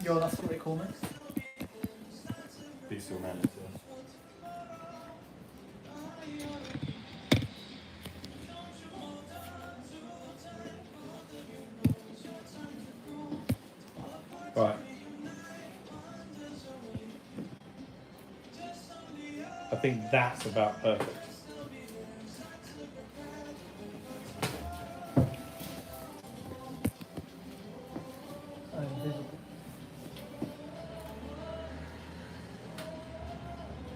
Yo, that's what they call me. Bestial manager. Right. I think that's about perfect. Invisible.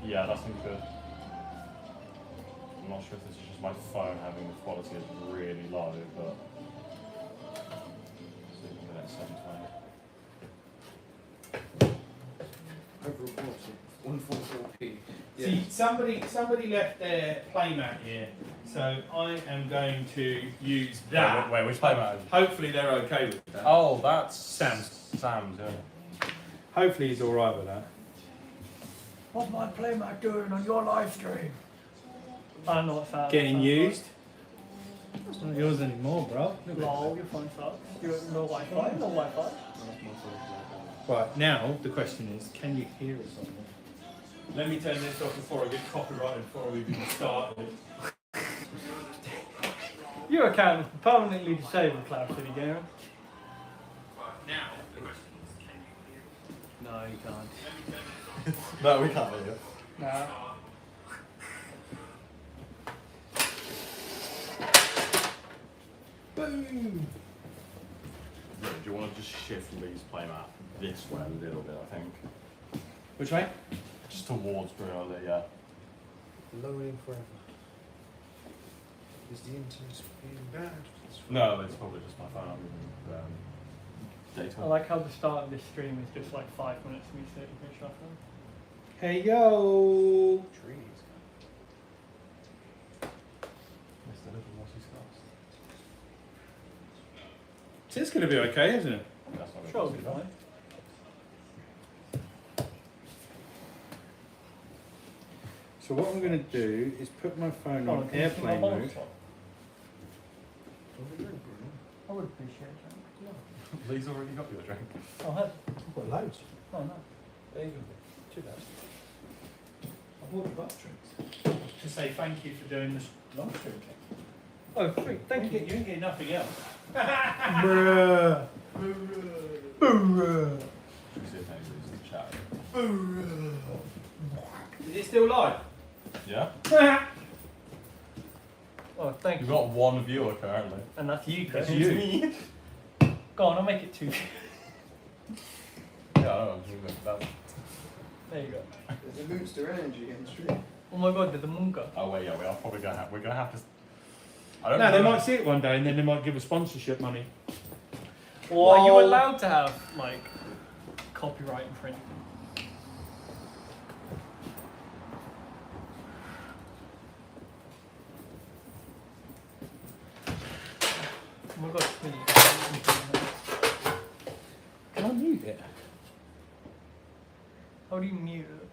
Yeah, that seems good. I'm not sure if this is just my phone having the quality is really low, but see if we can get it at 720. Over 144p. See, somebody left their playmat here, so I am going to use that. Wait, which playmat? Hopefully they're okay with that. Oh, that's Sam's. Sam's, yeah. Hopefully he's all right with that. What's my playmat doing on your live stream? I don't know what's that. Getting used. It's not yours anymore, bro. Lol, your phone sucks. You have no Wi-Fi? No Wi-Fi? Right, now the question is, can you hear us on there? Let me turn this off before I get copyrighted, before we even started. Your account is permanently disabled, Cloud City Gamer. Right, now the question is, can you hear us? No, you can't. No, we can't hear you. Nah. Boom! Do you want to just shift Lee's playmat this way a little bit, I think? Which way? Just towards Bruno, yeah. Loading forever. Is the internet being bad? No, it's probably just my phone. Data. I like how the start of this stream is just like 5 minutes of me sitting here shuffling. Hey yo! Trees. Mr. Little Mossy Scars. So it's going to be okay, isn't it? That's not Sure, it'll good. be fine. So what I'm going to do is put my phone on Can you see my airplane bottle mode. top? I would appreciate it. Lee's already got you a drink. Oh, have I've got loads. Oh, no. There you go. 2 loads. I bought you both drinks. To say thank you for doing this long stream. Oh, sweet. Thank you. You didn't get nothing else. Bruh. Bruh. Should we see if anybody's in the chat? Is it still live? Yeah? Oh, thank You've you. got one viewer currently. And that's you, Chris. That's you. Go on, I'll make it 2. Yeah, I know. That's... There you go. There's a Monster Energy in the stream. Oh my god, there's a Munga. Oh wait, yeah, we are probably gonna have. We're gonna have to. I No, don't they know. might see it one day and then they might give us sponsorship money. Or are you Well- allowed to have, like, copyright infringement? Oh my god, Smitty. Can I mute it? How do you mute it?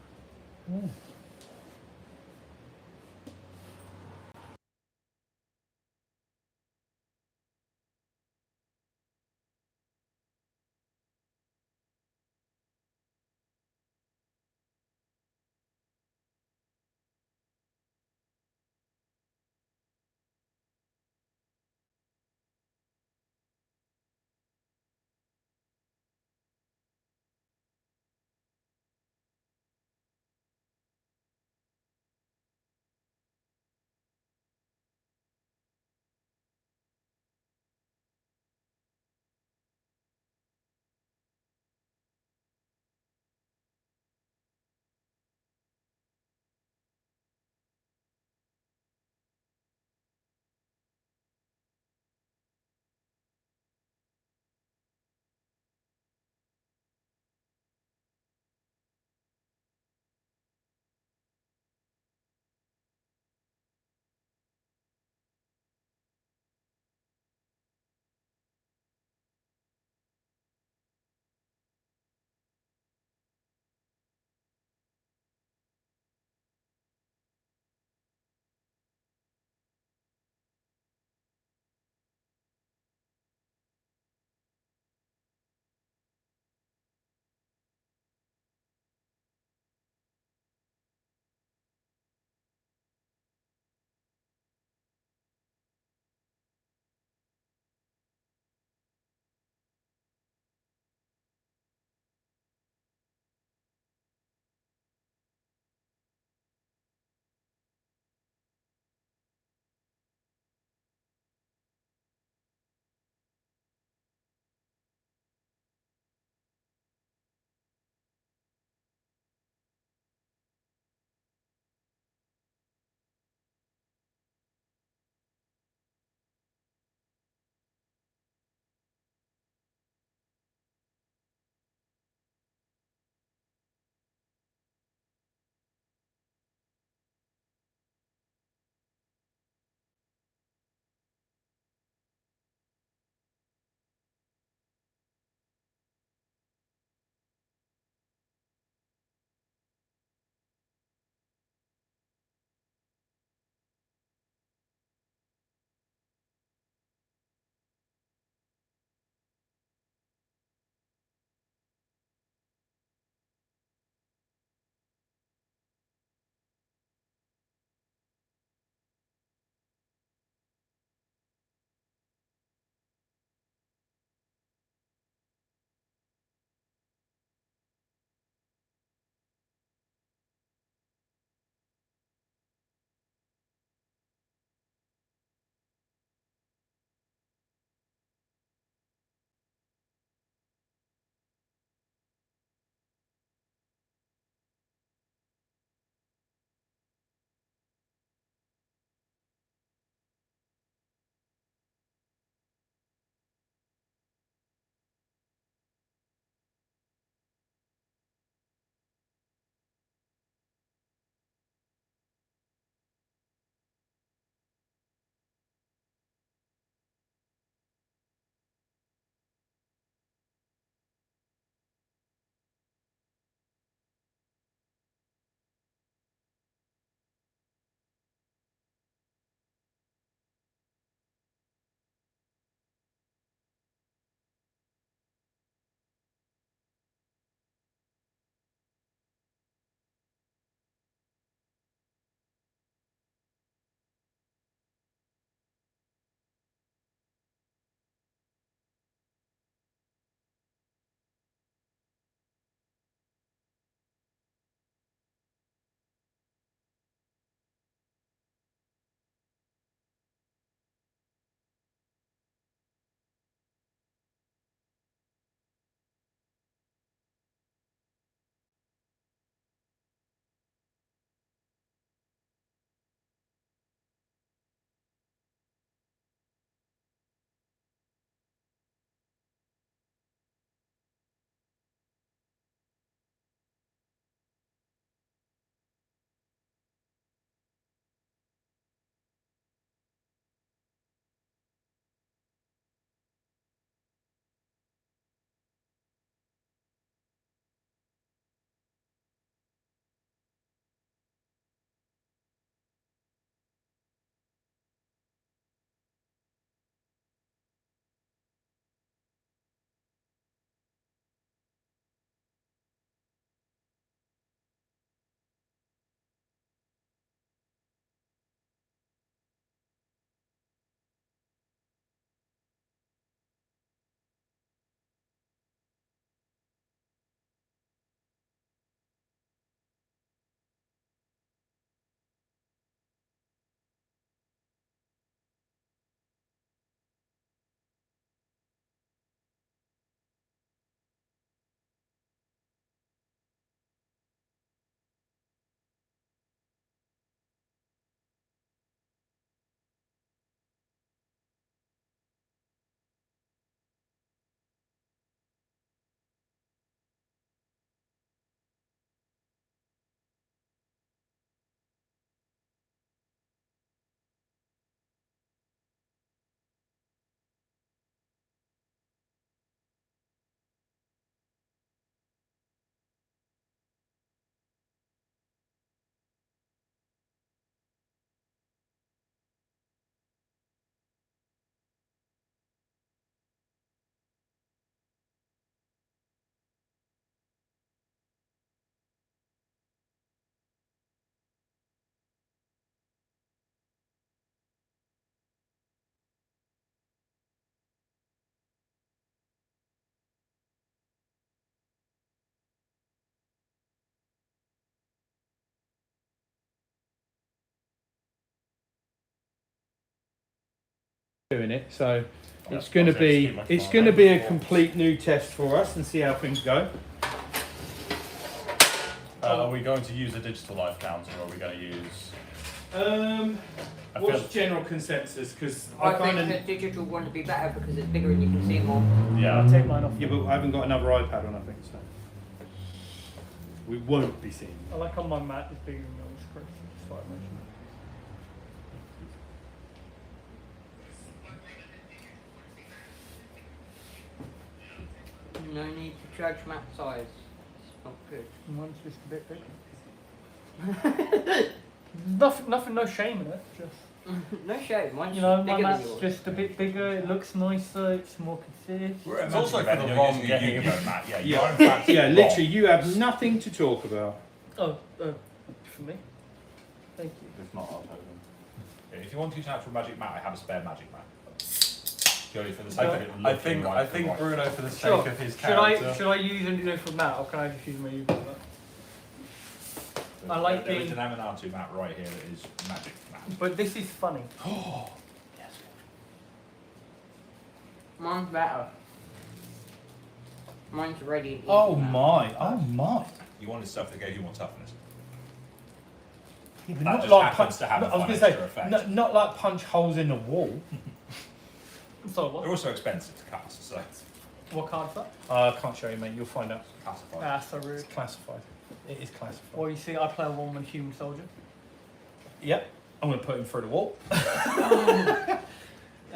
doing it, so Yeah, it's going to obviously be much it's more going to than be a before. complete new test for us and see how things go. Are we going to use a digital life counter, or are we going to use? I What's feel- general consensus? Because I I kind think of the digital one would be better because it's bigger and you can see more. Yeah. I'll take mine off. yeah, but I haven't got another iPad on. I think so. We won't be seeing. I like on my mat is bigger than yours, Chris. Just like mentioning. No need to judge map size. It's not good. Mine's just a bit bigger. nothing, no shame in it. Just No shame. Mine's you know, my bigger than mat's yours. just a bit bigger. It looks nicer. It's more consistent. It's also for the wrong game, Matt. Yeah, you Yeah. are in fact Yeah, wrong. literally, you have nothing to talk about. Oh, for me. Thank you. If not, I'll take them. If you want to use an actual magic mat, I have a spare magic mat. Purely for the sake of it looking I think right for think right. Bruno, for the sake Sure. of his Should character. I use a for mat, or can I just use my Uber? I like There is being- an M&R2 mat right here that is magic mat. But this is funny. Mine's better. Mine's ready. and Oh easy now. my! Oh my! You wanted stuff that gave you more toughness. Yeah, but That not just like happens punch. to have a I was going to fun say, extra effect. not like punch holes in the wall. So They're what? also expensive to cast, so What card's that? I can't show you, mate. You'll find out. classified. Ah, so rude. It's classified. It is classified. Well, you see, I play a woman human soldier. Yep. I'm going to put him through the wall.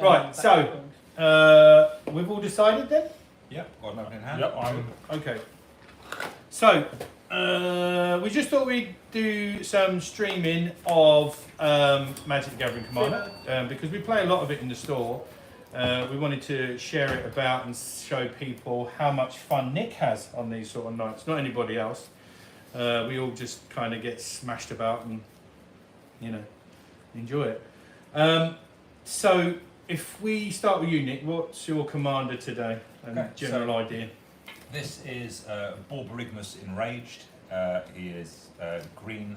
Right, Back so- to We've all decided then. Yep, got an opening hand. Yep, I'm. Okay. So, we just thought we'd do some streaming of Magic the Gathering Commander because we play a lot of it in the store. We wanted to share it about and show people how much fun Nick has on these sort of nights, not anybody else. We all just kind of get smashed about and, you know, enjoy it. So, if we start with you, Nick, what's your commander today? And Okay, general idea. This is Borborygmus Enraged. He is green,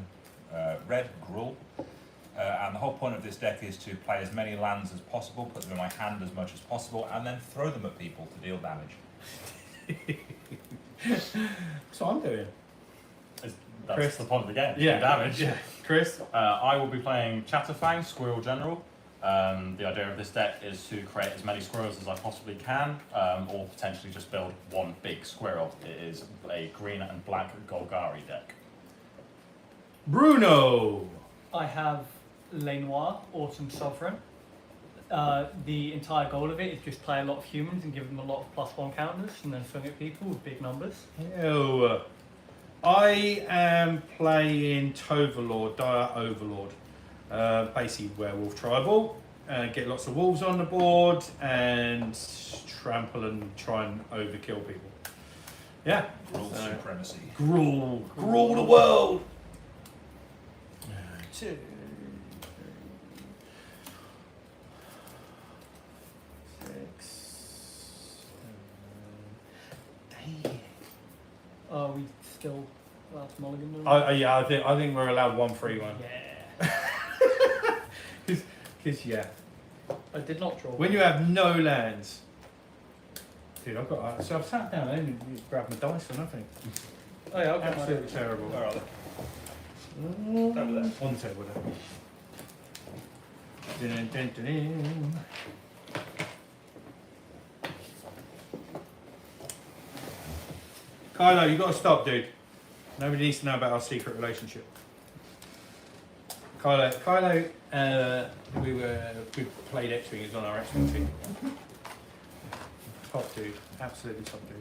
red, Gruul. And the whole point of this deck is to play as many lands as possible, put them in my hand as much as possible, and then throw them at people to deal damage. That's what I'm doing. That's Chris. the point of the game. Yeah. Damage. Yeah. Chris? I will be playing Chatterfang, Squirrel General. The idea of this deck is to create as many squirrels as I possibly can, or potentially just build one big squirrel. It is a green and black Golgari deck. Bruno! I have Le Noir, Autumn Sovereign. The entire goal of it is just play a lot of humans and give them a lot of +1 counters and then swing at people with big numbers. Ew. I am playing Toverlord, Dire Overlord. Basically werewolf tribal. Get lots of wolves on the board and trample and try and overkill people. Yeah. Gruul supremacy. Gruul. Gruul the world! 2, 6, 7, 8. Are we still last mulligan? doing Yeah, I think we're allowed 1 free one. Yeah. Because yeah, I did not draw. when you have no lands, dude, I've sat down and grabbed my dice or nothing. Oh yeah, okay. Absolutely terrible. Where are they? Over there. On the table there. Dun, dun, dun, dun. Kylo, you got to stop, dude. Nobody needs to know about our secret relationship. Kylo, we played X-Wing, he's on our X-Wing team. Top dude, absolutely top dude.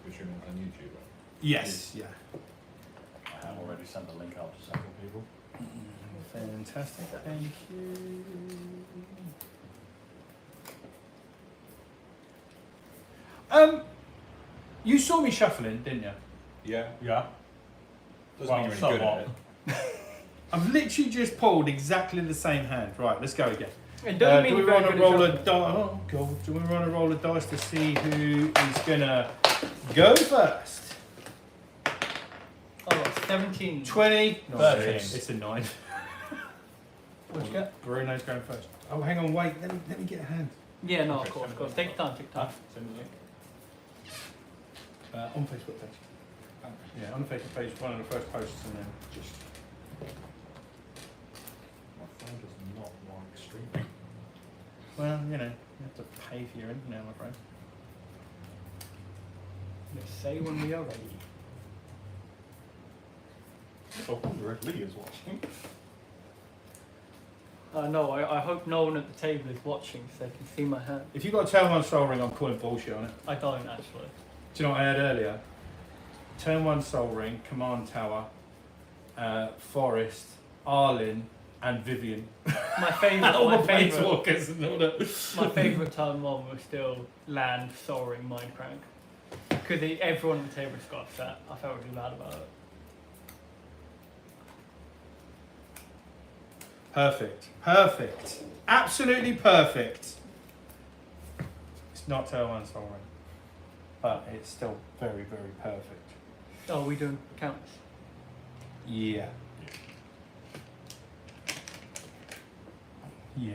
Which are on YouTube. Yes, yeah. I have already sent the link out to several people. Fantastic, thank you. You saw me shuffling, didn't you? Yeah. Yeah. Doesn't mean you're any good at it. I've literally just pulled exactly the same hand. Right, let's go again. It doesn't mean Do we you're very want to good at roll a shuffling. dice? Oh god, do we want to roll a dice to see who is gonna go first? Oh, 17. 20. 13. It's a 9. What'd you get? Bruno's going first. Oh, hang on, wait. Let me get a hand. Yeah, no, Okay, of course, send of course. it Take over. your time, take your time. Send the link. On Facebook page. Yeah, on the Facebook page, one of the first posts, and then just. My phone does not like streaming. Well, you know, you have to pay for your internet, my friend. Let's say when we are ready. I wonder if Lydia's watching. No, I hope no one at the table is watching so they can see my hand. If you've got a turn one soul ring, I'm calling bullshit on it. I don't actually. Do you know what I heard earlier? Turn one soul ring, command tower, Forest, Arlen, and Vivian. My favourite, All my the favourite, planeswalkers and all that. my favourite turn one was still land, soul ring, mind crank. Because everyone at the table just got upset. I felt really bad about it. Perfect. Perfect. Absolutely perfect. It's not turn one soul ring, but it's still very, very perfect. Oh, we doing counts? Yeah. Yeah.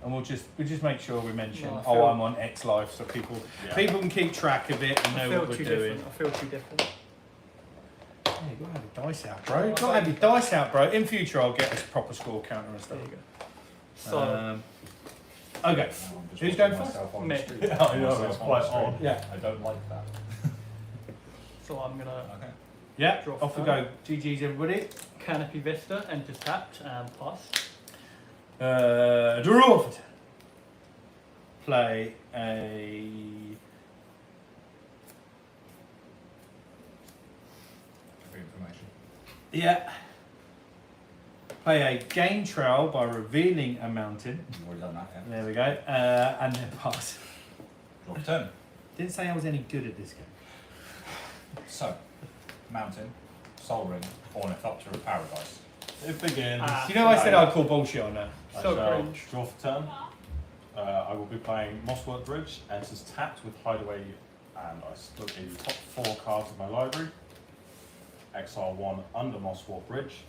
And we'll just make sure we mention, No, I oh, feel- I'm on X Life, so people Yeah. can keep track of it and I know feel what we're too doing. different. I feel too different. Yeah, you gotta have your dice out, bro. You gotta have your dice out, bro. In future, I'll get a proper score counter and stuff. There you go. So, Okay. I'm just Who's watching going myself on Me. the street. I know, it's Myself on quite the street. odd. Yeah. I don't like that. so I'm gonna Okay. Yeah. Draw Off we five. go. GG's everybody. Canopy Vista, enter tapped and pass. Draw for turn. Play a. For information. Yeah. Play a gain trail by revealing a mountain. You've already done that, yeah. There we go. And then pass. Draw for turn. Didn't say I was any good at this game. So, mountain, soul ring, ornithopter of paradise. It begins. Ah. You know, I said I'd call bullshit on that. I So shall cringe. draw for turn. I will be playing Mosswork Bridge, enters tapped with Hideaway, and I split the top 4 cards of my library. Exile 1 under Mosswork Bridge.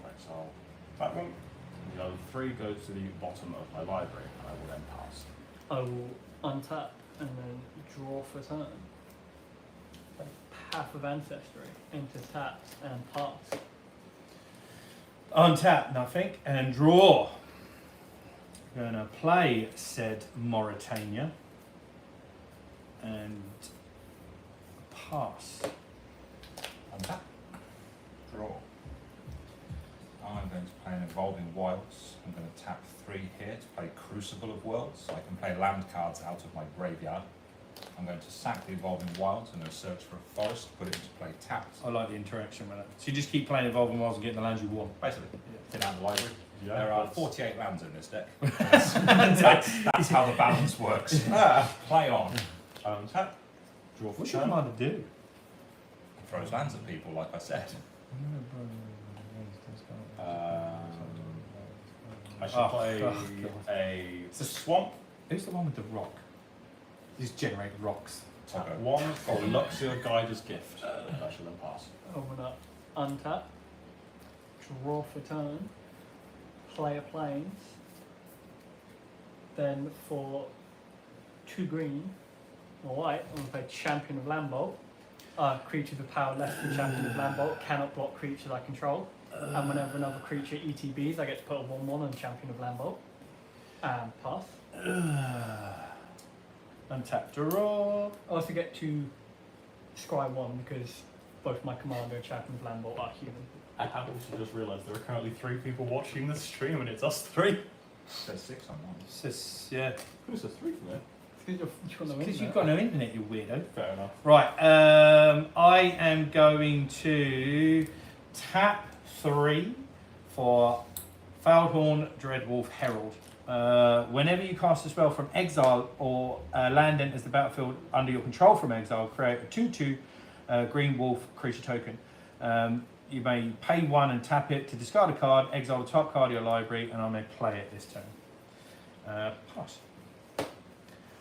Or exile that one. And the other 3 goes to the bottom of my library, and I will then pass. I will untap and then draw for turn. Path of Ancestry, enter tapped and pass. Untap, nothing, and draw. Gonna play said Mauritania and pass. Untap. Draw. I'm going to play an Evolving Wilds. I'm going to tap 3 here to play Crucible of Worlds. So I can play land cards out of my graveyard. I'm going to sack the Evolving Wilds and then search for a forest, put it into play tapped. I like the interaction with that. So you just keep playing Evolving Wilds and getting the lands you want. Basically, get out of the library. Yeah, There are that's- 48 lands in this deck. That's how the balance works. Play on. Untap. Draw for What's your turn. commander do? Throws lands at people, like I said. I should Oh, play God. a swamp. Who's the one with the rock? These generated rocks. Tap Okay. 1 for Luxia Guider's Gift. I shall then pass. I'm gonna untap, draw for turn, play a plains, then for 2 green or white, I'm gonna play Champion of Lambbolt. Creatures with power less than Champion of Lambbolt cannot block creatures I control. And whenever another creature ETBs, I get to put a 1/1 on Champion of Lambbolt. And pass. Untap, draw. I also get to scry 1 because both my commander and Champion of Lambbolt are human. I have also just realised there are currently 3 people watching this stream and it's us 3. There's 6 on one. It's just, yeah. Who's the 3 for me? Because you've got no internet, you weirdo. Fair enough. Right, I am going to tap 3 for Foulhorn Dreadwolf Herald. Whenever you cast a spell from exile or land enters the battlefield under your control from exile, create a 2/2 green wolf creature token. You may pay 1 and tap it to discard a card, exile the top card of your library, and I may play it this turn. Pass.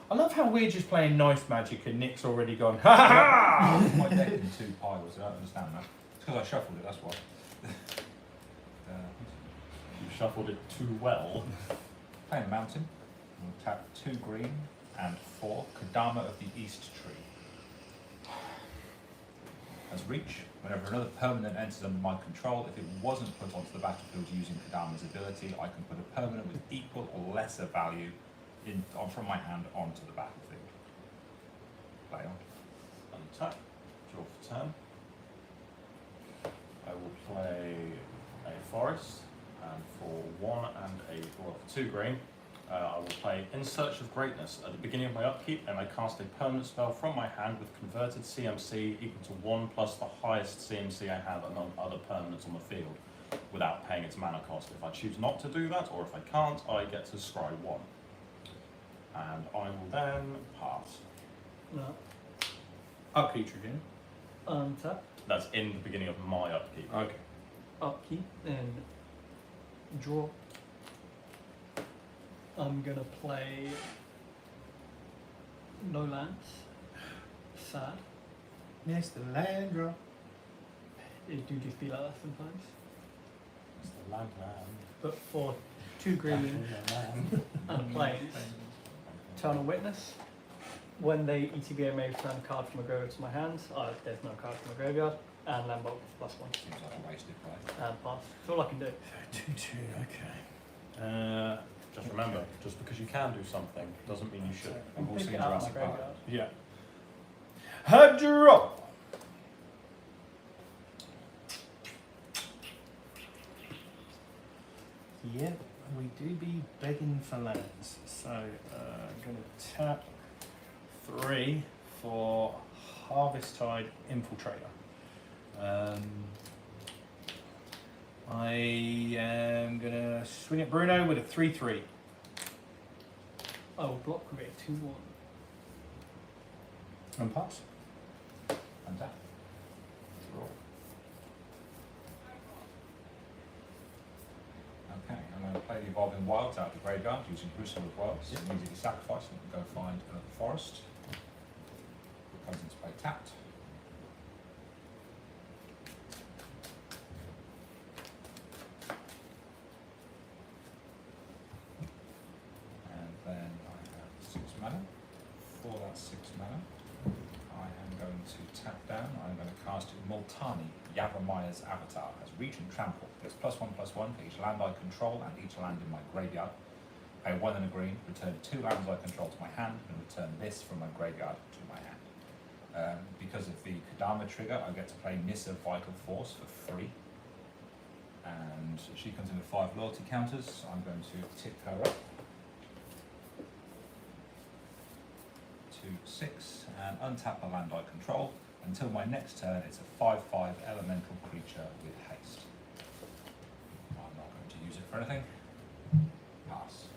I love how we're just playing nice magic and Nick's already gone, ha ha ha! My deck in 2 piles, I don't understand that. It's because I shuffled it, that's why. shuffled it too well. Playing mountain. We'll tap 2 green and 4 Kadama of the East tree. As reach, whenever another permanent enters under my control, if it wasn't put onto the battlefield using Kadama's ability, I can put a permanent with equal or lesser value from my hand onto the battlefield. Play on. Untap, draw for turn. I will play a forest, and for 1 and for 2 green, I will play In Search of Greatness. At the beginning of my upkeep, I may cast a permanent spell from my hand with converted CMC equal to 1 plus the highest CMC I have among other permanents on the field, without paying its mana cost. If I choose not to do that, or if I can't, I get to scry 1. And I will then pass. No. Upkeep again. Untap. That's in the beginning of my upkeep. Okay. Upkeep. Then draw. I'm gonna play no lands. Sad. Yes, the land draw. It do just be like that sometimes. It's the land. But for 2 green and plays, Eternal Witness. When they ETB, I may return a card from a graveyard to my hand. There's no card from a graveyard. And Lambo +1. Seems like a wasted play. And pass. That's all I can do. 2-2, okay. Just remember, just because you can do something doesn't mean you should. We've all Pick seen it out of my Jurassic Park. graveyard. Yeah. Her draw. Yeah, we do be begging for lands. So I'm going to tap 3 for Harvest-Tide Infiltrator. I am going to swing at Bruno with a 3-3. I will block with it 2-1. And pass. And that. Draw. Okay, I'm going to play the Evolving Wilds out of the graveyard using Gruesome of Wilds. Immediately sacrifice and go find another forest. It comes into play tapped. And then I have 6 mana. For that 6 mana, I am going to tap down. I'm going to cast Multani, Yavamaya's Avatar, as Reach and Trample. It's +1/+1 for each land I control and each land in my graveyard. Pay 1 and a green, return 2 lands I control to my hand, and return this from my graveyard to my hand. Because of the Kadama trigger, I get to play Nissa Vital Force for free. And she comes in with 5 loyalty counters. I'm going to tick her up to 6 and untap a land I control. Until my next turn, it's a 5/5 elemental creature with haste. I'm not going to use it for anything. Pass.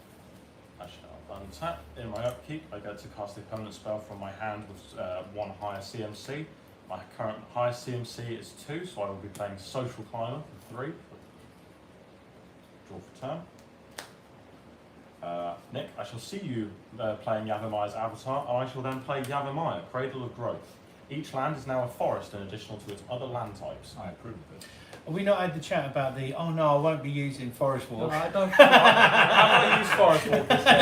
I shall untap. In my upkeep, I get to cast a permanent spell from my hand with 1 higher CMC. My current highest CMC is 2, so I will be playing Social Climber for 3. Draw for turn. Nick, I shall see you playing Yavamaya's Avatar, and I shall then play Yavamaya, Cradle of Growth. Each land is now a forest in addition to its other land types. I approve of it. Have we not had the chat about the, oh no, I won't be using Forest No, Walk? I don't. Have I used Forest Walk this game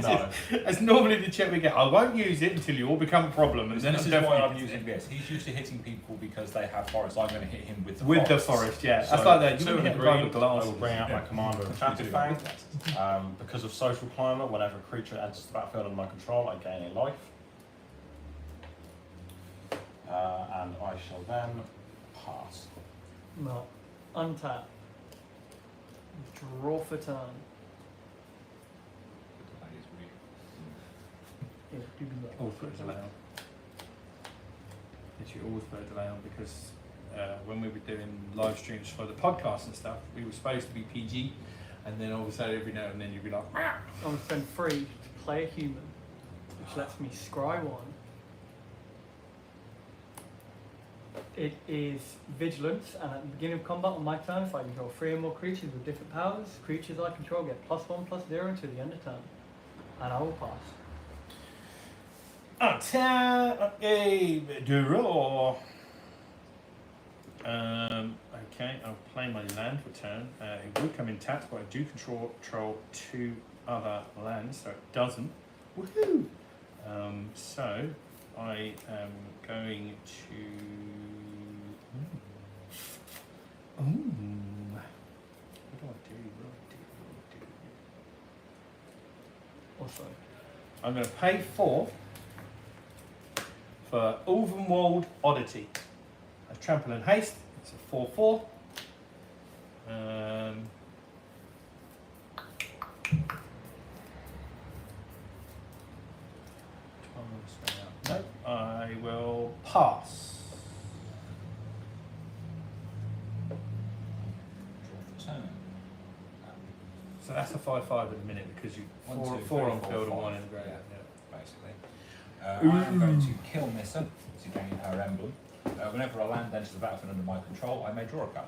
so far? No. That's normally the chat we get. I won't use it until you all become a problem, and then This I'm is why definitely I'm using this. He's used to hitting people because they have forests. I'm going to hit him with the with the forest. forest. Yeah, So, that's like that. You 2 wouldn't and hit a a guy green, with glass. I will bring out my commander of You do Chatterfang. that. Because of Social Climber, whenever a creature enters the battlefield under my control, I gain a life. And I shall then pass. No. Untap. Draw for turn. That is weird. Yeah, do be that. Always put a delay on. Literally always put a delay on because when we were doing live streams for the podcast and stuff, we were supposed to be PG, and then all of a sudden every now and then you'd be like, "Meow." I'm going to spend 3 to play a human, which lets me scry 1. It is Vigilance, and at the beginning of combat on my turn, if I control 3 or more creatures with different powers, creatures I control get +1/+0 until the end of turn. And I will pass. Attack a draw. Okay, I'll play my land for turn. It would come in tapped, but I do control 2 other lands, so it doesn't. Woohoo! So I am going to. Ooh. What do I do? Also, I'm going to pay 4 for Ulvenwald Oddity. A trample and haste. It's a 4/4. No, I will pass. Draw for turn. So that's a 5/5 at the minute because you One, two, four three, on four, field and five. 1 in the grave. Yeah. Basically. I am going to kill Nissa to gain her emblem. Whenever a land enters the battlefield under my control, I may draw a card.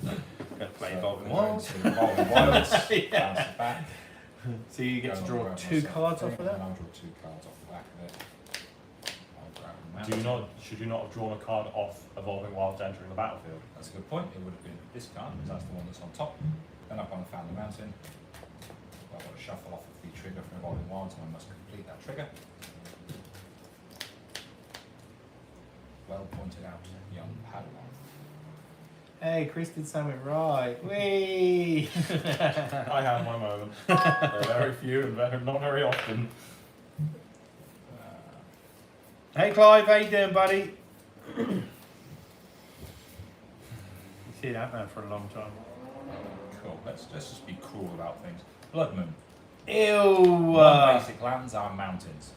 Going to play So Evolving we're going Wilds. to Evolving Wilds, bounce Yeah. it back. So you get to Go and draw grab 2 myself cards a off of thing, that. And I'll draw 2 cards off the back of it. I'll grab a Do you mountain. not? Should you not have drawn a card off Evolving Wilds entering the battlefield? That's a good point. It would have been this card, because that's the one that's on top. Then I've gone and found the mountain. I've got to shuffle off of the trigger from Evolving Wilds, and I must complete that trigger. Well pointed out, young Padawan. Hey, Chris did something right. Whee! I have my moments. They're very few and not very often. Hey, Clive, how you doing, buddy? You see that man for a long time. Cool. Let's just be cruel about things. Blood Moon. Ew! Non-basic lands are mountains.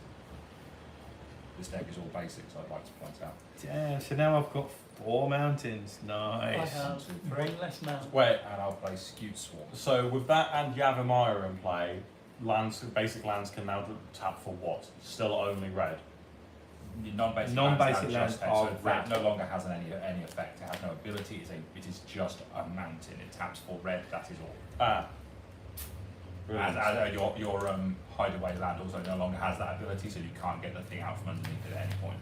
This deck is all basics, I'd like to point out. Damn, so now I've got 4 mountains. I Nice. have 1, 2, 3. one less mount. Wait. And I'll play Skewed Swarm. So with that and Yavimaya in play, basic lands can now tap for what? Still only red. Non-basic Non-basic lands, lands now are just, so that red. no longer has any effect. It has no ability. It is just a mountain. It taps for red. That is all. Ah. Brilliant. And your hideaway land also no longer has that ability, so you can't get the thing out from underneath it at any point.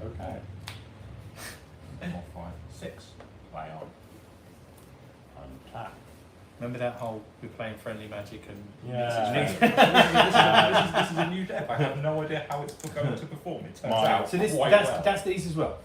Okay. 4, 5, 6. Play on. Untap. Remember that whole we're playing friendly magic and Yeah. This is a new deck. I have no idea how it's going to perform. It turns out so this quite that's well. that's these as well.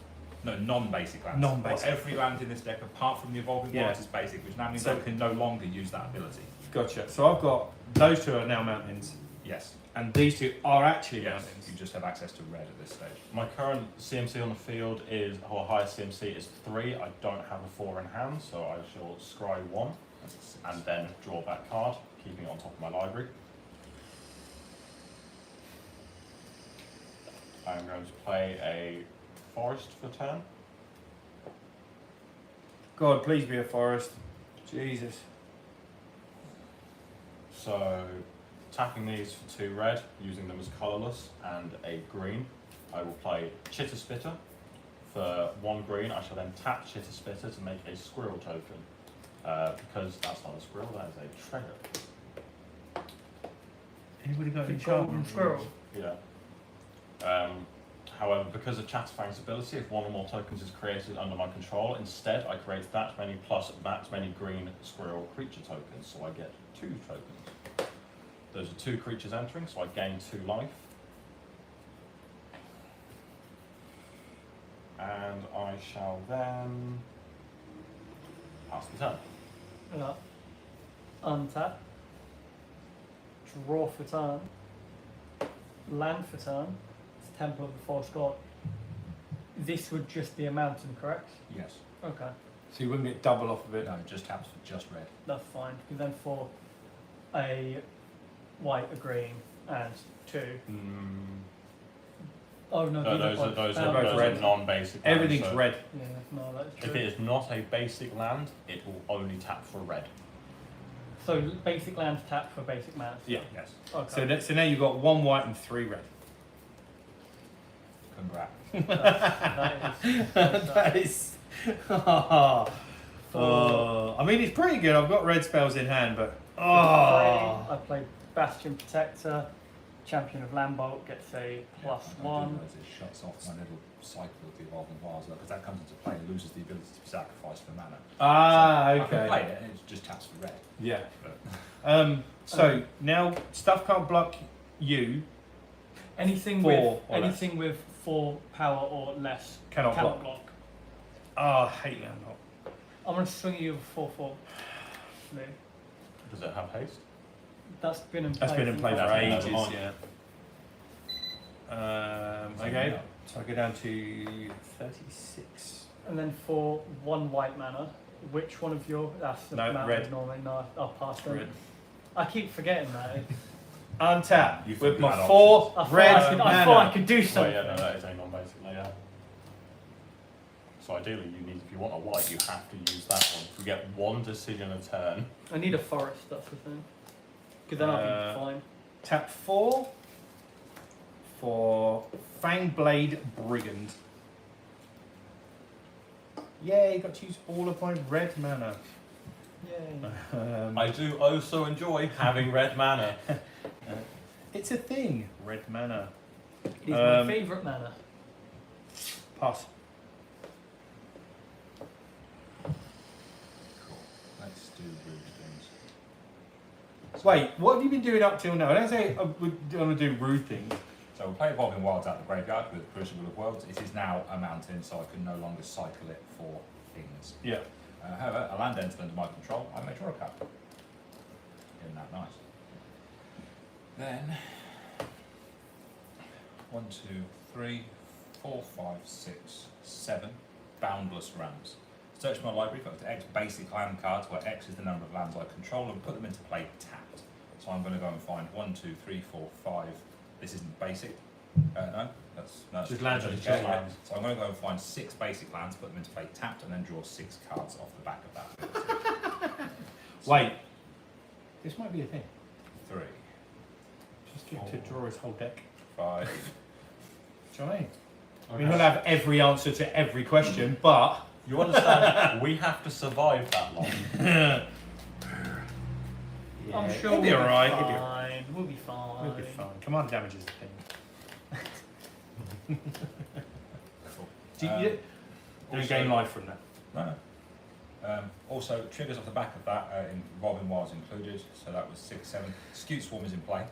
No, non-basic lands. Non-basic. Every land in this deck, apart from the Evolving Yeah. Wilds, is basic, which now means So- I can no longer use that ability. Gotcha. So I've got those 2 are now mountains, Yes. and these 2 are actually Yes. mountains. You just have access to red at this stage. My current CMC on the field is, or highest CMC is 3. I don't have a 4 in hand, so I shall scry 1 That's a 6. and then draw that card, keeping it on top of my library. I'm going to play a forest for turn. God, please be a forest. Jesus. So, tapping these for 2 red, using them as colourless, and a green. I will play Chitter Spitter. For 1 green, I shall then tap Chitter Spitter to make a squirrel token. Because that's not a squirrel, that is a treasure. Anybody got any The golden charms? squirrel. Yeah. However, because of Chatterfang's ability, if 1 or more tokens is created under my control, instead I create that many plus that many green squirrel creature tokens, so I get 2 tokens. Those are 2 creatures entering, so I gain 2 life. And I shall then pass the turn. Untap. Draw for turn. Land for turn. It's Temple of the False God. This would just be a mountain, correct? Yes. Okay, So you wouldn't get double off of it. No, it just taps for just red. that's fine. Because then for a white, a green, and 2. Oh no, No, these those both are both red. non-basic lands, Everything's so red. Yeah, no, that's If true. it is not a basic land, it will only tap for red. So basic lands tap for basic mounts. Yeah. Yes. Okay. So now you've got 1 white and 3 red. Congrats. that is. That is. Oh, I mean, it's pretty good. I've got red spells in hand, but I played Bastion Protector, Champion of Lambert gets a +1. It shuts off my little cycle of the evolving wilds because that comes into play and loses the ability to be sacrificed for mana. Ah, So I okay. can play it and it just taps for red. Yeah. But So now stuff can't block you. Anything Four with or less. anything with 4 power or less Cannot block. block. Oh, I hate Lambert. I'm gonna swing you with 4/4. Blue. Does it have haste? That's been in play. That's been in play for That's been ages. never mind. Yeah. Okay. So I go down to 36. And then for 1 white mana, which one of your that's the No, amount red. normally. No, I'll pass them. Red. I keep forgetting that. Untap You've with my got 4 I thought red I mana. thought I could do Well, something. yeah, no, that is a non-basically, yeah. So ideally, you need, if you want a white, you have to use that one. You get 1 decision a turn. I need a forest. That's the thing. Because then I'll be fine. Tap 4 for Fangblade Brigand. Yay, got to use all of my red mana. Yay. I do also enjoy having red mana. It's a thing, red mana. It is my favourite mana. Pass. cool. Let's do rude things. Wait, what have you been doing up till now? I don't say we're going to do rude things. So we'll play Evolving Wilds out the graveyard with Crucible of Worlds. It is now a mountain, so I can no longer cycle it for things. Yeah. However, a land enters under my control, I may draw a card. Isn't that nice? Then 1, 2, 3, 4, 5, 6, 7 boundless rams. Search my library for up to X basic land cards, where X is the number of lands I control, and put them into play tapped. So I'm going to go and find 1, 2, 3, 4, 5. This isn't basic. No, that's Just lands just and control yeah. lands. So I'm going to go and find 6 basic lands, put them into play tapped, and then draw 6 cards off the back of that. Wait. This might be a thing. 3, Just get to draw his whole deck. 5. Do you know what I mean? We don't have every answer to every question, but You understand, we have to survive that long. I'm sure it'll be we'll alright. be It'll be fine. We'll be fine. We'll be fine. Command damage is the thing. Cool. Do you don't Also- gain life from that? No. Also, triggers off the back of that, Evolving Wilds included, so that was 6, 7. Skewed Swarm is in play.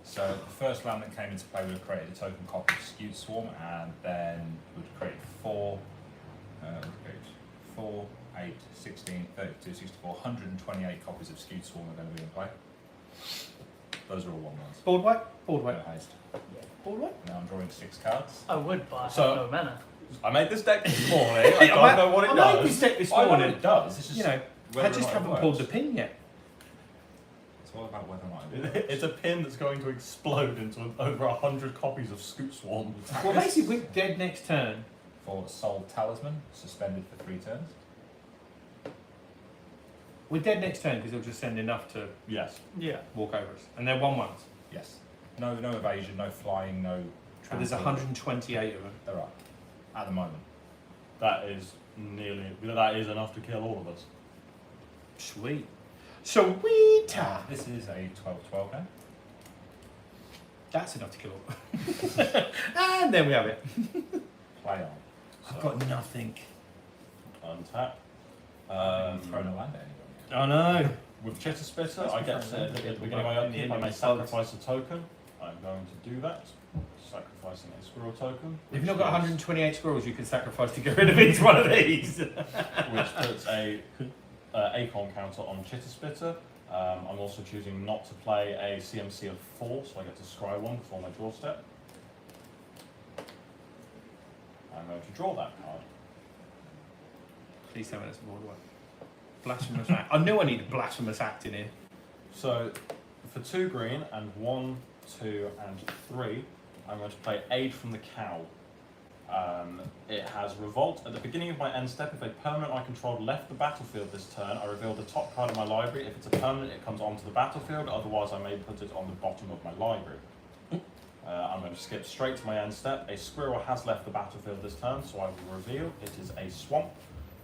So the first land that came into play would have created a token copy of Skewed Swarm, and then would create 4, 8, 16, 32, 64, 128 copies of Skewed Swarm are going to be in play. Those are all 1/1s. Board white? Board white. No haste. Board white? Now I'm drawing 6 cards. I would, but I have So- no mana. I made this deck this morning. I don't know what it I made this does. deck this I know what morning. it does. It's just You know, whether I or just not it haven't works. pulled the pin yet. It's all about whether or not it works. It's a pin that's going to explode into over 100 copies of Scoot Swarm. Well, basically, we're dead next turn. For Soul Talisman, suspended for 3 turns. We're dead next turn because they'll just send enough to Yes. Yeah. walk over us. And they're 1/1s. Yes. No evasion, no flying, no. But there's trample. 128 of them. There are. At the moment. That is enough to kill all of us. Sweet. Sweet. This is a 12/12 now. That's enough to kill all. And then we have it. Play on. I've got nothing. Untap. Thrown a land at anybody. Oh no. With Chitter Spitter, That's I get different, to, then. at the beginning of my upkeep, I may Bugs. sacrifice a token. I'm going to do that. Sacrificing a squirrel token. If you've not got 128 squirrels, you can sacrifice to get rid of each one of these. Which puts a Acorn counter on Chitter Spitter. I'm also choosing not to play a CMC of 4, so I get to scry 1 before my draw step. I'm going to draw that card. Please tell me that's board one. Blasphemous act. I knew I needed blasphemous act in here. So, for 2 green and 1, 2, and 3, I'm going to play Aid from the Cow. It has Revolt. At the beginning of my end step, if a permanent I controlled left the battlefield this turn, I reveal the top card of my library. If it's a permanent, it comes onto the battlefield. Otherwise, I may put it on the bottom of my library. I'm going to skip straight to my end step. A squirrel has left the battlefield this turn, so I will reveal it is a swamp,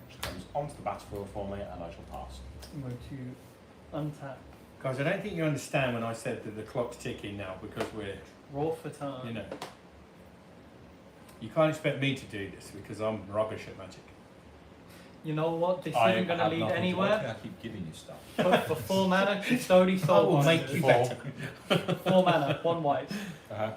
which comes onto the battlefield for me, and I shall pass. I'm going to untap Guys, I don't think you understand when I said that the clock's ticking now because we're, Raw for time. you know. You can't expect me to do this because I'm rubbish at magic. You know what? This I isn't going to have lead nothing to anywhere. I keep giving you stuff. But for 4 mana, Custody I Soul will make you Binders. better. 4 mana, 1 white. Uh-huh.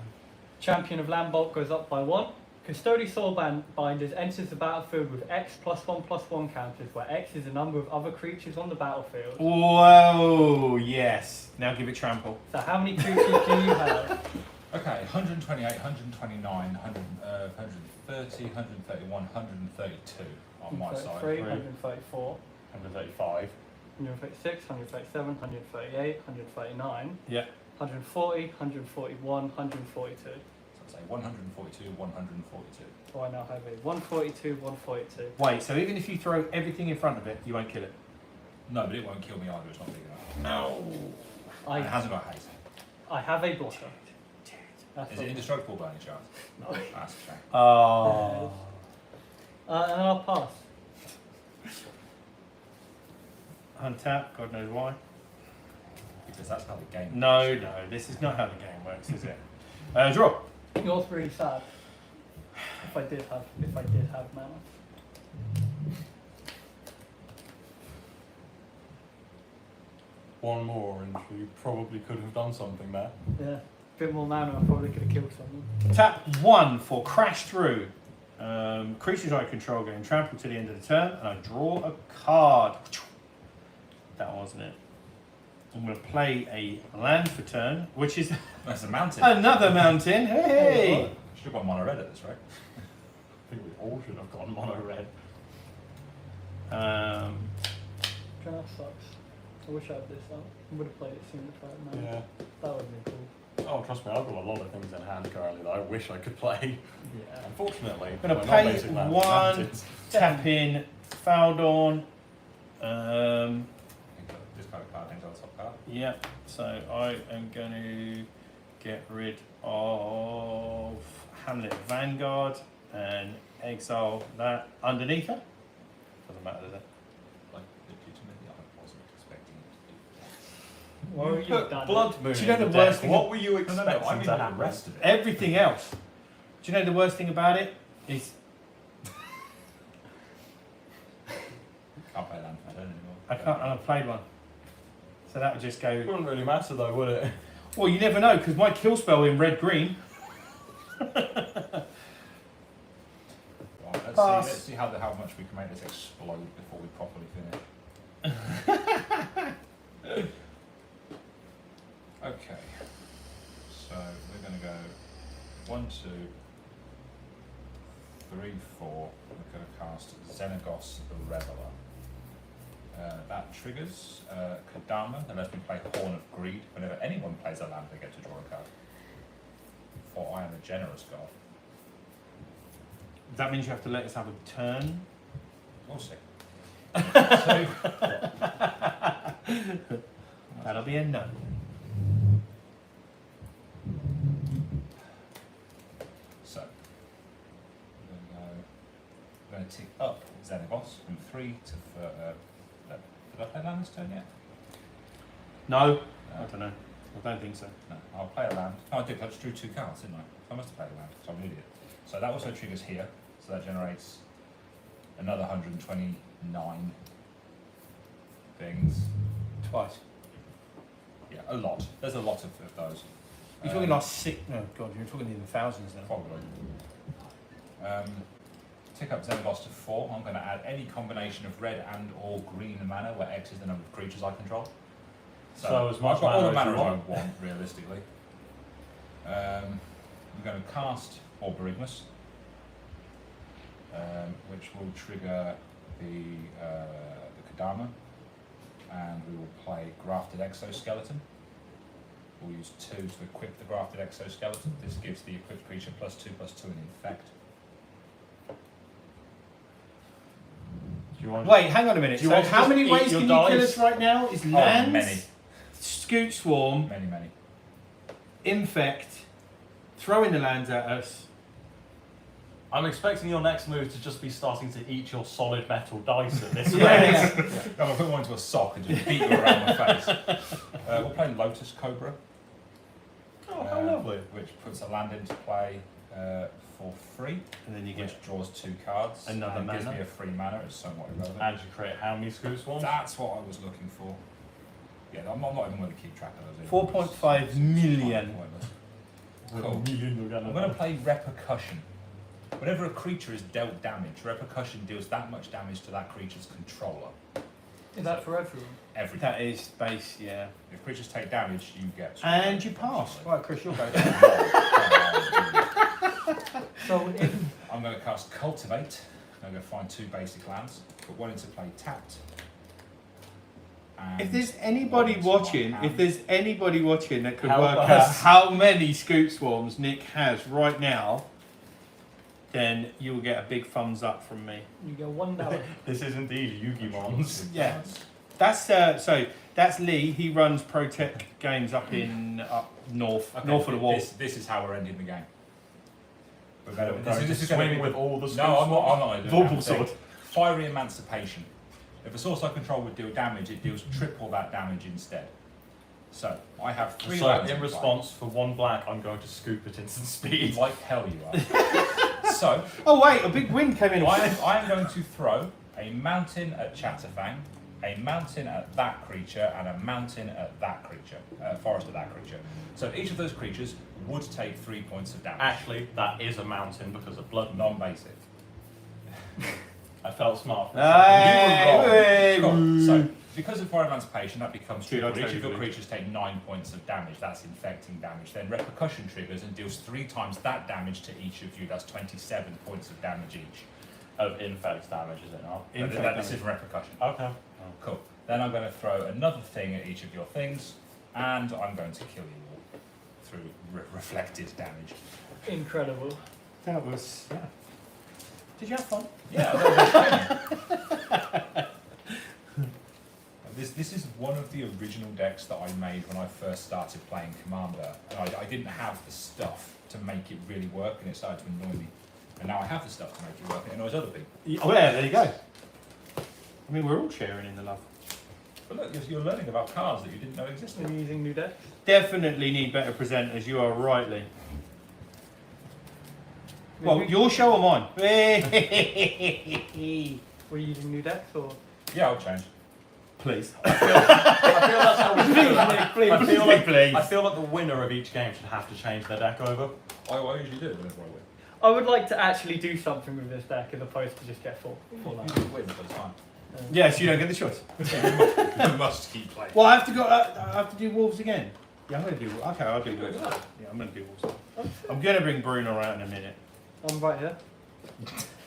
Champion of Lambok goes up by 1. Custody Soul Binders enters the battlefield with X +1/+1 counters, where X is the number of other creatures on the battlefield. Whoa, yes. Now give it trample. So how many creatures do you have? Okay, 128, 129, 130, 131, 132 on my side. 133, 134, 135. 136, 137, 138, 139, Yeah. 140, 141, 142. So I'd say 142, 142. So I now have a 142, 142. Wait, so even if you throw everything in front of it, you won't kill it? No, but it won't kill me either, it's not big enough. No. And it I, hasn't got haste. I have a blocker. That's Is all. it indestructible by any chance? No. That's a shame. Oh. And I'll pass. Untap, God knows why. Because that's how the game No, no, this is not how the game works, is it? Draw. You're really sad. If I did have mana. One more, and we probably could have done something there. Yeah. Bit more mana, I probably could have killed someone. Tap 1 for crash through. Creatures I control getting trampled to the end of the turn, and I draw a card. That wasn't it. I'm going to play a land for turn, which is That's a mountain. another mountain. Hey! Should have got mono red at this rate. I think we all should have gone mono red. Draft sucks. I wish I had this up. I would have played it sooner if I had mana. Yeah. That would have been cool. Oh, trust me, I've got a lot of things in hand currently that I wish I could play. Yeah. Unfortunately, I'm going we're to not pay basic lands, 1, mountains. tap in, Faldorn. Discard card, things on top card. Yeah, so I am going to get rid of Hamlet Vanguard and exile that underneath her. Doesn't matter, does it? Like, legitimately, I wasn't expecting it to do that. What were you done? Blood Moon. Do you know in the deck. worst thing- What were you No, expecting no, no, I mean to all the happen? rest of it. Everything else. Do you know the worst thing about it? Is Can't play land for turn anymore. I can't, and I've played one. So that would just It go. wouldn't really matter though, would it? Well, you never know, because my kill spell in red-green. Right, let's Pass. see. Let's see how much we can make this explode before we properly finish. Okay. So we're going to go 1, 2, 3, 4. We're going to cast Xenagos the Reveler. That triggers Kadama unless we play Horn of Greed. Whenever anyone plays a land, they get to draw a card. For I am a generous god. That means you have to let us have a turn. We'll see. That'll be a no. So, we're going to tick up Xenagos from 3 to... did I play land this turn yet? No, I don't know. I don't think so. No, I'll play a land. Oh, I did. I just drew 2 cards, didn't I? So I must have played a land, so I'm an idiot. So that also triggers here. So that generates another 129 things. Twice. Yeah, a lot. There's a lot of those. You're talking like 6. No, God, you're talking in the thousands now. Probably. Tick up Xenagos to 4. I'm going to add any combination of red and or green mana where X is the number of creatures I control. So as much I've got all the mana mana as I you want, realistically. I'm going to cast Borborygmus, which will trigger the Kadama, and we will play Grafted Exoskeleton. We'll use 2 to equip the Grafted Exoskeleton. This gives the equipped creature +2/+2 in effect. Do you want Wait, hang on a minute. Do you So want to how just many eat ways your can you kill dice? us right now? Is Oh, lands, many. Scoot Swarm, Many, many. Infect, throwing the lands at us, I'm expecting your next move to just be starting to eat your solid metal dice at this Yeah, rate. yeah. I'm going to put one into a sock and just beat you around the face. We're playing Lotus Cobra. Oh, how lovely. Which puts a land into play for free, And then you get which draws 2 cards. Another and gives mana. me a free mana. It's somewhat irrelevant. And you create how many Scoop Swarms? That's what I was looking for. Yeah, I'm not even going to keep track of those. 4.5 million. Cool. I'm going to play Repercussion. Whenever a creature is dealt damage, Repercussion deals that much damage to that creature's controller. Is that for everyone? Everything. That is base, yeah. If creatures take damage, you get. And you pass. Right, Chris, you'll go. So if I'm going to cast Cultivate. I'm going to find 2 basic lands, put one into play tapped. And If there's anybody one into my watching, hand. if there's anybody watching that could Help work out us. how many Scoop Swarms Nick has right now, then you will get a big thumbs up from me. you go $1, This is indeed Yugi Mons. Yeah. That's so. That's Lee. He runs Pro Tech games up north, Okay, north of the wall. This is how we're ending the game. We're better. This is gonna swing be- with all the Scoop No, I'm not. Swarms. I'm not. doing Vorpal that. Sword. Fiery Emancipation. If a source I control would deal damage, it deals triple that damage instead. So I have 3 So lands in play. response, for 1 black, I'm going to scoop at instant speed. Like hell you are. So Oh wait, a big wind came in. I am going to throw a mountain at Chatterfang, a mountain at that creature, and a mountain at that creature, forest at that creature. So each of those creatures would take 3 points of damage. Actually, that is a mountain because of blood. Non-basic. I felt smart. Hey, Cool. So because of Fire Emancipation, that becomes Dude, triple. I'll Each tell of your you. creatures take 9 points of damage. That's infecting damage. Then Repercussion triggers and deals 3 times that damage to each of you. That's 27 points of damage each. Of infect damage, is it not? This is Repercussion. Okay. Cool. Then I'm going to throw another thing at each of your things, and I'm going to kill you all through reflected damage. incredible. That was. Yeah. Did you have fun? Yeah, that was This is one of the original decks that I made when I first started playing Commander, and I didn't have the stuff to make it really work, and it started to annoy me. And now I have the stuff to make it work, and it annoys other people. Oh yeah, there you go. I mean, we're all sharing in the love. But look, you're learning about cards that you didn't know Are existed. you using new decks? Definitely need better presenters. You are rightly. Well, your show or mine? Were you using new decks or? Yeah, I'll change. Please. I feel that's how we do it. Please, I feel like please. I feel like the winner of each game should have to change their deck over. I usually do it whenever I win. I would like to actually do something with this deck as opposed to just get full out. You win, but it's fine. Yes, you don't get the choice. You must keep playing. Well, I have to go. I have to do wolves again. Yeah, I'm gonna do. Okay, I'll do wolves. Yeah, I'm gonna do wolves. I'm gonna bring Bruno out in a minute. I'm right here.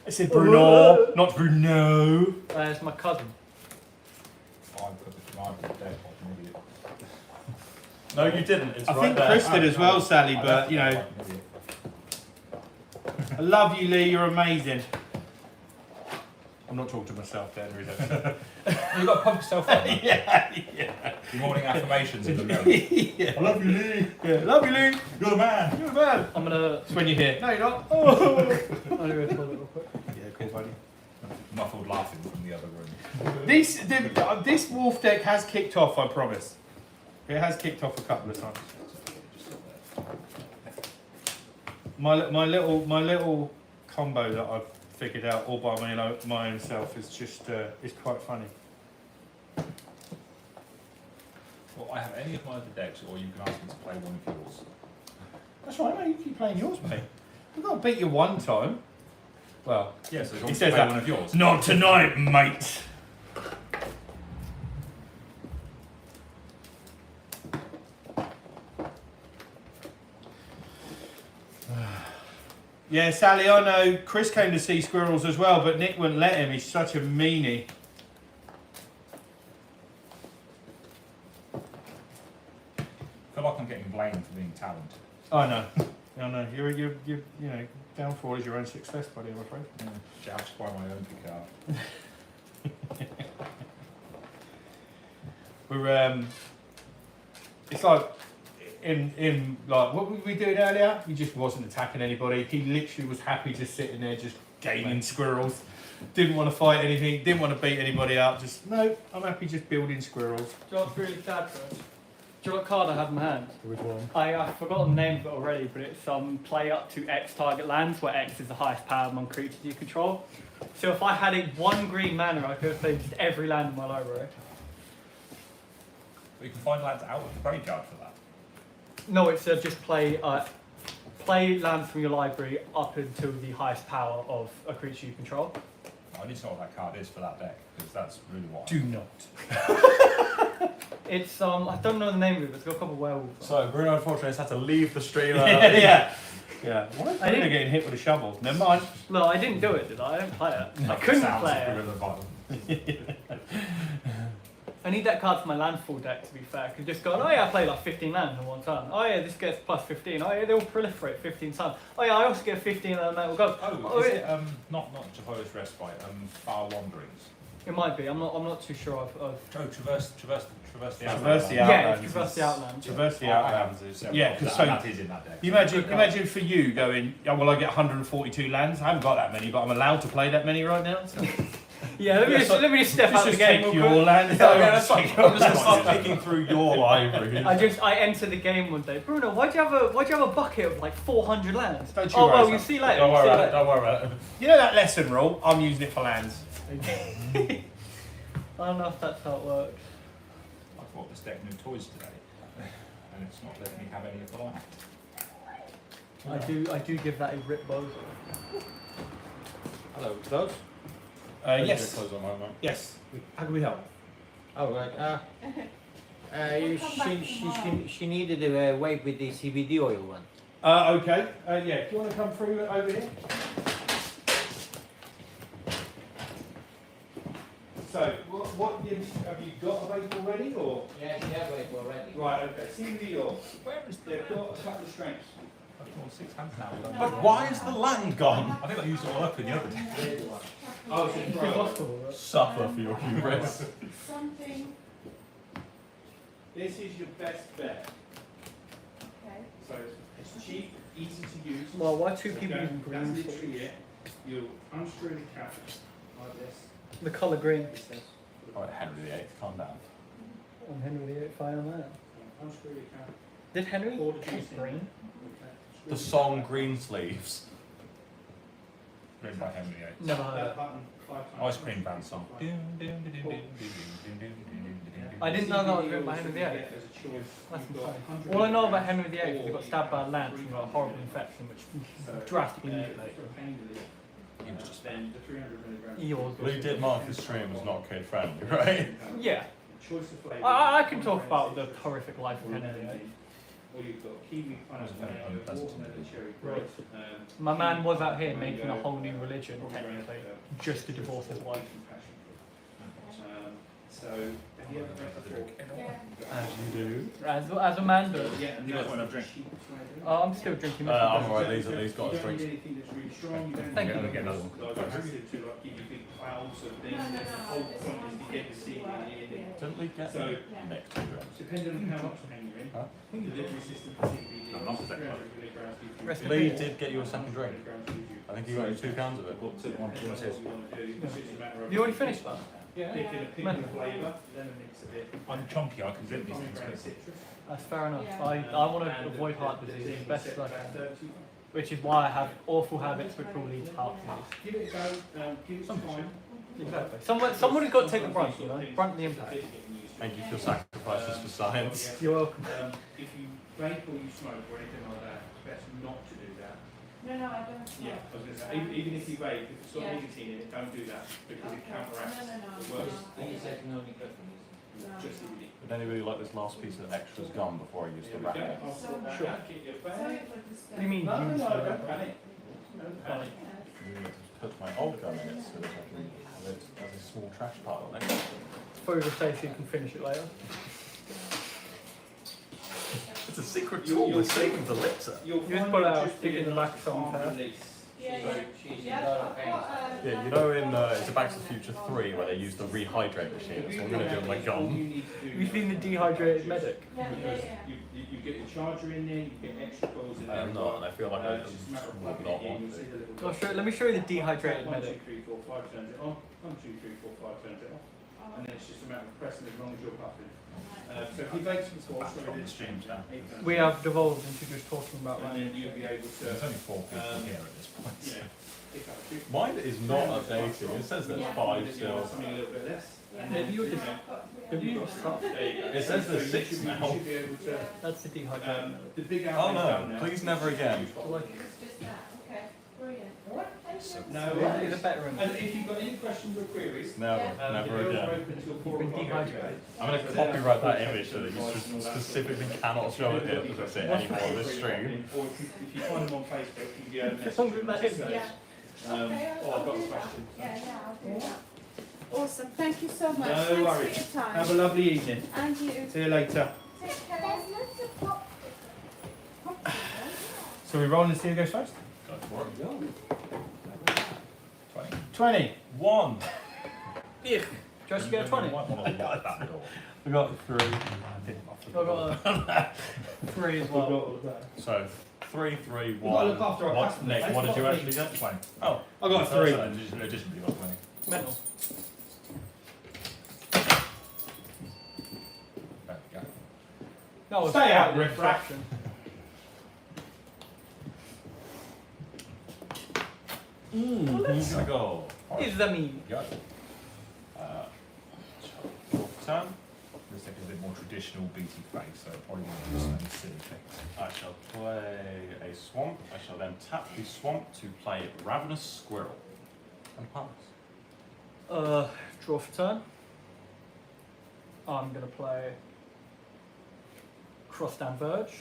I said Bruno, not Bruno. It's my cousin. I put the command in the deck like an idiot. No, you didn't. It's I right think there. Chris did as well, Sally. I But left you it know, like an idiot. I love you, Lee. You're amazing. I'm not talking to myself, Dan. Is it? You've got to pump yourself up. man. yeah. Your morning affirmations in the mirror. Yeah. I love you, Lee. Yeah. Love you, Lee. You're the man. You're a man. I'm gonna. It's when you're here. No, you're not. I'm gonna go to the toilet real quick. Yeah, cool, buddy. Muffled laughing from the other room. This wolf deck has kicked off. I promise. It has kicked off a couple of times. My little combo that I've figured out all by my own self is just is quite funny. Well, I have any of my other decks, or you can ask me to play one of yours. That's right. No, you keep playing yours, mate. We've got to beat you one time. Well, Yeah, so you He want me to says play that. one of yours. not tonight, mate. Yeah, Sally, I know Chris came to see squirrels as well, but Nick wouldn't let him. He's such a meanie. I feel like I'm getting blamed for being talented. I know. I know. You're you know, downfall is your own success, buddy, I'm afraid. Judged by my own card. We're it's like him like, what were we doing earlier? He just wasn't attacking anybody. He literally was happy just sitting there, just gaming squirrels. Didn't want to fight anything, didn't want to beat anybody up. Just, no, I'm happy just building squirrels. Do you know what's really sad for us? Do you know what card I have in my hand? Which one? I've forgotten the name of it already, but it's play up to X target lands, where X is the highest power among creatures you control. So if I had it 1 green mana, I could have played just every land in my library. But you can find lands out of the graveyard for that. No, it's just play lands from your library up until the highest power of a creature you control. I need to know what that card is for that deck, because that's really what. Do not. It's I don't know the name of it, but it's got a couple of werewolves. So Bruno unfortunately has had to leave the stream. Yeah. Why is I Bruno didn't- getting hit with a shovel? Never mind. No, I didn't do it, did I? I didn't play it. I couldn't Sounds play like it. a bottom. I need that card for my landfall deck, to be fair. Because just going, oh yeah, I play like 15 lands in one turn. Oh yeah, this gets plus 15. Oh yeah, they all proliferate 15 times. Oh yeah, I also get 15 elemental gold. Oh, is it not Jehovah's Respite, Far Wanderings? It might be. I'm not too sure of. Oh, Traverse the Traverse the Outlands. Yeah, it's Traverse the Outlands. Traverse the Oh, I have Outlands is. several Yeah, of because that, so. that is in that deck. You imagine for you going, oh, well, I get 142 lands. I haven't got that many, but I'm allowed to play that many right now. So. Yeah, let me just step out of the Just game. take real your quick. land. Yeah, that's fine. I'm just gonna start picking through your library. I enter the game one day. Bruno, why'd you have a bucket of like 400 lands? Don't you Oh worry, well, son. you see later. Don't you worry see about it. later. Don't worry about it. You know that lesson rule? I'm using it for lands. I don't know if that's how it works. I bought this deck new toys today, and it's not letting me have any of the land. I do give that a rip bozo. Hello, those? Yes. Close on my mic. Yes. How can we help? Oh, right. She needed a wipe with the CBD oil one. Okay. Yeah. Do you want to come through over here? So, what have you got available already, or? Yeah, she had wipe already. Right. Okay. CBD oil. Where is they've got a couple of strengths. I've got 6 hands now. But why is the land gone? I think I used it all up in the other deck. Oh, it's It's right. impossible, right? Suffer for your hubris. Something, This is your best bet. okay. So it's cheap, easy to use. Well, why two people Okay, using green? That's literally it. You'll unscrew the cap like this. The colour green. Alright, Henry VIII, calm down. I'm Henry VIII fan on that. Unscrew the cap. Did Henry Pour the take juice in. green? Okay. The song Greensleeves. Written by Henry VIII. Never heard That it. button 5 times. Ice cream band song. I didn't know that was written by Henry VIII. That's insane. All I know about Henry VIII is he got stabbed by a lance and got a horrible infection, which drastically mutilated him. He was just Then the 300 milligrams. He was. Lee did mark his stream as not kid friendly, right? Yeah, Choice of flavour. I can talk about the horrific life of Henry VIII. Or you've got kiwi, pineapple, mango, watermelon, cherry, Right. grape. My man was out here making a whole new religion, technically, just to divorce his wife. So, have you ever read the book? Yeah. As you do. As a man does. Yeah, and You guys want a drink? Oh, I'm still drinking this. I'm alright, Lee's got his You don't drinks. need anything that's really strong. You don't Thank need you. anything Get another that's one. like acid to like give you big clouds of things. No, no, The no, whole it's point is to fine. get the seed in. Didn't Lee get So- Nick to drink? Depending on how much hang you're in, Huh? the delivery system for CBD No, not is the 300 milligrams. Rest in Lee peace. did get you a second drink. I think he got you 2 cans of it. You already finished that? Picking a pink Mental. flavour, lemon mix a bit. I'm chunky, I can drink these things. Pomegranate but- citrus. That's fair enough. Yeah. I want to avoid heart disease as best as I can, which is why I have awful habits which will lead to heart disease. Give it a go, give it some time. Exactly. Somebody's got to take the brunt, you know, brunt of the impact. Thank you for your sacrifices for science. You're welcome. If you vape or you smoke or anything like that, it's best not to do that. No, no, I don't smoke. Yeah, I was going to say, even if you vape, if it's got Yeah. nicotine in it, don't do that because it Okay. counteracts No, no, no, the worst. no. He said no nicotine. No. Just CBD. Would anybody like this last piece of extras gum before I use the Here we go. wrap? I'll put that Sure. back in your bag. Sorry for this. What do you mean? No, no, use no, the- don't panic. Don't panic. Put my old gum in it so that I can have it as a small trash pile next to it. For your safety, you can finish it later. It's a secret You'll tool, we're see- saving the elixir. You'll You just find pull it out, just stick it in the being back of someone's calm hair. release. Yeah, She's yeah. she's Yeah, in a lot of I've pain. got, Yeah, you know in It's a Back to the Future 3 where they use the rehydrate machine, so I'm going to do it with my All gun. you need to do Have you seen the is dehydrated medic? yeah, yeah, Because yeah. you get your charger in there, you get extra coils in I there. am not, and I feel like I It's just a matter of would plugging not it in, want you'll to. see the little Let me show you the dehydrated 1, 2, medic. 3, 4, 5 turns it on. 1, 2, 3, 4, 5 turns it off. Oh, And then it's just a matter of pressing as long as you're puffing. So if you bake some sauce, Back on the streams now. We have devolved into just talking about and random. then you'll be able to, There's only 4 people here at this point. you know, pick up a few. Mine is not updating. It says there's Yeah. 5 Something still. a little bit less. Yeah. And Maybe then, you you just- know, Have you just stopped? there you go. It says there's So 6 you now. should be able to. That's the dehydrated medic. The big Oh outlet's done no, now. please never again. I like it. It's just that, okay, brilliant. Thank you. No It's worries. a better one. And if you've got any questions or queries, Never, Yeah. never the doors are again. open till You've 4 been o'clock. dehydrated. I'm going to copyright that image so that you specifically cannot show it here because it's anymore on this stream. Or if you find them on Facebook, you can go Just something and like message it. us. Yeah. Oh, Okay, I've I'll got do a that. question. Yeah, yeah, I'll do that. Awesome, thank you so much. No Thanks worries. for your time. Have a lovely evening. And you. See you later. Take care. There's lots of pop. So we roll and see who goes first? Go for it. 20. 20. 1. Just get a 20. You might want to lock that door. We got 3. I've got a 3 as well. So 3, 3, 1. We've got to look after our What? customers. Nick, They've what did got you three. actually get? 20. Oh, I got a So 3. in addition, you got 20. Metal. There we go. That was Stay quite out, the Rick. fraction. Let's go. Is the mean. Go. Turn. This deck is a bit more traditional BT face, so probably going to do some silly things. I shall play a swamp. I shall then tap the swamp to play Ravenous Squirrel. And pass. Draw for turn. I'm going to play Crossdown Verge,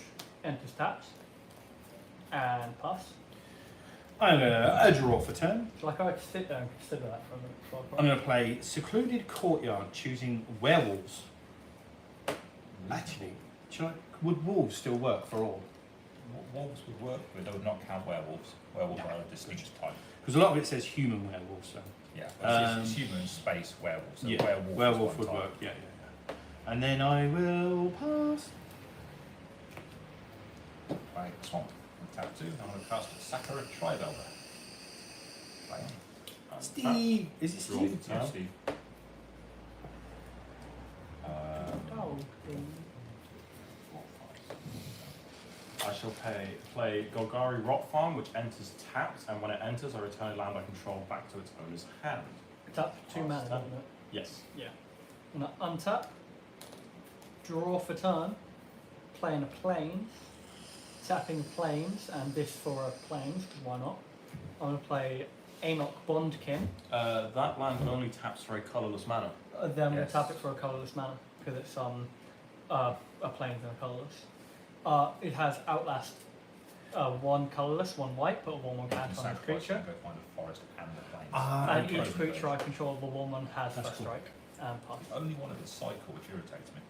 enters taps, and pass. I'm going to draw for turn. So I can sit there and consider that for a minute before I I'm going to play Secluded Courtyard, choosing werewolves. Actually, would wolves still work for all? Wolves would work, but they would not count werewolves. Werewolves are a distinct type. Because a lot of it says human werewolves. So. Yeah, but it's human space werewolves. So Yeah, werewolf, werewolf is would one work. type. Yeah. And then I will pass. Play Swamp. Tap 2. I'm going to cast Sakura Trivelder. Play on. And Steve! Is it Draw Steve? for Yeah, turn. Steve. Oh, I shall play Golgari Rock Farm, which enters tapped, and when it enters, I return a land I control back to its owner's hand. tap 2 mana, doesn't it? Yes. I'm going to untap, draw for turn, playing a plains, tapping plains, and this for a plains, why not? I'm going to play Enoch Bondkin, That land only taps for a colourless mana. then I'm going Yes. to tap it for a colourless mana, because it's a plains and a colourless. It has Outlast, 1 colourless, 1 white, put a 1/1 You can counter on this sacrifice creature. and go find a forest and the plains. And okay. each creature I control, the 1/1 has That's first cool. strike and pass. Only one of its cycle, which irritates me.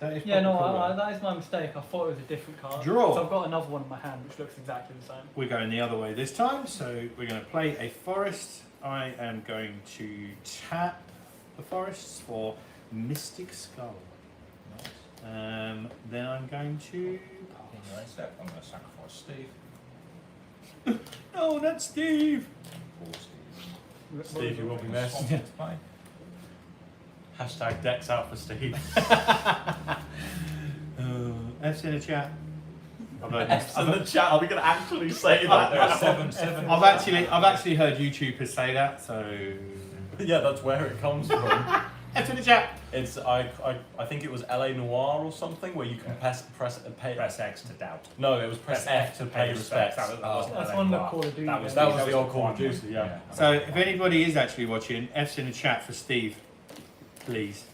That is Yeah, no, proper cool. that is my mistake. I thought it was a different card. Draw. So I've got another one in my hand which looks exactly the same. We're going the other way this time, so we're going to play a forest. I am going to tap the forests for Mystic Skull. Nice. Then I'm going to In your own step, I'm going to sacrifice Steve. No, not Steve! Poor Steve. Steve, you will be missed. Swamp to play. Hashtag decks out for Steve. F's in the chat. F's in the chat. Are we going to actually say There are that? 7. I've actually heard YouTubers say that, so Yeah, that's where it comes from. F's in the chat. It's I think it was LA Noir or something where you can press pay. Press X to doubt. No, it was press F to pay respects. That wasn't That's LA one of the Noir. Call of Duty That was, games. That was that the old Call of one. Duty, yeah. So if anybody is actually watching, F's in the chat for Steve, please.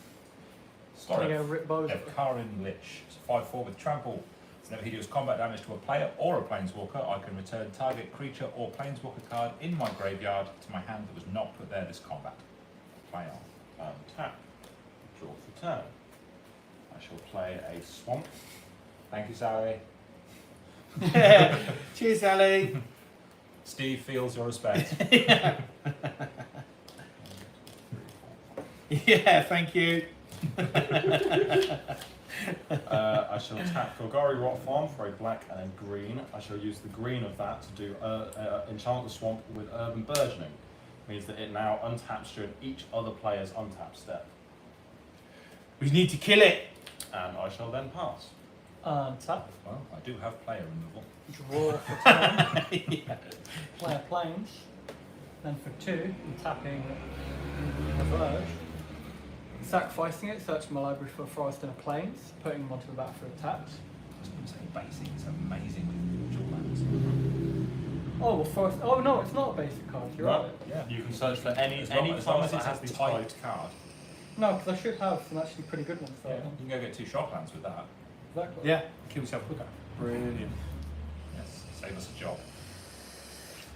Can I get a Sorry. Rip Bows? Karin Lich. It's a 5/4 with trample. Whenever he deals combat damage to a player or a planeswalker, I can return target creature or planeswalker card in my graveyard to my hand that was not put there this combat. Play on. Tap. Draw for turn. I shall play a swamp. Thank you, Sari. Cheers, Ali. Steve feels your respect. Yeah, thank you. I shall tap Golgari Rot Farm for a black and a green. I shall use the green of that to do enchant the swamp with Urban Burgeoning. Means that it now untaps during each other player's untap step. We need to kill it. And I shall then pass. Tap. Well, I do have player removal. Draw for turn. Player planes. Then for 2, I'm tapping the Verge. Sacrificing it, searching my library for a forest and a plains, putting them onto the battlefield tapped. Just going to say basic. It's amazing with dual lands. Oh, well, forest. Oh no, it's not a basic card. You're right. Yeah. You can search for any As long card as that it's has a the typed type. card. No, because I should have some actually pretty good ones. Yeah. Though. You can go get 2 shocklands with that. Exactly. Yeah, kill yourself quicker. Brilliant. Yes. Save us a job.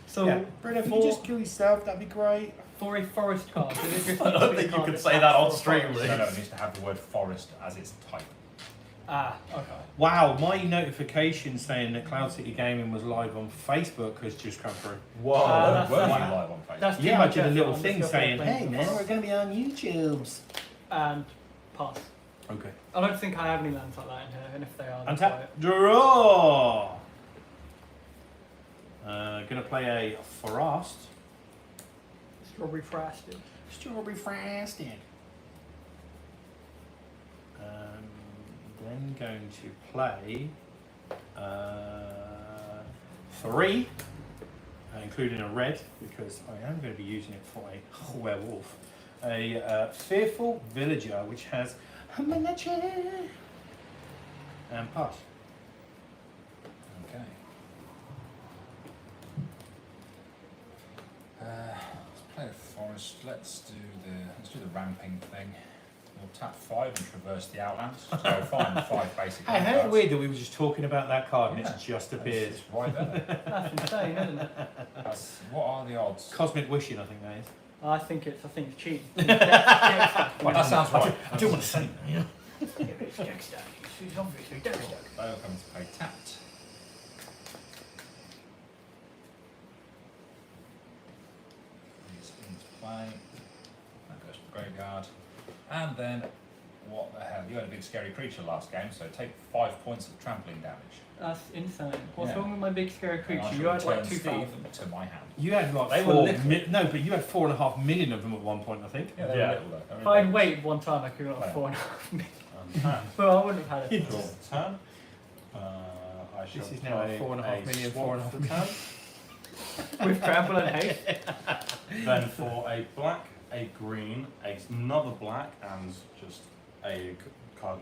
So Yeah, brilliant. If you just kill yourself, that'd be great. for a forest card, is it just I don't think you could say that on stream, No, Lee. no, it needs to have the word forest as its type. Ah, okay. Wow, my notification saying that Cloud City Gaming was live on Facebook has just come through. Whoa, that's- were you wow. live on Facebook? That's too Yeah, I much did a effort little on thing the saying, stuff I hey played man, before. we're going to be on YouTube's. And pass. Okay. I don't think I have any lands like that in here, and if they are, then Untap. Draw! Gonna play a Frost. Strawberry frosted. Strawberry Frosted. Then going to play 3, including a red, because I am going to be using it for a werewolf. A Fearful Villager, which has a miniature. And pass. Okay. Let's play a forest. Let's do the ramping thing. We'll tap 5 and traverse the outlands. So find 5 basic. Hey, how cards. weird that we were just talking about that card and Yeah. it's just It's- appeared. It's right there. That's insane, isn't it? What are the odds? Cosmic Wishing, I think that is. I think it's cheating. Well, that sounds right. I do want to say, yeah. It's deck stack. It's obviously deck stack. They'll come to play tapped. These into play. That goes to the graveyard. And then, what the hell? You had a big scary creature last game, so take 5 points of trampling damage. That's insane. What's Yeah. wrong with my big scary And I creature? shall You had like return 2,000. Steve to my hand. You had like They were 4 liquid. no, but you had 4.5 million of them at one point, I think. Yeah, they Yeah. were little though. They If were I'd little. waited one time, I could have got Right. 4.5 million. Untap. But I wouldn't have had it. Draw turn. I shall This is now a play 4.5 million, swamp 4.5 for million. turn. With trample and haste. Then for a black, a green, another black, and just a card,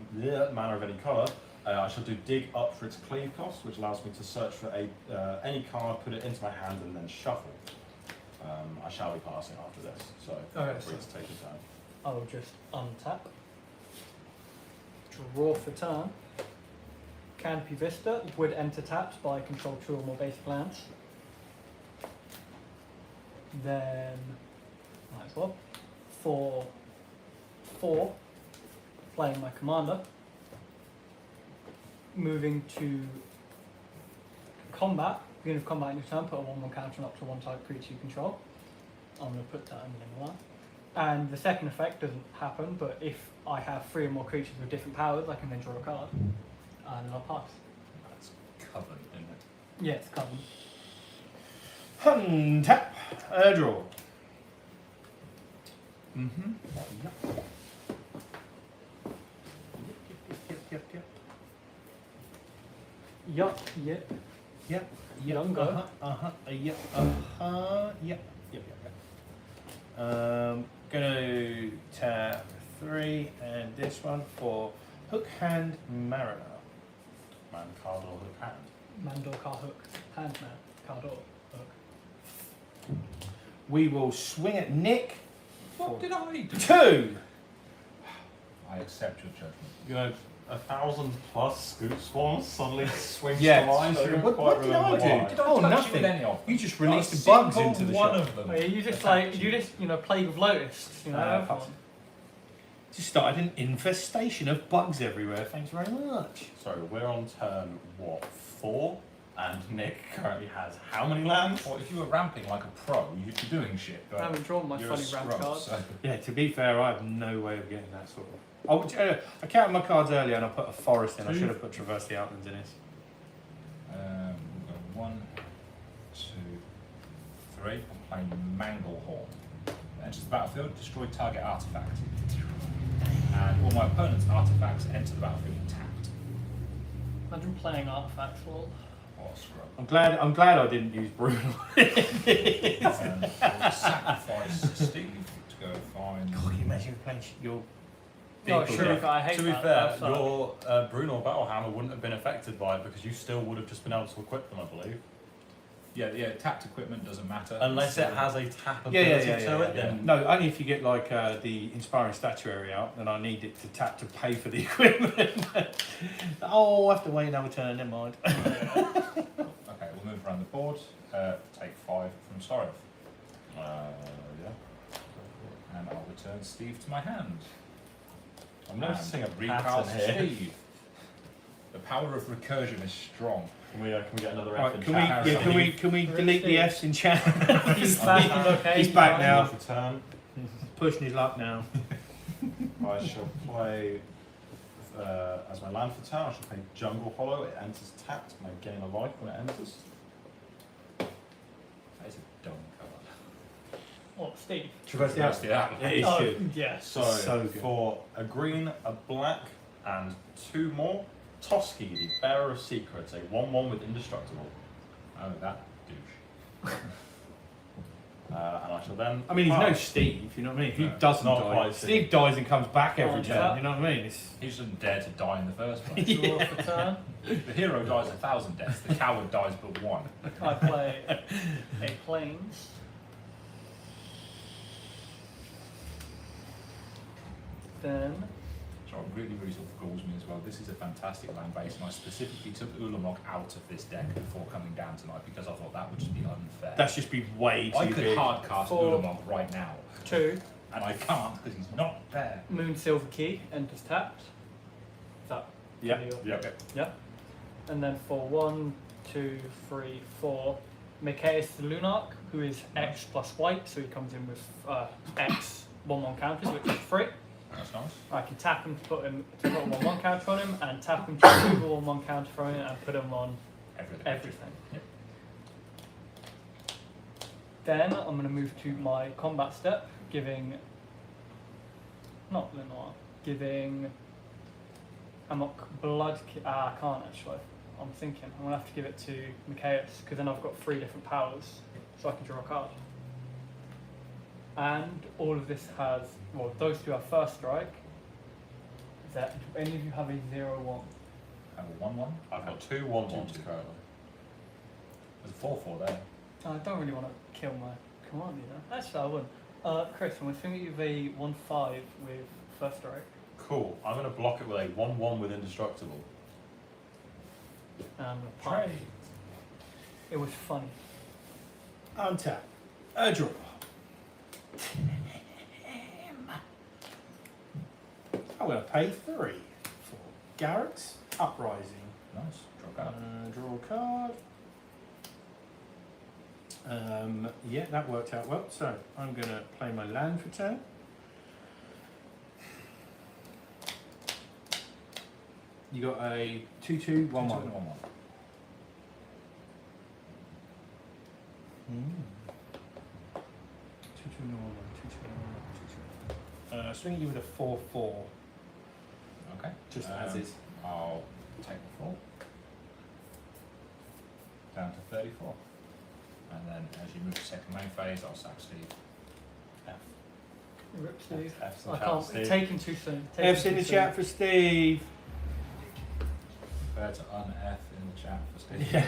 mana of any colour, I shall do dig up for its cleave cost, which allows me to search for any card, put it into my hand, and then shuffle. I shall be passing after this, so Okay, feel free to take your turn. I will just untap. Draw for turn. Canopy Vista would enter taps by control 2 or more basic lands. Then, might as well. For 4, playing my commander. Moving to combat. Beginning of combat in your turn, put a 1/1 counter on up to 1 type creature you control. I'm going to put that in the line. And the second effect doesn't happen, but if I have 3 or more creatures with different powers, I can then draw a card. And then I'll pass. That's covered, isn't it? Yeah, it's covered. Untap. Draw. Mm-hmm. Yep. Yup, yep. Yep. Young go. Yep. Gonna tap 3 and this one for Hook Hand Mariner. Man, card or hook hand. Mandor car hook. Hand man. Card or hook. We will swing at Nick. What did I do? 2. I accept your judgment. You know, 1,000+ scoop swans suddenly swings Yeah. to line. I don't What quite did I remember do? why. Did I Oh, touch nothing. you with any of them? You just Not released a the bugs single into the one shop. of them. Oh, yeah, you just attacked plague of lotus. pass. Just started an infestation of bugs everywhere. Thanks very much. So we're on turn, what, 4? And Nick currently has how many lands? Or if you were ramping like a pro, you'd be doing shit. But I haven't drawn my you're funny a ramp scrub, cards. so- Yeah, to be fair, I have no way of getting that sort of. I counted my cards earlier and I put a forest in. I should have put Traverse the Outlands in this. We'll go 1, 2, 3. I'm playing Manglehorn. Enters the battlefield, destroy target artifact. And all my opponent's artifacts enter the battlefield tapped. Imagine playing artifacts, lol. What a scrub. I'm glad I didn't use Bruno. And we'll sacrifice Steve to go find. Can you imagine playing your No, vehicle sure, deck? I hate To be that. fair, That's like- your Bruno Battlehammer wouldn't have been affected by it because you still would have just been able to equip them, I believe. Yeah, tapped equipment doesn't matter. Unless it So- has a tap Yeah, ability yeah, to yeah, it, yeah. then No, only if you get like the inspiring statuary out, then I need it to tap to pay for the equipment. Oh, I have to wait another turn. Never mind. Okay, we'll move around the board. Take 5 from Sorrow. yeah. And I'll return Steve to my hand. I'm noticing a recast pattern here. Steve. The power of recursion is strong. Can we get another F Right, in can we? chat? Yeah, can we delete the F's in chat? He's back, okay. He's back fine. now. For turn, Pushing his luck now. I shall play as my land for turn. I shall play Jungle Hollow. It enters tapped, and I gain a life when it enters. That is a dumb card. What, Steve? Traverse the Outlands. Yeah. Yeah, it's Oh, good. yes. So, good. for a green, a black, and 2 more, Toski, the Bearer of Secrets, a 1/1 with Indestructible. Oh, that douche. And I shall then. I mean, he's no pass. Steve, you know what I mean? He No, doesn't not die. quite Steve dies and comes back every Oh, turn, yeah. you know what I mean? It's, He doesn't dare to die in the first place. Draw for turn. The hero dies 1,000 deaths, the coward dies but 1. I play a plains. Then So it really, really sort of galls me as well. This is a fantastic land base, and I specifically took Ulamog out of this deck before coming down tonight because I thought that would just be unfair. that's just be way too I could big. hard cast For- Ulamog right now, 2 and I can't because he's not there. Moon Silver Key enters tapped. Is that Yeah. Yep. Yeah. And then for 1, 2, 3, 4, Micaeus the Lunarch, who is X plus white, so he comes in with X 1/1 counters, which is free. That's nice. I can tap him to put a 1/1 counter on him, and tap him to remove a 1/1 counter from him, and put him on Everything. everything. Yep. Then I'm going to move to my combat step, giving. Not Lenoir, giving. Amok Blood. I can't actually. I'm thinking I'm going to have to give it to Micaeus, because then I've got 3 different powers, so I can draw a card. And all of this has. Well, those 2 have first strike. Is that, do any of you have a 0/1? Have a 1/1. I've got 2 1/1s currently. There's a 4/4 there. I don't really want to kill my command either. Actually, I wouldn't. Chris, I'm assuming you have a 1/5 with first strike. Cool. I'm going to block it with a 1/1 with Indestructible. And I'm going to pipe. It was funny. Untap. A draw. I'm going to pay 3 for Garrett's Uprising. Nice. Draw card. Draw a card. Yeah, that worked out well. So I'm going to play my land for turn. You got a 2/2 1/1. 1/1. Swing you with a 4/4. Okay. Just as is. I'll take the 4. Down to 34. And then as you move to second main phase, I'll sack Steve. F. Rip Steve. F's in I chat, can't. Steve. Taken too soon. Taken F's in too the soon. chat for Steve. Prepare to un-F in the chat for Steve. Yeah.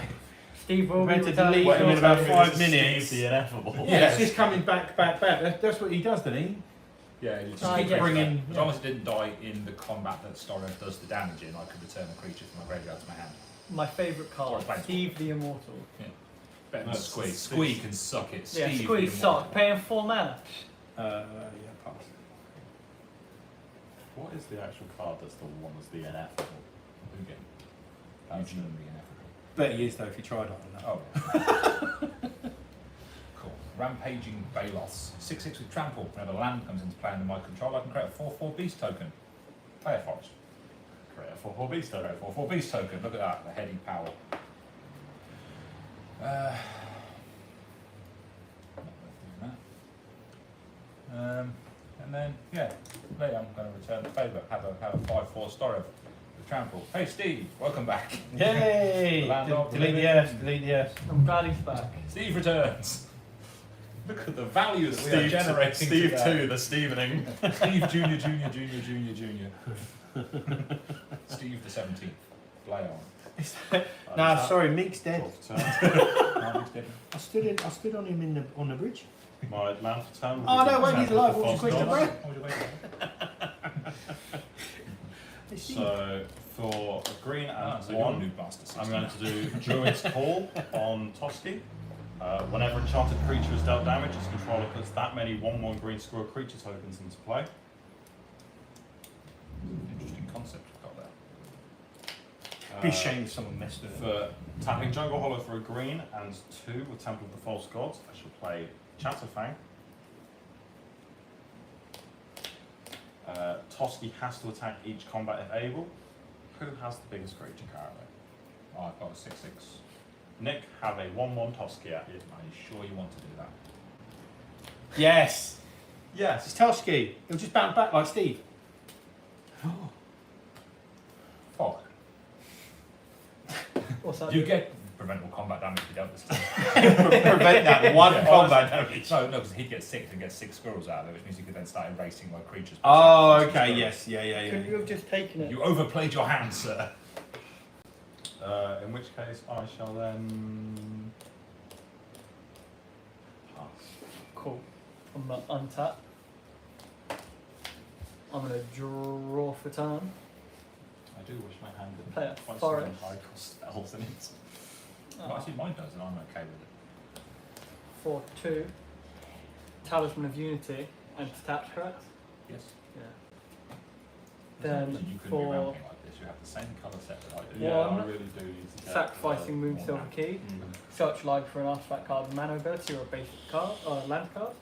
Steve will be Meant to returning delete shortly. him in about This 5 is minutes. Steve the ineffable. Yeah, it's just coming back. That's what he does, doesn't he? Yeah, you just Oh, keep yeah. bringing Bringing- as long as it didn't die in the combat that Storrev does the damage in, I could return a creature from my graveyard to my hand. My favourite card, Sorry, Steve the Immortal. Better than No, Squeak. it's- Squeak can suck it. Yeah, Steve Squeeze the sock, Immortal. paying 4 mana. Yeah, pass. What is the actual card that's the one that's the ineffable? Who again? That's Eugene the Ineffable. Bet he is though if you tried on that. Oh. Cool. Rampaging Balos. 6/6 with trample. Whenever land comes into play under my control, I can create a 4/4 beast token. Play a forest. Create a 4/4 beast Create token. a 4/4 beast token. Look at that, the heady power. Not worth doing that. And then, yeah, today I'm going to return the favour. Have a 5/4 Storov with trample. Hey Steve, welcome back. Yay! Land of Delete the living. S, delete the S. I'm glad he's back. Steve returns. Look at the value that we are generating Steve today. 2, the Stevening. Steve Junior. Steve the 17th. Play on. Nah, sorry, Meek's dead. Turn. I stood on him on the bridge. My land for turn. Oh, no, wait, he's alive. What's your question, False bro? So for a green and So you're a one, new bastard. I'm going to do Druid's Call on Toski. Whenever enchanted creature is dealt damage, its controller puts that many 1/1 green squirrel creature tokens into play. Interesting concept you've got there. Be a shame if someone messed with it. For tapping Jungle Hollow for a green and 2 with Temple of the False Gods, I shall play Chatterfang. Toski has to attack each combat if able. Who has the biggest creature currently? Oh, I've got a 6/6. Nick, have a 1/1 Toski at you. Are you sure you want to do that? Yes! Yes. It's Toski. He'll just bounce back like Steve. Fog. What's that? You get preventable combat damage if you don't this time. Prevent that one Yeah. combat damage. No, because he'd get 6 and get 6 squirrels out of it, which means you could then start erasing my creatures. Oh, Six okay, squirrels. yes, yeah. Could you have just taken it? You overplayed your hand, sir. In which case, I shall then pass. Cool. I'm gonna untap. I'm gonna draw for turn. I do wish my hand didn't Play a have quite forest. some high cost spells in it. Well, actually, mine does, and I'm okay with it. 4/2. Talisman of Unity and tap, correct? Yes. Yeah. There's no Then reason you couldn't be for ramping like this. You have the same colour set that I do. Yeah, I One. really do need to get sacrificing more Moonsilver mana. Key, search live for an artifact card, mana ability, or a basic card, or a land card.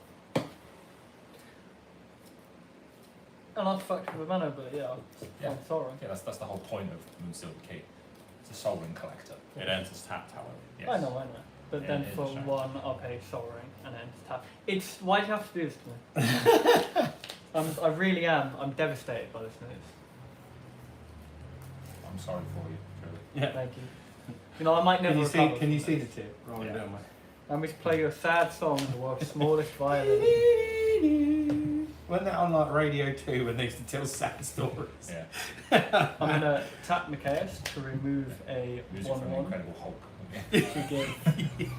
An artifact with a mana ability, yeah. Yeah. I'm sorry. Yeah, that's the whole point of Moonsilver Key. It's a soul ring collector. It enters tapped, however. Yes. I know. But Yeah, then it is for a shame. 1, I'll pay Soul Ring and then tap. It's why do you have to do this to me? I really am. I'm devastated by this news. I'm sorry for you, truly. Yeah. Thank you. You know, I might never. Can recover you from see this. the tip? Rolling Yeah. down my. I'm going to play you a sad song, the world's smallest violin. Wasn't that on like Radio 2 when they used to tell sad stories? Yeah. I'm going to tap Micaeus to remove a Music from the 1/1 Incredible Hulk. to give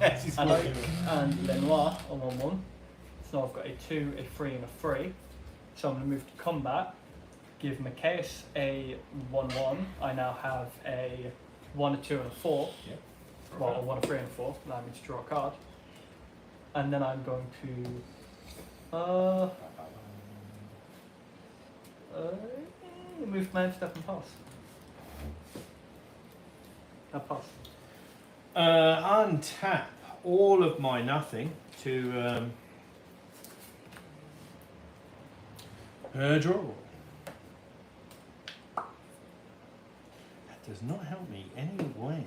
Yes, it's Allo working. and Lenoir on 1/1. So I've got a 2, a 3, and a 3. So I'm going to move to combat, give Micaeus a 1/1. I now have a 1, a 2, and a 4. Yep. Well, a 1, a 3, and a 4, allowing me to draw a card. And then I'm going to move command step and pass. I pass. Untap all of my nothing to draw. That does not help me any way.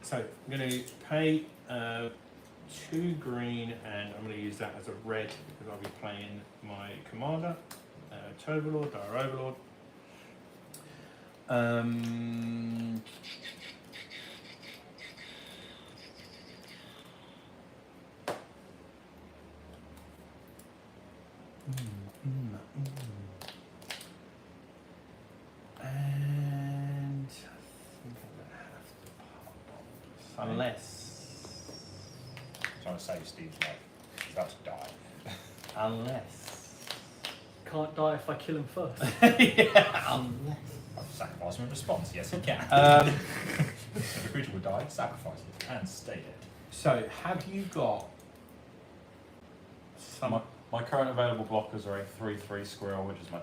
So I'm going to pay 2 green, and I'm going to use that as a red because I'll be playing my commander, Overlord, Dire Overlord. And I think I'm going to have to pop unless. I'm trying to save Steve's life. He's about to die. Unless. Can't die if I kill him first. Yeah, unless. I've sacrificed him in response. Yes, he can. If the creature would die, sacrifice it and stay dead. So, have you got some? My My current available blockers are a 3/3 squirrel, which is my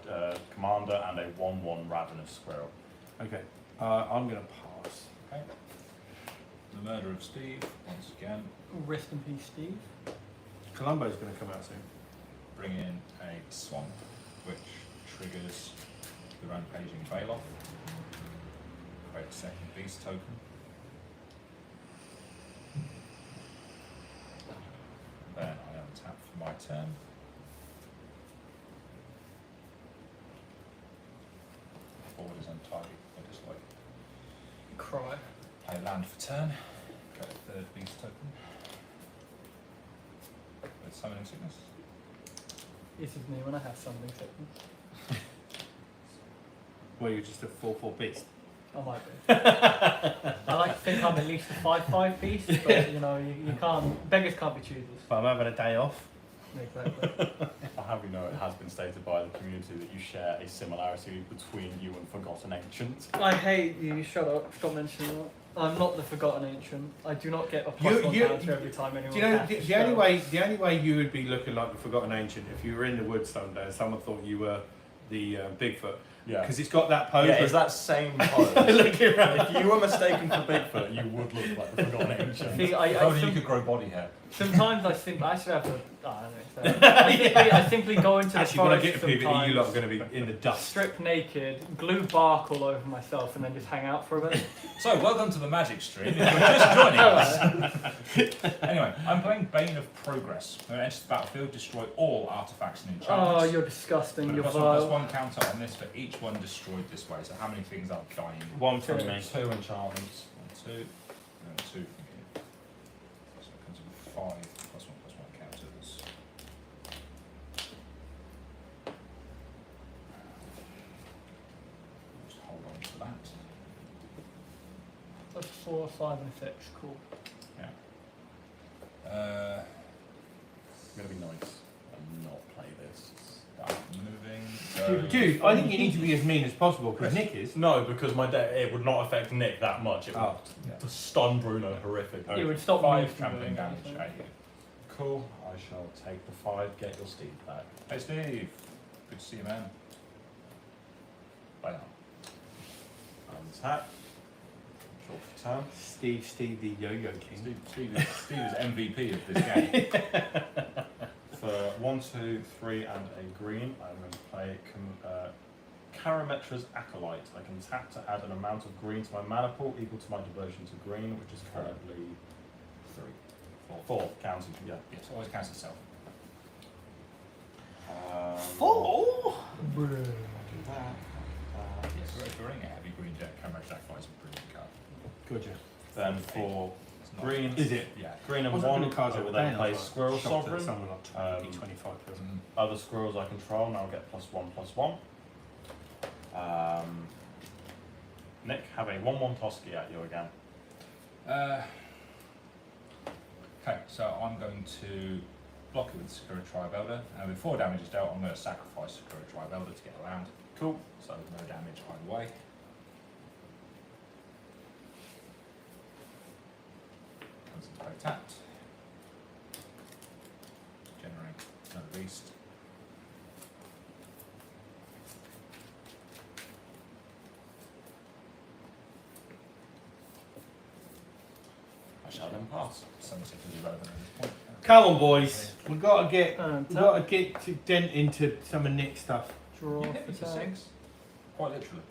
commander, and a 1/1 ravenous squirrel. Okay. I'm going to pass. Okay. The murder of Steve, once again. Rest in peace, Steve. Columbo's going to come out soon. Bring in a swamp, which triggers the rampaging Bailoff. Create a second beast token. Then I untap for my turn. Forward is on target, I dislike. Cry. Play land for turn. Get a third beast token. With summoning sickness. This is me when I have something sickness. Well, you're just a 4/4 beast. I might be. I like to think I'm at least a 5/5 beast, but you know, you can't, beggars can't be choosers. But I'm having a day off. Exactly. I'll have you know it has been stated by the community that you share a similarity between you and Forgotten Ancient. I hate you, shut up, stop mentioning that. I'm not the Forgotten Ancient. I do not get a You- plus one you- counter every time anyone Do you know casts the a only spell. way you would be looking like the Forgotten Ancient if you were in the woods someday and someone thought you were the Bigfoot Yeah. because it's got that pose. Yeah, where- it's that same pose. Looking around. If you were mistaken for Bigfoot, you would look like the Forgotten Ancient. See, If I only you sim- could grow body hair. sometimes I think I should have a. I don't know. I simply go into the Actually, when I forest get to puberty, sometimes, you lot are going to be in the dust. strip naked, glue bark all over myself, and then just hang out for a bit. So, welcome to the Magic stream. If you're just joining us. Anyway, I'm playing Bane of Progress. When it enters the battlefield, destroy all artifacts and Oh, enchantments. you're disgusting. Put a You're +1/+1 vile. counter on this for each one destroyed this way. So, how many things are dying? One from Two. me. 2 enchantments. 1, 2, and 2 from here. So, it comes with 5 +1/+1 counters. Just hold on to that. That's 4, 5, and 6. Cool. Uh, I'm going to be nice and not play this. Start moving. Dude, I think you need to be as mean as possible because Nick is. No, because my deck, it would not affect Nick that much. It would Oh. Yeah. stun Bruno horrifically. You would stop 5 me from trampling doing damage anything. at you. Cool. I shall take the 5, get your Steve back. Hey Steve, good to see you, man. Bye now. Untap. Short for turn. Steve the Yo-Yo King. Steve is MVP of this game. For 1, 2, 3, and a green, I'm going to play Karametra's Acolyte. I can tap to add an amount of green to my mana pool equal to my devotion to green, which is currently 4 counting. Yeah. Yes, always counts itself. 4? Do that. Yes, if you're running a heavy green deck, Camera Sacrifice is a brilliant card. Gotcha. Then for It's not- green, Is it? Yeah. green and Wasn't 1, really cards I that will were then banned, play I was Squirrel shocked that Sovereign. Someone on 20, Um, 25 pills. Other squirrels I control now get +1/+1. Nick, have a 1/1 Toski at you again. Okay, so I'm going to block it with Sakura Tribe Elder, and with 4 damage is dealt, I'm going to sacrifice Sakura Tribe Elder to get around. Cool. So no damage either way. Comes into play tapped. Generate another beast. I shall then pass. Sunset is irrelevant at this point. Come on, boys. We've got to get Tap, to dent into some of Nick's stuff. draw You hit me for for turn. 6. Quite literally.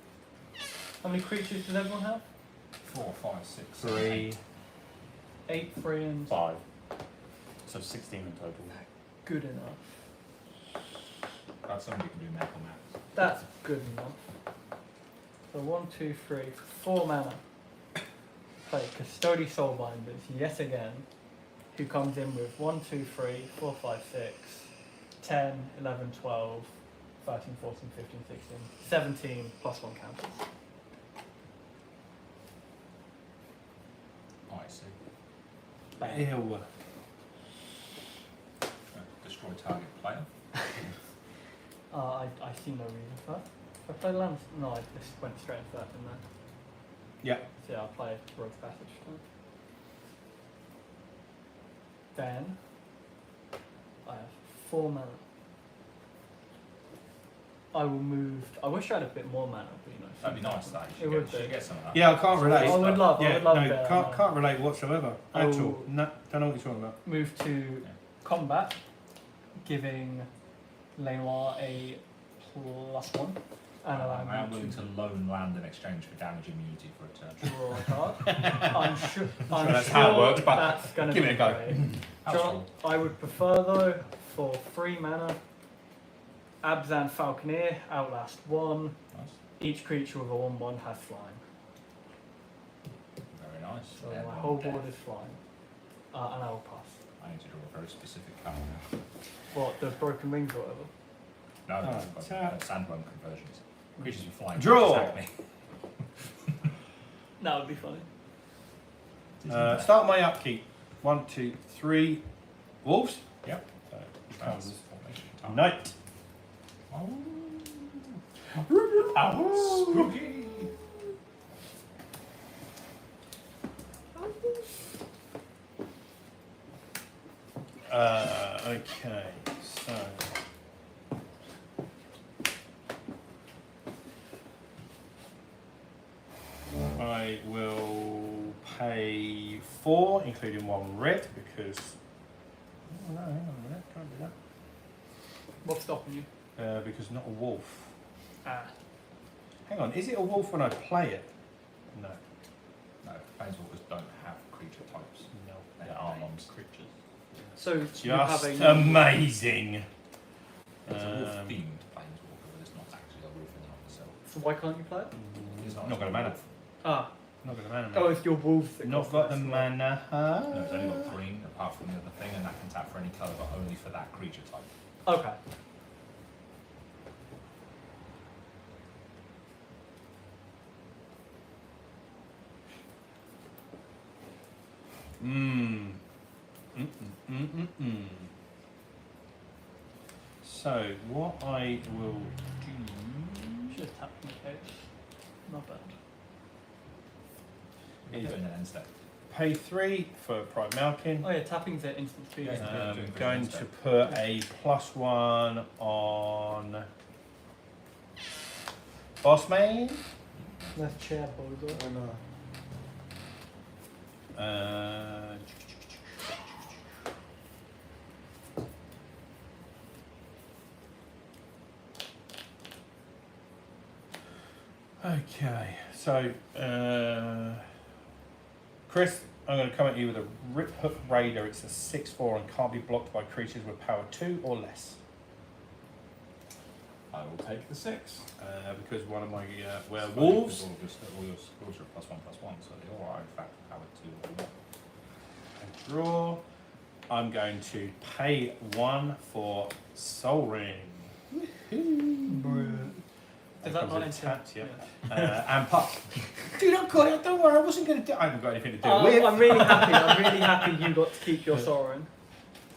How many creatures does everyone have? 4, 5, 6. 3. 8, 3, and 5. So 16 in total. good enough. Glad somebody can do mental maths. That's good enough. So 1, 2, 3, 4 mana. Play Custody Soulbinders yet again, who comes in with 1, 2, 3, 4, 5, 6, 10, 11, 12, 13, 14, 15, 16, 17 +1 counters. I see. Ew. Destroy target player. I see no reason for that. If I play lands, no, I just went straight into that, didn't I? Yeah. So yeah, I'll play Rogue's Passage. Then I have 4 mana. I will move. I wish I had a bit more mana, but you know. That'd be nice. That It would should be. get some of that. Yeah, I can't relate. I would love. I Yeah, would love no, that. can't relate whatsoever. I At will- all. No, don't know what you're talking about. Move to combat, giving Lenoir a +1 and I am allowing willing me to loan land in exchange for damage immunity for a turn. draw a card. I'm sure. that's how it works, but that's gonna give be it a go. great. How John, strong? I would prefer though for 3 mana. Abzan Falconeer, Outlast 1. Nice. Each creature with a 1/1 has flying. Very nice. So Yeah, my one whole death. board is flying. And I will pass. I need to draw a very specific card now. What, the Broken Rings or whatever? No, Oh, but, tap. sandworm conversions. Creatures with flying. Draw. Attack me. That would be funny. Start my upkeep. 1, 2, 3. Wolves. Yep. So it That's becomes formation time. Knight. Oh, spooky. Okay, so I will pay 4, including 1 red, because oh, no, hang on a minute, can't do What's stopping you? that. Because not a wolf. Ah. Hang on, is it a wolf when I play it? No. No, planeswalkers don't have creature types. No. They are non-creatures. So you Just have a amazing. It's a wolf-themed planeswalker, but it's not actually a wolf in and of itself. So why can't you play it? It's Not got a mana. Ah. Not got a mana. Oh, it's your wolves that Not cost got the less. mana. No, it's only got green apart from the other thing, and that can tap for any colour, but only for that creature type. Okay. Mmm. Mm-mm-mm-mm-mm. So, what I will do Should have tapped in the case. Not bad. You're doing an end step. pay 3 for Prime Malkin. Oh yeah, tapping's at instant speed. Yeah. isn't it? Doing Going pretty to good put a +1 on Boss Main. That's chair boulder. I know. Okay, so Chris, I'm going to come at you with a Rip Hook Raider. It's a 6/4 and can't be blocked by creatures with power 2 or less. I will take the 6. Because one of my Because werewolves. all your skills are +1/+1, so they all are in fact power 2 or 1. And draw. I'm going to pay 1 for Soul Ring. Does that not enter? tapped, yeah. And puff. Dude, I've got it. Don't worry, I wasn't going to do. I haven't got anything to do with. I'm really happy. I'm really happy you got to keep your Sorin.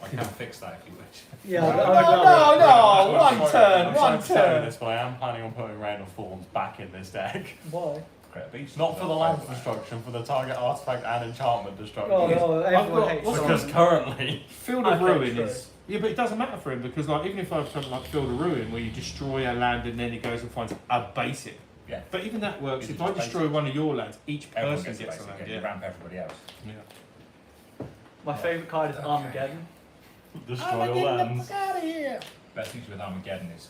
I can fix that if you wish. Yeah, No, I would love it. no, I'm one sorry- turn, I'm one sorry to tell you turn. this, but I am planning on putting Rain of Thorns back in this deck. Why? Create a beast. Not for the land destruction, for the target artifact and enchantment destruction. Oh no, everyone got- hates what's Sorin. Because currently, Field of Okay, Ruin true. is. Yeah, but it doesn't matter for him because, like, even if I have something like Field of Ruin where you destroy a land and then it goes and finds a basic. Yeah. But even that works. It's If I just destroy basic. one of your lands, each Everyone person gets a gets a basic, land. and you Yeah. ramp everybody else. Yeah. My favourite card is Armageddon. destroy your lands. out of here! Best things with Armageddon is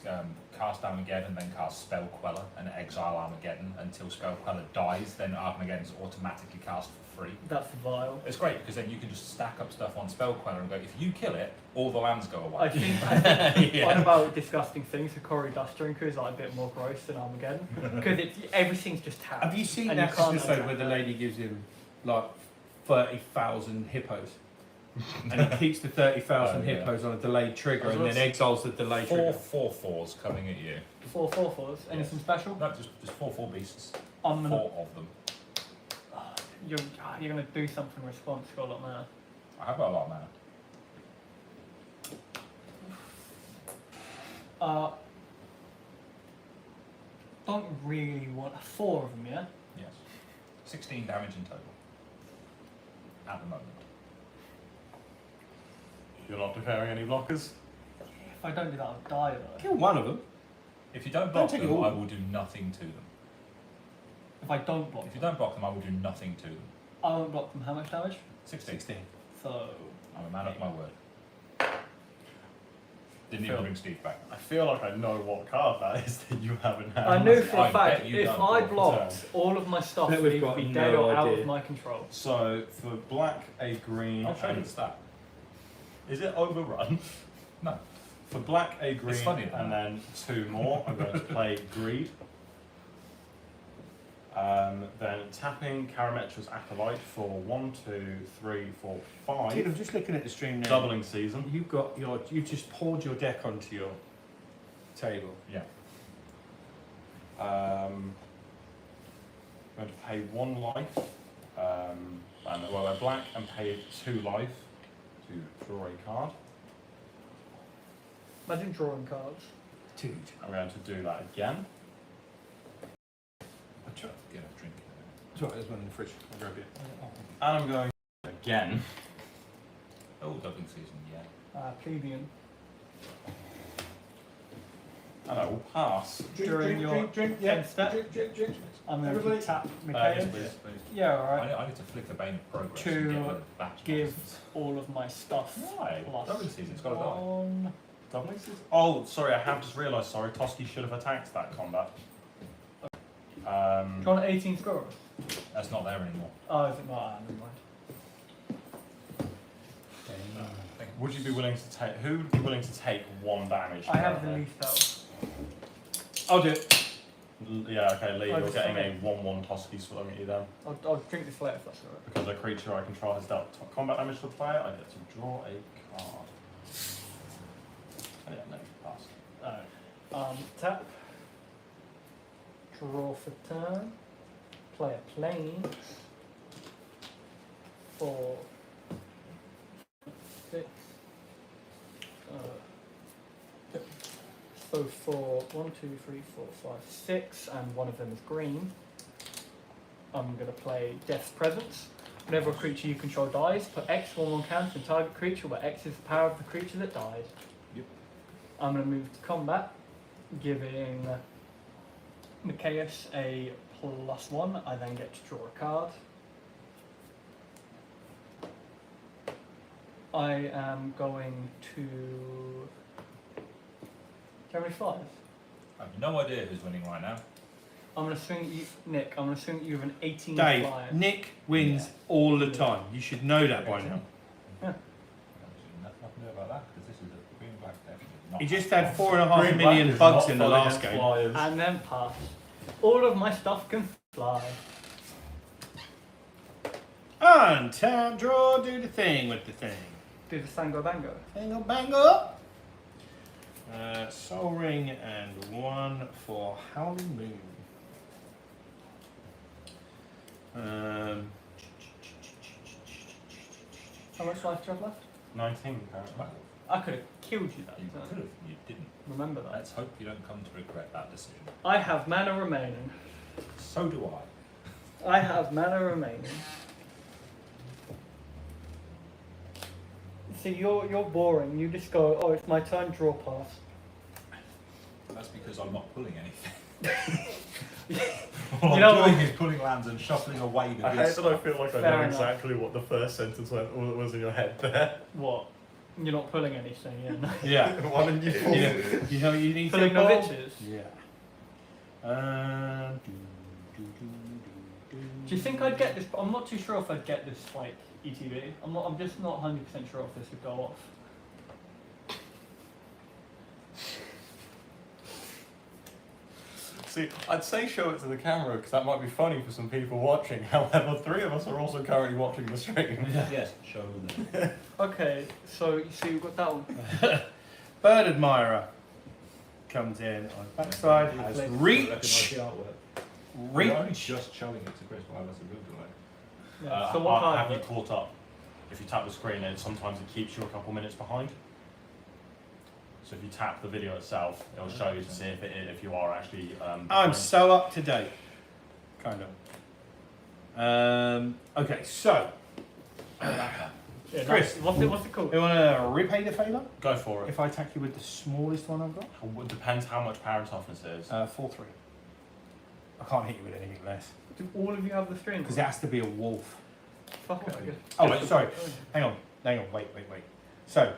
cast Armageddon, then cast Spell Queller and exile Armageddon until Spell Queller dies. Then Armageddon's automatically cast for free. That's vile. It's great because then you can just stack up stuff on Spell Queller and go. If you kill it, all the lands go away. I think one about disgusting things, the Cory Dust Drinker is like a bit more gross than Armageddon because everything's just tapped. Have you seen and that you can't episode attack where the that. lady gives him like 30,000 hippos? And he keeps the 30,000 Oh, yeah. hippos on a delayed trigger and then exiles the delayed Four trigger. 4/4s coming at you. 4/4/4s. Anything special? No, just 4/4 beasts. I'm gonna. 4 of them. You're gonna do something in response. Got a lot of mana. I have got a lot of mana. Don't really want 4 of them, yeah. Yes. 16 damage in total. At the moment. You're not declaring any blockers? If I don't do that, I'll die though. Kill one of them. If you don't Don't block take it them, all. I will do nothing to them. If I don't block If you them, don't block them, I will do nothing to them. I won't block them. How much damage? 16. So I'm a man of my word. Didn't Phil. even bring Steve back. I feel like I know what card that is that you have in hand. I knew for I a fact bet you if don't I block the blocked, all of my stuff Bet would we've either got be no dead or out idea. of my control. So for black, a green. I'll show you and- the stat. Is it overrun? No. For black, a green, funny, and then 2 more. I'm going to play greed. Then tapping Karametra's Acolyte for 1, 2, 3, 4, 5. Dude, I'm just looking at the stream now. Doubling season. You've just poured your deck onto your table. Yeah. I'm going to pay 1 life. And well, a black and pay 2 life to draw a card. Imagine drawing cards. Dude. I'm going to do that again. I'll try to get a drink. It's alright, there's one in the fridge. I'll grab it. And I'm going again. Oh, doubling season, yeah. Plebeian. And I will pass. During your yeah. end step. Drink. I'm going Everybody- to tap Yes, Mikhail. please. Yeah, alright. I need to flick the Bane of Progress To and get rid of batch Give boxes. all of my stuff. Why? Plus Doubling season's got to die. 1. Doubling season? Oh, sorry, I have just realised, sorry, Toski should have attacked that combat. Do you want 18 squirrels? That's not there anymore. Oh, is it not? Ah, never mind. Would you be willing to take, who would be willing to take 1 damage? I have the currently? least health. I'll do it. Yeah, okay, Lee, I you're just getting a thought 1/1 Toski swung at you then. I'll drink this later if that's alright. Because a creature I control has dealt combat damage to the player, I get to draw a card. Oh, yeah, no, pass. Alright. Tap. Draw for turn. Play a plane. 4, 6. So for 1, 2, 3, 4, 5, 6, and one of them is green. I'm going to play Death's Presence. Whenever a creature you control dies, put X 1/1 counter and target creature where X is the power of the creature that died. Yep. I'm going to move to combat, giving Micaeus a +1. I then get to draw a card. I am going to. Do you have any flyers? I have no idea who's winning right now. I'm going to swing at you, Nick. I'm going to swing at you with an 18 Dave, flyer. Nick wins all the time. You should know that by now. Nothing I can do about that because this is a green black deck. Not He just had fun. 4.5 Green million black is bugs not in the fun last against game. flyers. And then pass. All of my stuff can fly. Untap, draw, do the thing with the thing. Do the Sango Bango. Bango, bango. Soul Ring and 1 for Howling Moon. How much life do you have left? 19 currently. I could have killed you that You turn. could have, you didn't. Remember that. Let's hope you don't come to regret that decision. I have mana remaining. So do I. I have mana remaining. See, you're boring. You just go, oh, it's my turn, draw pass. That's because I'm not pulling anything. All You I'm know doing what? is pulling lands and shuffling away the I good hate that I stuff. feel like I Fair know enough. exactly what the first sentence was in your head there. What? You're not pulling anything, yeah. No. Yeah. Why didn't you Yeah. You know what you need Pulling to no pull? bitches. Yeah. Do you think I'd get this? I'm not too sure if I'd get this like ETB. I'm just not 100% sure if this would go off. See, I'd say show it to the camera because that might be funny for some people watching. However, 3 of us are also currently watching the stream. Yes, show them. Okay, so you see, we've got that one. Bird Admirer comes in on backside, has reach. We're only Reach. just showing it to Chris while there's a real delay. Yeah. So what have card? you caught up? If you tap the screen, sometimes it keeps you a couple minutes behind. So if you tap the video itself, it'll show you to see if you are actually. I'm behind. so up to date. Kind of. Okay, so Yeah, Chris. what's it called? You want to repay the failure? Go for it. If I attack you with the smallest one I've got? It depends how much power and toughness it is. 4-3. I can't hit you with anything less. Do all of you have the string? Because it has to be a wolf. Fuck it, I guess. Oh, wait, sorry. Hang on, wait. So,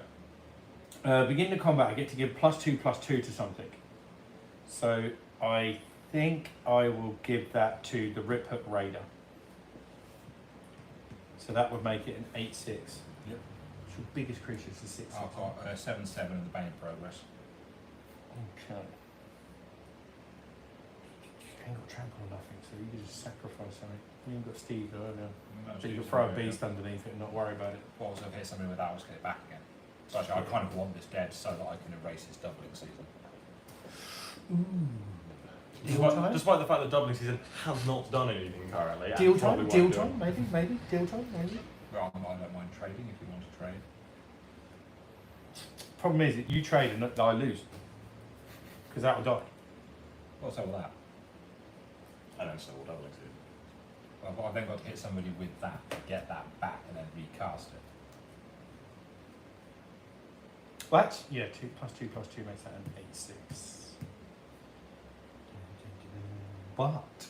begin the combat, I get to give +2/+2 to something. So, I think I will give that to the Rip Hook Raider. So that would make it an 8/6. Yep. What's your biggest creature? It's a 6/6. I've got 7/7 in the Bane progress. Okay. You ain't got trample or nothing, so you can just sacrifice something. You ain't got Steve though, have you? So you can throw a beast underneath it and not worry about it. What was going to hit somebody with that was get it back again. So actually, I kind of want this dead so that I can erase his doubling season. Despite the fact that doubling season has not done anything currently. and Deal probably time, won't do it. maybe, deal time, maybe. Well, I don't mind trading if you want to trade. Problem is that you trade and I lose. Because that will die. What's up with that? I don't still doubling season. Well, I've then got to hit somebody with that to get that back and then recast it. What? Yeah, 2+2/+2 makes that an 8/6. But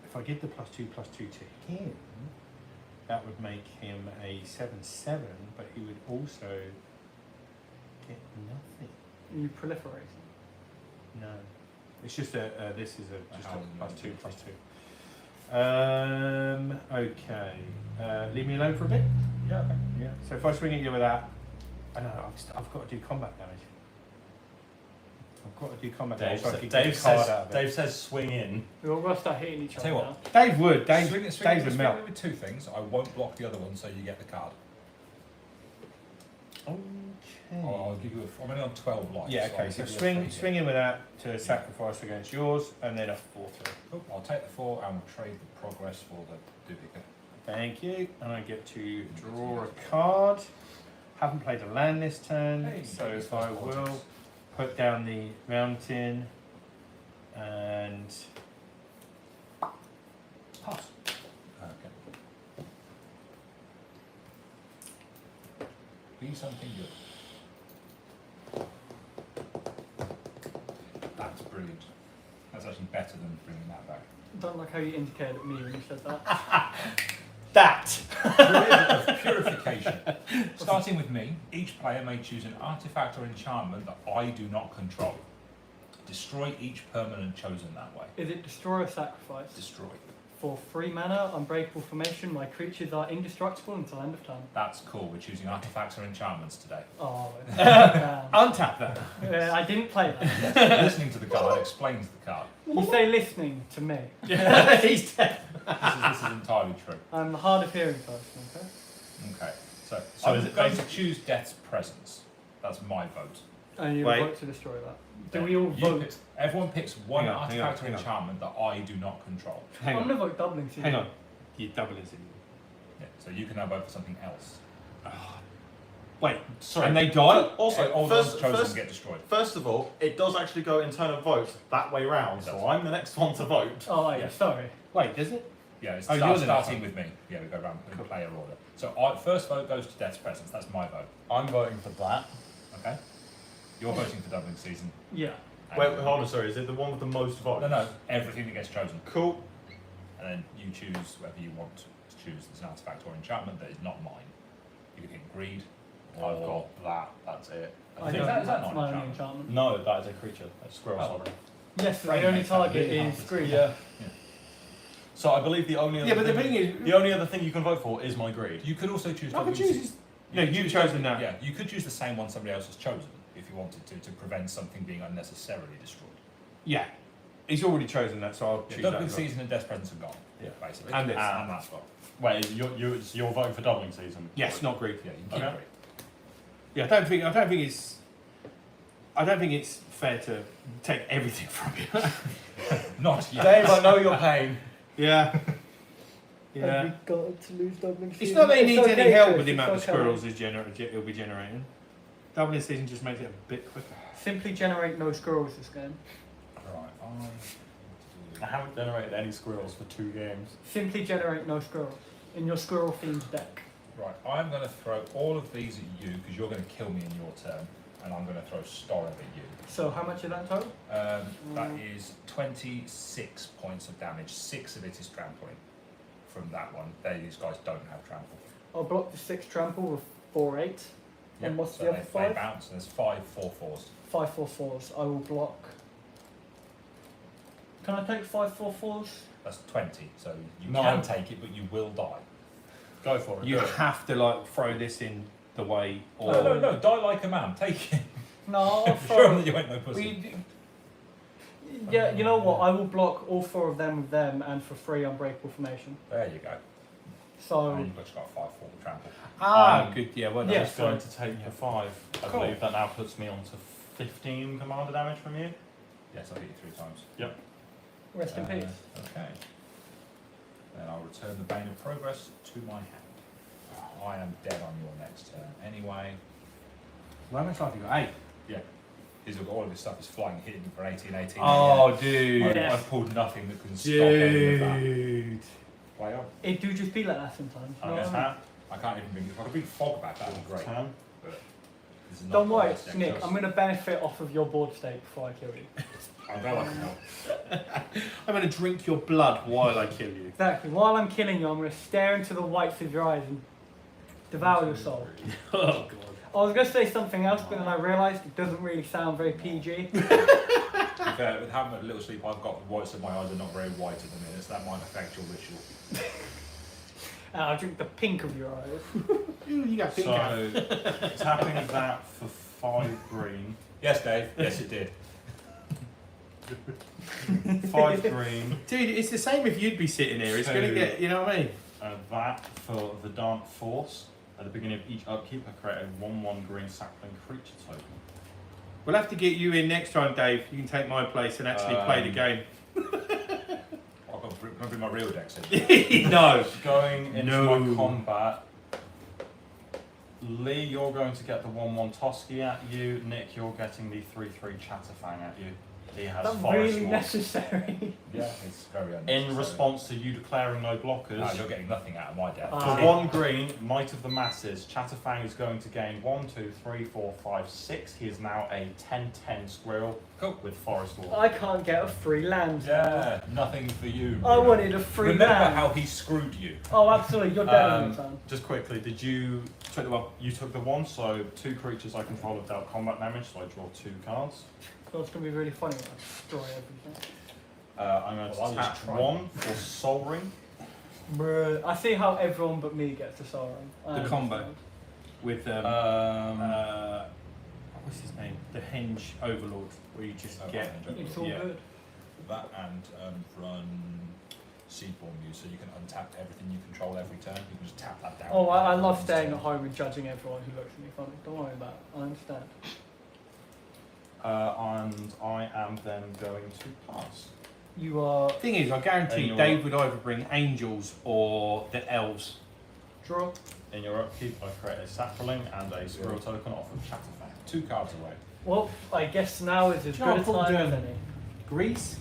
if I give the +2/+2 to him, that would make him a 7/7, but he would also get nothing. Are you proliferating? No. It's just this is just How a is it +2/+2. Okay. Leave me alone for a bit. Yeah, okay. Yeah. So if I swing at you with that, I know I've got to do combat damage. I've got to do combat damage. So I can get a card out of it. Dave says swing in. We're all gonna start hitting each Tell other you what. now. Dave would. Dave's a melt. with two things. I won't block the other one, so you get the card. Okay. I'll give you I'm only on 12 lives. Yeah. Okay. I'll So give you a swing 3 swing in with that to sacrifice against yours, and then a 4/3. Cool. I'll take the 4 and we'll trade the progress for the duplicate. Thank you. And I get to draw a card. Haven't played a land this turn, Hey, so maybe it's I first will politics. put down the mountain and pass. Okay. Be something good. That's brilliant. That's actually better than bringing that back. Don't like how you indicated at me when you said that. That. Career of purification. Starting with me, each player may choose an artifact or enchantment that I do not control. Destroy each permanent chosen that way. Is it destroy or sacrifice? Destroy. For 3 mana, unbreakable formation, my creatures are indestructible until end of turn. That's cool. We're choosing artifacts or enchantments today. Oh, damn. Untap that. I didn't play that. Listening to the card explains the card. You say listening to me. He's dead. This is entirely true. I'm a hard of hearing person, okay? Okay. So So I'm is it going basic- to choose Death's Presence. That's my vote. And you Wait. vote to destroy that. Do we all You vote? pick- everyone picks one Hang on, artifact hang or on. enchantment that I do not control. Hang I'm on. gonna vote doubling season. Hang on. You double is it. Yeah, so you can now vote for something else. Wait. Sorry. And they die? Also, all the ones first, chosen first, get destroyed. first of all, it does actually go in turn of vote that way round, so I'm the next one to vote. Oh, yeah, Yeah. sorry. Wait, does it? Yeah, it's Oh, you're the starting next with me. Yeah, we go around in Cool. player order. So first vote goes to Death's Presence. That's my vote. I'm voting for that. Okay. You're voting for doubling season. Yeah. And- Wait, hold on, sorry, is it the one with the most votes? No, everything that gets chosen. Cool. And then you choose whether you want to choose as an artifact or enchantment that is not mine. You can hit greed. I've got that, that's it. I think don't. that- is that That's not my an only enchantment? enchantment. No, that is a creature, a squirrel Oh. sovereign. Yes, Frame the only makes that target really is hard. green. Yeah. Yeah. So I believe the only other Yeah, but the thing is, the only other thing you can vote for is my greed. You could also choose I could doubling choose. season. No, could you've choose chosen doubling- that. Yeah, you could choose the same one somebody else has chosen if you wanted to prevent something being unnecessarily destroyed. Yeah. He's already chosen that, so I'll Yeah, choose doubling that. as well. season and Death's Presence are gone. Yeah. Basically. And this. And that's gone. Wait, you're voting for doubling season? Yes, not greed. Yeah, you can keep Okay. greed. Yeah, I don't think it's fair to take everything from you. Not yet. Dave, I know your pain. Yeah. Yeah. got to lose doubling It's not that he needs any help with the amount of squirrels he'll be generating. Doubling season just makes it a bit quicker. Simply generate no squirrels this game. Right, I haven't generated any squirrels for 2 games. Simply generate no squirrels in your squirrel themed deck. Right, I'm going to throw all of these at you because you're going to kill me in your turn, and I'm going to throw Storm at you. So how much is that total? That is 26 points of damage. 6 of it is trampling from that one. These guys don't have trample. I'll block the 6 trample with 4/8. And what's so the other they 5? bounce, and there's 5 4/4s. 5 4/4s. I will block. Can I take 5 4/4s? That's 20, so you No. can take it, but you will die. Go for it. You do it. have to like throw this in the way, or No, die like a man. Take it. No, I'll Show throw. them that you ain't no pussy. Yeah, you know what? I will block all 4 of them with them, and for free, unbreakable formation. There you go. So And you've just got 5 4 trample. good. Yeah, well done. Yeah. I'm just going to take the 5. I Cool. believe that now puts me on to 15 commander damage from you. Yes, I'll hit you 3 times. rest in peace. Okay. Then I'll return the Bane of Progress to my hand. I am dead on your next turn anyway. Well, how much life you got? 8. All of this stuff is flying, hitting you for 18. Oh, yeah. dude. Yeah. I've pulled nothing that can stop any of that. Dude. Play on. It do just be like that sometimes. You know I guess what I mean? that. I can't even bring if I could bring fog back, that would be great. Turn. This is not Don't the worry, best deck Nick. choice. I'm going to benefit off of your board state before I kill you. I'll go like hell. I'm going to drink your blood while I kill you. Exactly. While I'm killing you, I'm going to stare into the whites of your eyes and devour your soul. Oh, God. I was going to say something else, but then I realised it doesn't really sound very PG. To be fair, with having a little sleep, I've got the whites of my eyes are not very white at the minute, so that might affect your ritual. And I'll drink the pink of your eyes. You got pink eye. So, tapping that for 5 green. Yes, Dave. Yes, it did. 5 green. Dude, it's the same if you'd be sitting here. It's going to get, you know what I mean? That for the Dant Force. At the beginning of each upkeep, I create a 1/1 green sapling creature token. We'll have to get you in next time, Dave. You can take my place and actually play the game. I've got to bring my real deck in. No. Going into No. my combat, Lee, you're going to get the 1/1 Toski at you. Nick, you're getting the 3/3 Chatterfang at you. He has That's Forest really Walk. necessary. Yeah, it's very unnecessary. In response to you declaring no blockers, No, you're getting nothing out of my deck. Ah. for 1 green, Might of the Masses, Chatterfang is going to gain 1, 2, 3, 4, 5, 6. He is now a 10/10 squirrel with Forest Walk. I can't get a free land. Yeah, nothing for you. I Bruno. wanted a free Remember land. how he screwed you. Oh, absolutely. You're dead on your time. Just quickly, did you took the one? You took the 1, so 2 creatures I control have dealt combat damage, so I draw 2 cards. So it's going to be really funny when I destroy everything. I'm going Well, I'll to just tap try. 1 for Soul Ring. Bruh. I see how everyone but me gets a soul ring. The combo. With, what's his name? The Henge Overlord, where you just Oh, get... Henge It's all Yeah. good. That and run Seedborn Muse, so you can untap everything you control every turn. You can just tap that down. Oh, I love Everyone's staying turn. at home and judging everyone who looks at me funny. Don't worry about it. I understand. And I am then going to pass. You are Thing is, I guarantee And you're- Dave would either bring angels or the elves. draw. In your upkeep, I create a sapling and a squirrel token off of Chatterfang. 2 cards away. Well, I guess now is as Do you know good a what time I'm as doing? any. Grease,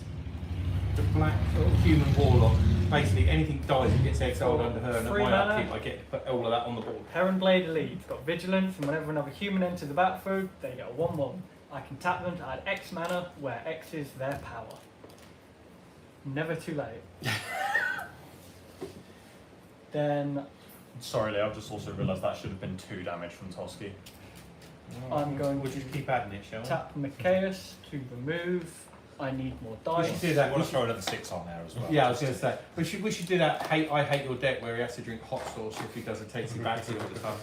the black sort of human warlock. Basically, anything dies and gets exiled under her, and at Free my mana. upkeep, I get to put all of that on the board. Heron Blade Elite. It's got vigilance, and whenever another human enters the battlefield, they get a 1/1. I can tap them to add X mana, where X is their power. Never too late. Then Sorry, Lee, I've just also realised that should have been 2 damage from Toski. I'm going We'll to just keep adding it, shall we? tap Micaeus to remove. I need more We should dice. do I that. want We to should, throw another 6 on there as well. yeah, I was just going to say. We should do that. I hate your deck where he has to drink hot sauce if he does a tasty batsy all the time.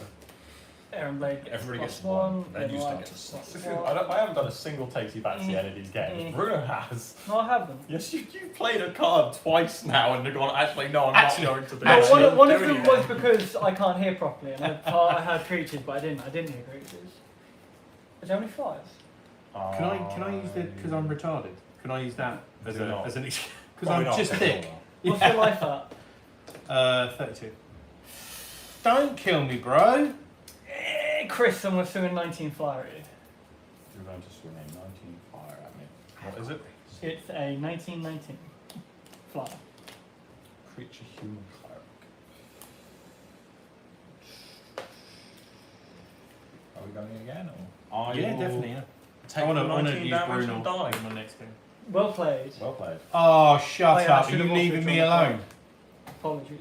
Heron Blade Everybody plus gets one, then you still light get a plus six. one. I haven't done a single tasty batsy any of these games. Bruno has. No, I haven't. Yes, you played a card twice now and they've gone, actually, no, I'm Actually- not going to do No, that. one of them was because I can't hear properly, and I heard creatures, but I didn't hear creatures. Is there only 5? Can I use the because I'm retarded? Can I use that as Do not. as an excuse? Because Probably I'm not. just thick. What's your life at? 32. Don't kill me, bro. Chris, I'm assuming 19 flyer at you. You're going to swing a 19 fire at me. What is it? It's a 1919 flyer. Creature human cleric. going again, or? I Yeah, will definitely. Yeah. Take I wanna- the I wanna 19 use damage Bruno and die. in my next game. Well played. Well played. Oh, shut Oh, yeah, I up! Are should you have also leaving me drawn the alone? Apologies.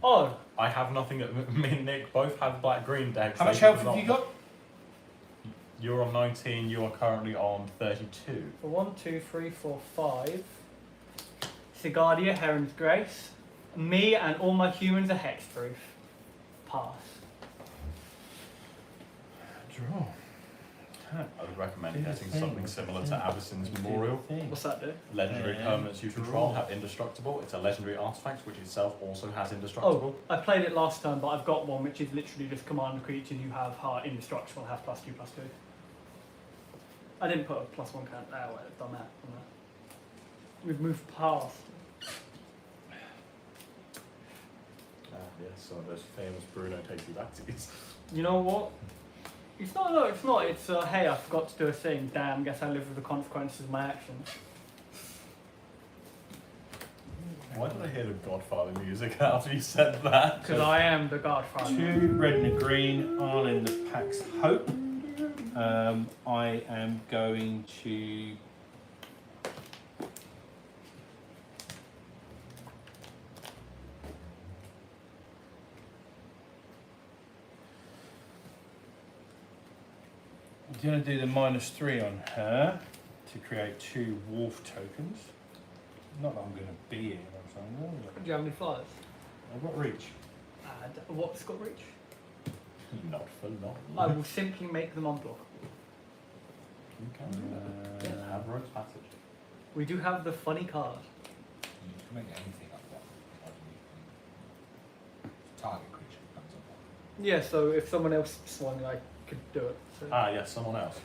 Oh, I have nothing. Me and Nick both have black-green decks. How much They health do have you not. got? You're on 19. You are currently on 32. for 1, 2, 3, 4, 5. Sigardia, Heron's Grace. Me and all my humans are hexproof. Pass. Draw. I would recommend Do the getting thing, something do the similar thing. to Abyssin's Memorial. What's that do? Legendary Yeah. permanents you Draw. control have indestructible. It's a legendary artifact which itself also has Oh, indestructible. I played it last time, but I've got one which is literally just command creatures you have are indestructible, have +2/+2. I didn't put a +1 count. Oh, well, I've done that. We've moved past. Yes, some of those famous Bruno takes you back to these. You know what? It's not, no, it's not. It's, hey, I forgot to do a thing. Damn, guess I live with the consequences of my actions. Why did I hear the Godfather music after you said that? Because I am the Godfather. 2 red and a green, Arlen the Pack's Hope. I am going to. I'm going to do the -3 on her to create 2 wolf tokens. Not that I'm going to be here or something. Do you have any flyers? I've got reach. What's got reach? Not for long. I will simply make them unblockable. You can do that. Uh, Have Rogue's Passage. We do have the funny card. You can make anything up there. Target creature comes up. Yeah, so if someone else swung, I could do it. So. Ah, yes, someone else.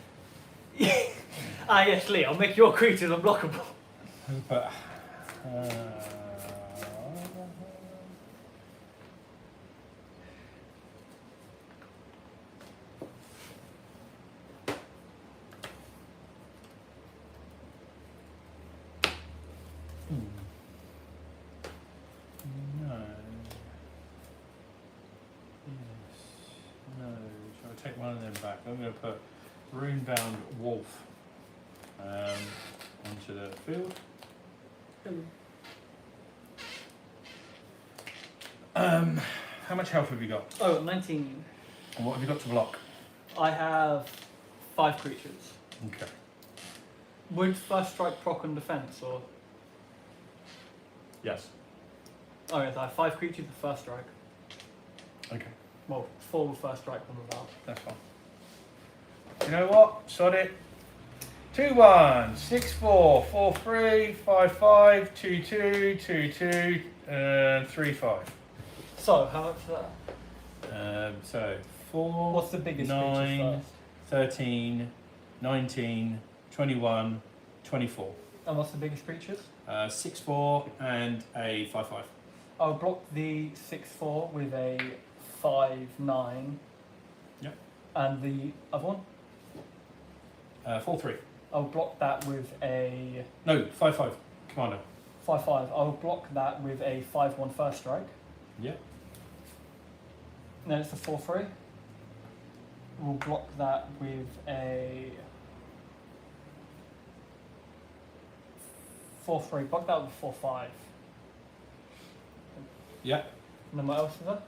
Yes, Lee, I'll make your creatures unblockable. But. No. Yes. No. Shall I take one of them back? I'm going to put Runebound Wolf onto the field. How much health have you got? Oh, 19. And what have you got to block? I have 5 creatures. Okay. Would first strike proc on defense, or? Yes. Oh, yes, I have 5 creatures with first strike. Okay. Well, 4 with first strike, 1 without. That's fine. You know what? Sod it. 2-1, 6-4, 4-3, 5-5, 2-2, 2-2, and 3-5. So, how much is that? So 4, What's the biggest 9, creature first? 13, 19, 21, 24. And what's the biggest creatures? 6-4 and a 5-5. I'll block the 6/4 with a 5/9. Yep. And the other one? 4-3. I'll block that with a No, 5-5. Commander. 5/5. I'll block that with a 5/1 first strike. Yeah. And then it's a 4/3. We'll block that with a 4/3. Block that with 4/5. Yeah. And then what else is there?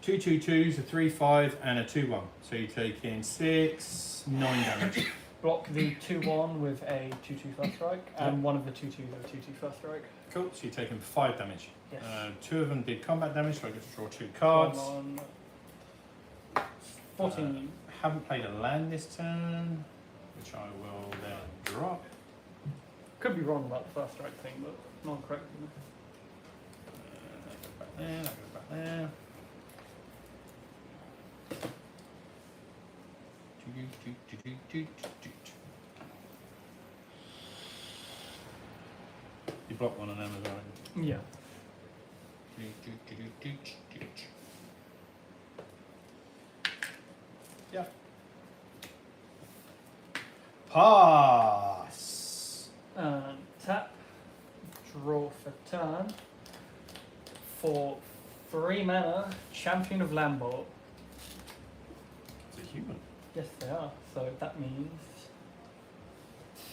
2 2-2s, a 3-5, and a 2-1. So you take in 6, 9 damage. Block the 2/1 with a 2/2 first strike, and one of the 2/2s with a 2/2 first strike. Cool. So you're taking 5 damage. Yes. 2 of them did combat damage, so I get to draw 2 cards. 14. Haven't played a land this turn, which I will then drop. Could be wrong about the first strike thing, but not correct. That goes back there, that goes back there. You block one of them as well. Yeah. Yeah. Pass. Tap. Draw for turn. For 3 mana, Champion of Lambert. human. Yes, they are. So that means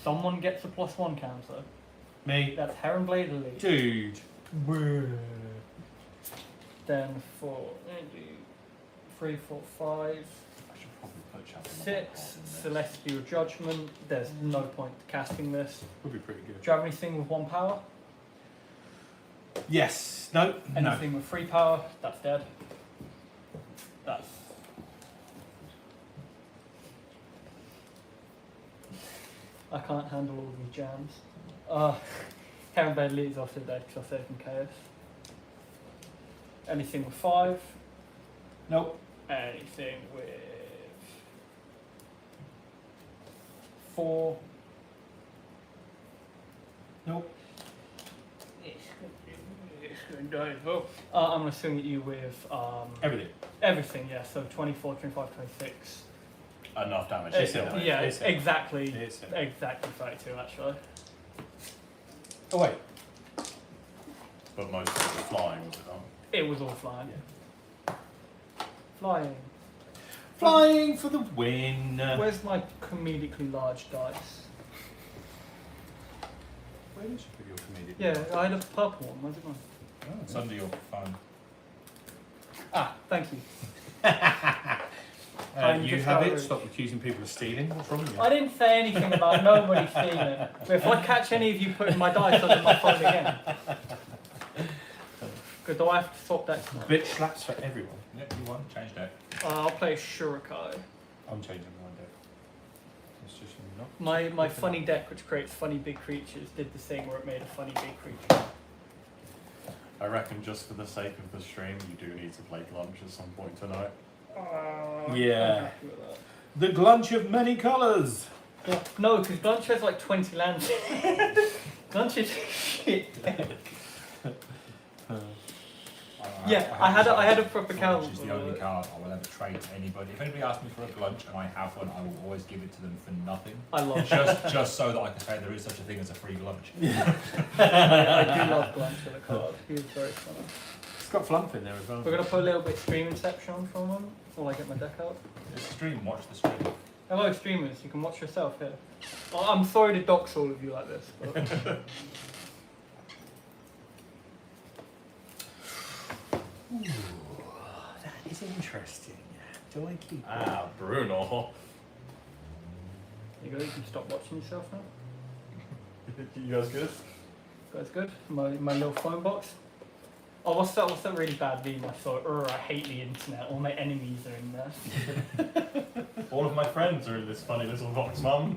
someone gets a +1 counter. Me. That's Heronblade Elite. Dude. Then for 3, 4, 5, I should probably put Chapel 6, in this. Celestial Judgment. There's no point casting this. Would be pretty good. Do you have anything with 1 power? Yes. No. No. Anything with 3 power? That's dead. That's. I can't handle all these jams. Heronblade Elite is off the deck because I saved from Chaos. Anything with 5? Nope. Anything with 4? Nope. It's going to die as well. I'm going to swing at you with Everything. everything, yeah. So 24, 25, 26. Enough damage. It's to it. kill it. Yeah, It's it. exactly. It's it. Exactly 32, actually. Oh wait. But most of it was flying, was it not? It was all flying. Flying. Flying for the win. Where's my comedically large dice? Where did you put your comedian? Yeah, I had a purple one. Where's it gone? Oh, It's under your phone. Ah, thank you. You just have got it. rid- Stop accusing people of stealing. What's wrong with you? I didn't say anything about nobody stealing. But if I catch any of you putting my dice under my phone again, good. Do I have to swap decks now? Bitch slaps for everyone. Yeah, you won. Change deck. I'll play Shurikai. I'm changing my deck. It's just not. My funny deck, which creates funny big creatures, did the thing where it made a funny big creature. I reckon just for the sake of the stream, you do need to play Glunch at some point tonight. Yeah. I'm happy with that. The glunch of many colours. Yeah. No, because Glunch has like 20 lands. Glunch is shit. Yeah, I had a proper count. Which is the only card I will ever trade to anybody. If anybody asks me for a glunch and I have one, I will always give it to them for nothing. I love Just so that I can say there is such a thing as a free glunch. I do love Glunch for the card. He was very funny. It's got flump in there as well. We're going to put a little bit Stream Inception on for a moment while I get my deck out. Just stream, watch the stream. Hello, streamers. You can watch yourself here. Oh, I'm sorry to dox all of you like this. But Ooh, that is interesting. Do I keep Ah, Bruno. you go. You can stop watching yourself now. You guys good? That's good. My little phone box. Oh, what's that really bad meme I saw? I hate the internet. All my enemies are in there. All of my friends are in this funny little box, Mum.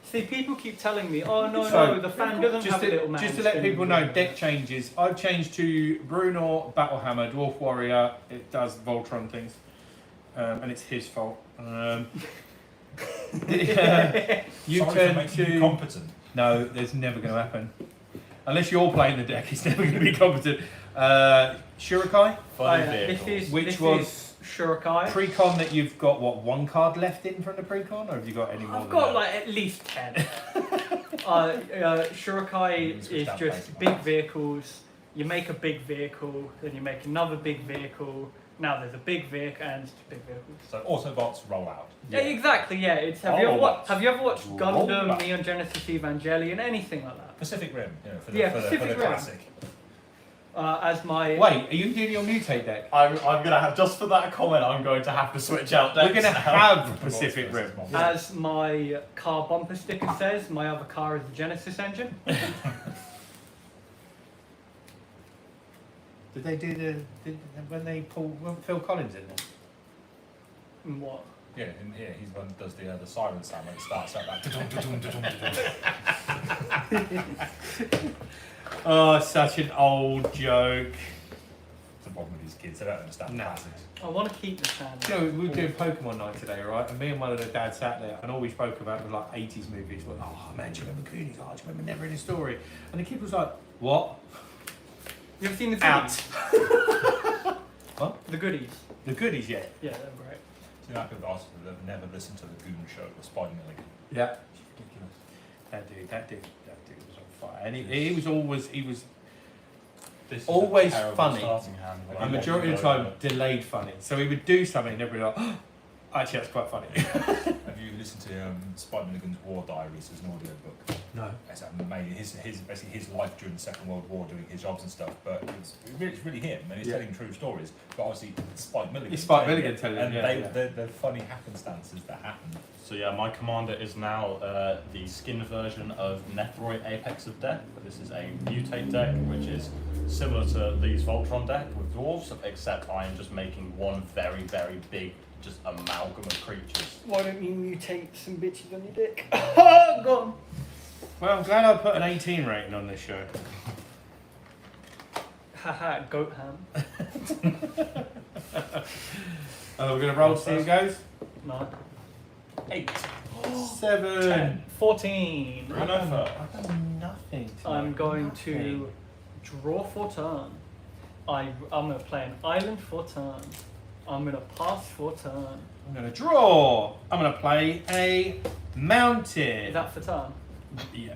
See, people keep telling me, oh no, So, no, the fan doesn't have a little man. just to let spinning people the know, wheel. deck changes. I've changed to Bruno Battlehammer, Dwarf Warrior. It does Voltron things. And it's his fault. You Sorry for turn making you to... competent. No, there's never going to happen. Unless you're playing the deck, it's never going to be competent. Shurikai, Oh, Funny yeah, vehicles. which was Shurikai. pre-con that you've got, what, one card left in from the pre-con? Or have you got any more I've than got that? like at least 10. Shurikai Switch is that just basic big ones. vehicles. You make a big vehicle, then you make another big vehicle. Now there's a big vehicle and big vehicles. So Autobots roll out. Yeah, exactly. Yeah, it's have you Autobots. ever watched Gundam, Autobots. Neon Genesis Evangelion, anything like that? Pacific Rim, you know, for the, Yeah, for the, Pacific for the Rim. classic. As my Wait, are you doing your mutate deck? I'm gonna have, just for that comment, I'm going to have to switch out decks. We're going to now. have Pacific Rim. as my car bumper sticker says, my other car is the Genesis engine. Did they do when they pulled Phil Collins in there? And what? Yeah, in here he's one that does the siren sound when it starts out like da-dum, da-dum, da-dum, da-dum. Oh, such an old joke. It's the problem with these kids, they don't understand No. classics. I want to keep the channel. You know, we were doing Pokemon night today, right? And me and one of the dads sat there, and all we spoke about was like 80s movies. Like, oh man, do you remember Goonies? Oh, do you remember Never Ending Story? And the kid was like, what? You ever seen the Out. goodies? What? The goodies. The goodies, yeah. Yeah, they're great. See, I could ask them they've never listened to the Goon Show with Spider Milligan. Yeah. It's ridiculous. That dude was on fire. And he was This is always a terrible funny. starting hand. a majority of the time delayed funny. So he would do something and everybody would be like, Actually, that's quite funny. Have you listened to Spike Milligan's War Diaries as an audio book? No. It's amazing. Basically his life during the Second World War, doing his jobs and stuff. But it's really him, and he's telling true stories. But obviously, it's Spike Milligan. It's Spike Milligan telling and it, they're funny happenstances that happen. So yeah, my commander is now the skin version of Nethroi Apex of Death. This is a mutate deck, which is similar to Lee's Voltron deck with dwarves, except I am just making one very, very big, just amalgam of creatures. Why don't you mutate some bitches on your dick? Go on. Well, I'm glad I put an 18 rating on this show. Haha, goat ham. We're going to roll, see who goes. 9. 8. 7. 10. 14. Bruno first. I've done nothing. I'm going to draw for turn. I'm going to play an island for turn. I'm going to pass for turn. I'm going to draw. I'm going to play a mountain. Is that for turn? Yeah.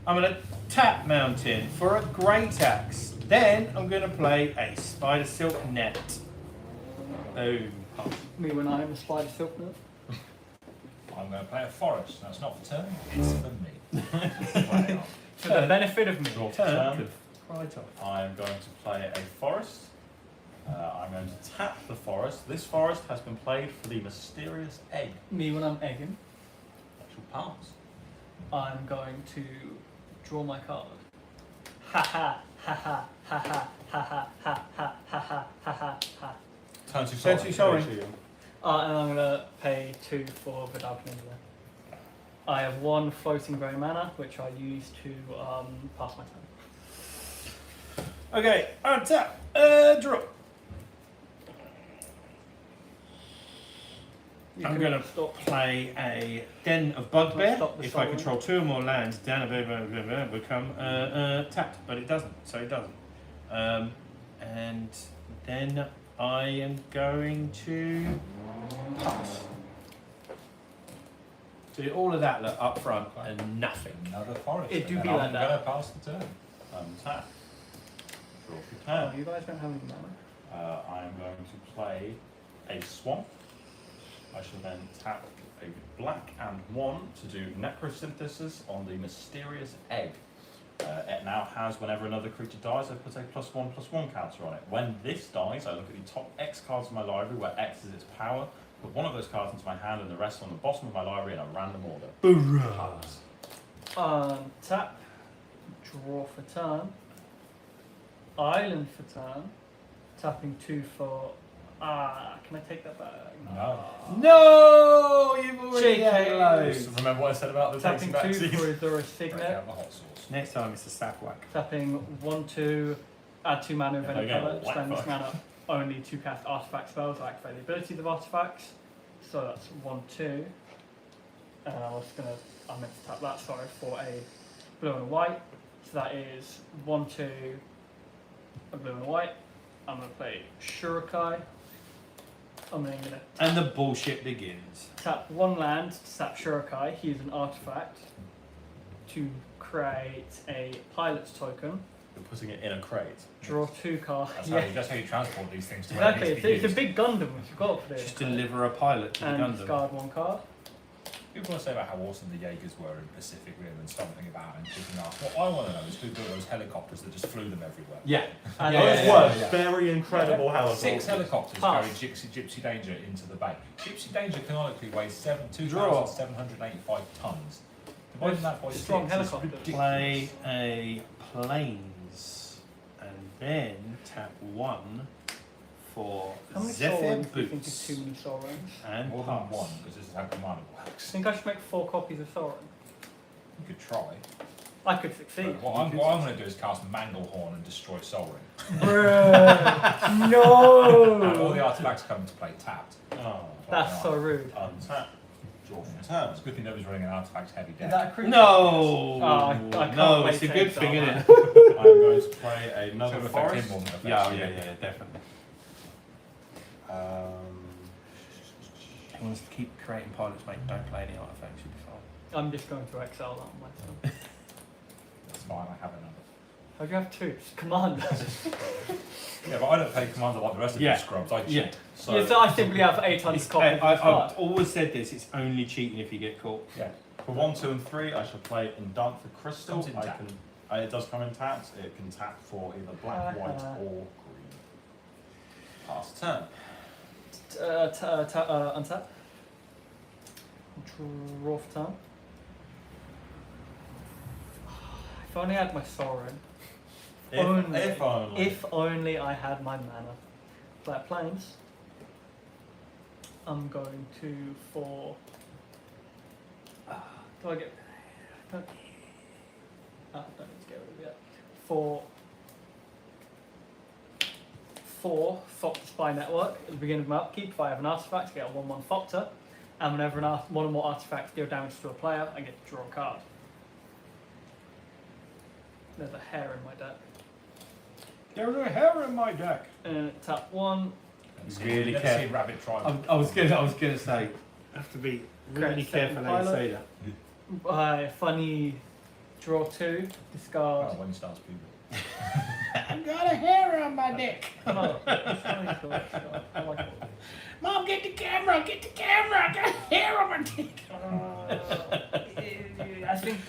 I'm going to tap mountain for a great axe. Then I'm going to play a spider silk net. Boom. Me when I am a spider silk net. I'm going to play a forest. That's not for turn. It's for me. Play on. For the benefit of me. Draw for Turn. turn. Right off. I'm going to play a forest. I'm going to tap the forest. This forest has been played for the mysterious egg. Me when I'm egging. Actual pass. I'm going to draw my card. Ha ha ha ha ha ha ha ha ha ha ha ha ha ha. Turn to Turn to sorry. And I'm gonna pay 2 for the Dark Ninja. I have 1 floating grey mana, which I use to pass my turn. Okay, untap. Draw. You I'm can going to stop. play a Den of Bugbear. Stop the If I solo. control 2 or more lands, Den of Bugbear become tapped, but it doesn't, so it doesn't. And then I am going to pass. So all of that look up front and nothing. Another forest. It do and be then like I'm that. going to pass the turn. Tap. Draw for Oh, turn. you guys don't have any mana. I'm going to play a swamp. I shall then tap a black and 1 to do necrosynthesis on the mysterious egg. It now has, whenever another creature dies, I put a +1/+1 counter on it. When this dies, I look at the top X cards of my library, where X is its power, put one of those cards into my hand and the rest on the bottom of my library in a random order. Hoorah! Tap. Draw for turn. Island for turn. Tapping 2 for... can I take that back? No. No! You've already JK. had loads. Remember what I said about the Tapping taking 2 back for Azura Break Signet. out the hot sauce. Next time it's a sack whack. Tapping 1/2, add 2 mana of any Okay, colour, whack spend this fuck. mana only to cast artifact spells or activate the abilities of artifacts. So that's 1/2. And I meant to tap that, sorry, for a blue and a white. So that is 1/2, a blue and a white. I'm going to play Shurikai. I'm then going to And the bullshit begins. tap 1 land to tap Shurikai. He is an artifact to create a pilot's token. You're putting it in a crate. Draw 2 cards. That's how you transport these things to Exactly, where it's, they need to it's be a used. big Gundam if you've got for this. Just deliver a pilot to the And Gundam. discard 1 card. People want to say about how awesome the Jaegers were in Pacific Rim and stomping about and kicking ass. What I want to know is who built those helicopters that just flew them everywhere. Yeah. And Yeah, those yeah, were yeah. Very incredible helicopters. 6 helicopters Pass. carried Gypsy Danger into the bay. Gypsy Danger canonically weighs Draw. 2,785 tons. Dividing that by Strong 6 is helicopter. ridiculous. Play a planes and then tap 1 for How many Zephyr Soul Rings do you think is Boots too many Soul Rings? and More pass. than 1, because this is how Commander I works. think I should make 4 copies of Soul Ring. You could try. I could succeed. What I'm going to do is cast Manglehorn and destroy Soul Ring. Bruh, And all no! the artifacts come into play tapped. Oh, That's so rude. untap. Draw from Turn. It's a good thing nobody's running an artifact heavy deck. Is that a creature? No! Oh, I can't no, wait it's a to good exile thing, isn't that. it? I'm going to play another It's gonna affect him forest. more than it affects Yeah, you. yeah, definitely. He wants to keep creating pilots, mate. Don't play any artifacts, you'll be fine. I'm just going to exile that on myself. That's fine, I have another. Why do you have two? It's commander. Yeah, but I don't play commander like the rest of Yeah. you scrubs. I cheat. Yeah. So Yeah, so I simply have 800 copies of I've this card. always said this. It's only cheating if you get caught. yeah. For 1, 2, and 3, I shall play Indant for Crystal. Comes in I tapped. can. It does come in tapped. It can tap for either black, white, or green. Pass turn. Untap. Draw for turn. If only I had my Sorin. If only I had my mana. Black Plains. I'm going to for. Do I get? Don't need to get rid of it yet. For 4 Fox Spy Network at the beginning of my upkeep. If I have an artifact, I get a 1/1 Focter, and whenever one or more artifacts deal damage to a player, I get to draw a card. There's a hair in my deck. There's a hair in my deck. Tap 1. Really Let's careful. see Rabbit Tribe. I was gonna say. Have to be really Correct, careful second how you pilot. say that. Funny. Draw 2. Discard. Oh, when he starts puberty. I've got a hair on my dick. No, it's funny, so I like it. Mom, get the camera! Get the camera! I got hair on my dick. I think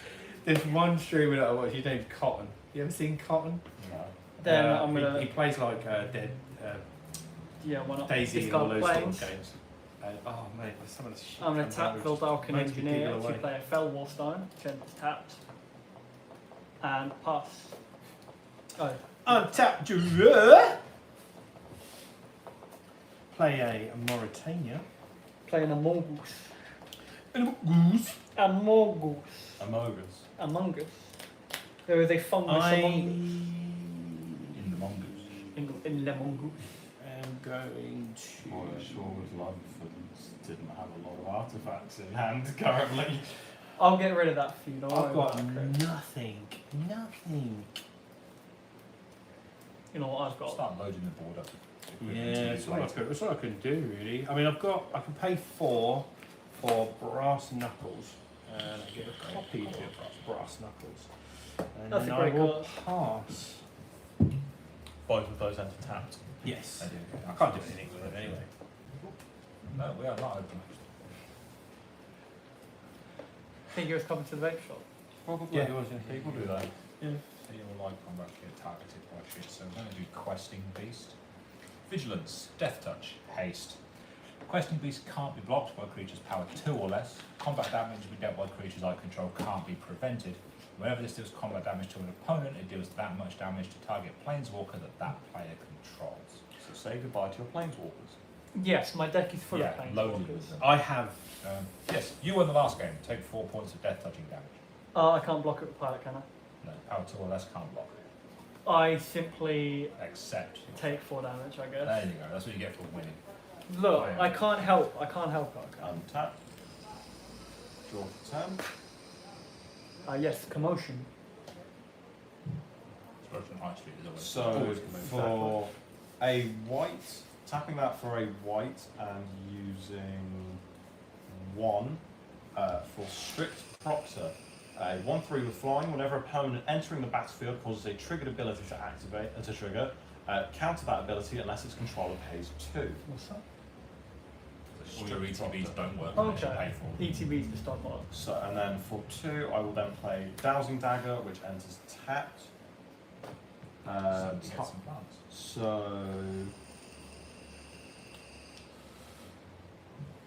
There's one streamer that I watch. His name's Cotton. You ever seen Cotton? No. then I'm gonna He plays like Dead why not Daisy and all discard those sort planes. of games. And, oh mate, some of the shit. I'm gonna comes tap out, Vildalkin makes me Engineer giggle to away. play a Fell Warstone, which is tapped, and pass. Oh, Untap Jura. Play a Mauritania. playing a Mongoose. Goose. A Mongoose. Amogus. Among Us. There is a fungus among In the mongoose. us. In the Mongoose. am going to. Well, I sure would love for didn't have a lot of artifacts in hand currently. I'll get rid of that for you. Don't worry I've got about it. nothing. Nothing. You know what I've got? Start loading the board up. Yeah, that's what I can do really. I mean, I can pay 4 for Brass Knuckles, and I get a copy of Brass Knuckles, and That's then a I great will card. pass. Both of those enter tapped. Yes, I do. I can't do anything with it anyway. No, we are not open. Think he was coming to the vape shop. Probably. Yeah, it was. People do that. Yeah. So you will like combat get targeted by shit. So we're going to do Questing Beast. Vigilance, Death Touch, Haste. Questing Beast can't be blocked by creatures powered 2 or less. Combat damage to be dealt by creatures I control can't be prevented. Whenever this deals combat damage to an opponent, it deals that much damage to target planeswalker that player controls. So say goodbye to your planeswalkers. Yes, my deck is full Yeah, of loaded planeswalkers. with them. I have. Yes, you won the last game. Take 4 points of death touching damage. I can't block it with pilot, can I? No, power 2 or less can't block. I simply Except. take 4 damage, I guess. There you go. That's what you get for winning. Look, Oh, yeah. I can't help it. Untap. Draw for turn. Yes, commotion. Explosion High Street is always So always coming for a white, tapping that for a white and using 1 for strict proctor. A 1/3 with flying. Whenever a opponent entering the battlefield causes a triggered ability to activate to trigger, counter that ability unless its controller pays 2. What's that? All your ETBs don't work Okay. unless you pay for them. ETBs just don't work. So and then for 2, I will then play Dowsing Dagger, which enters tapped. So you get some plants. So,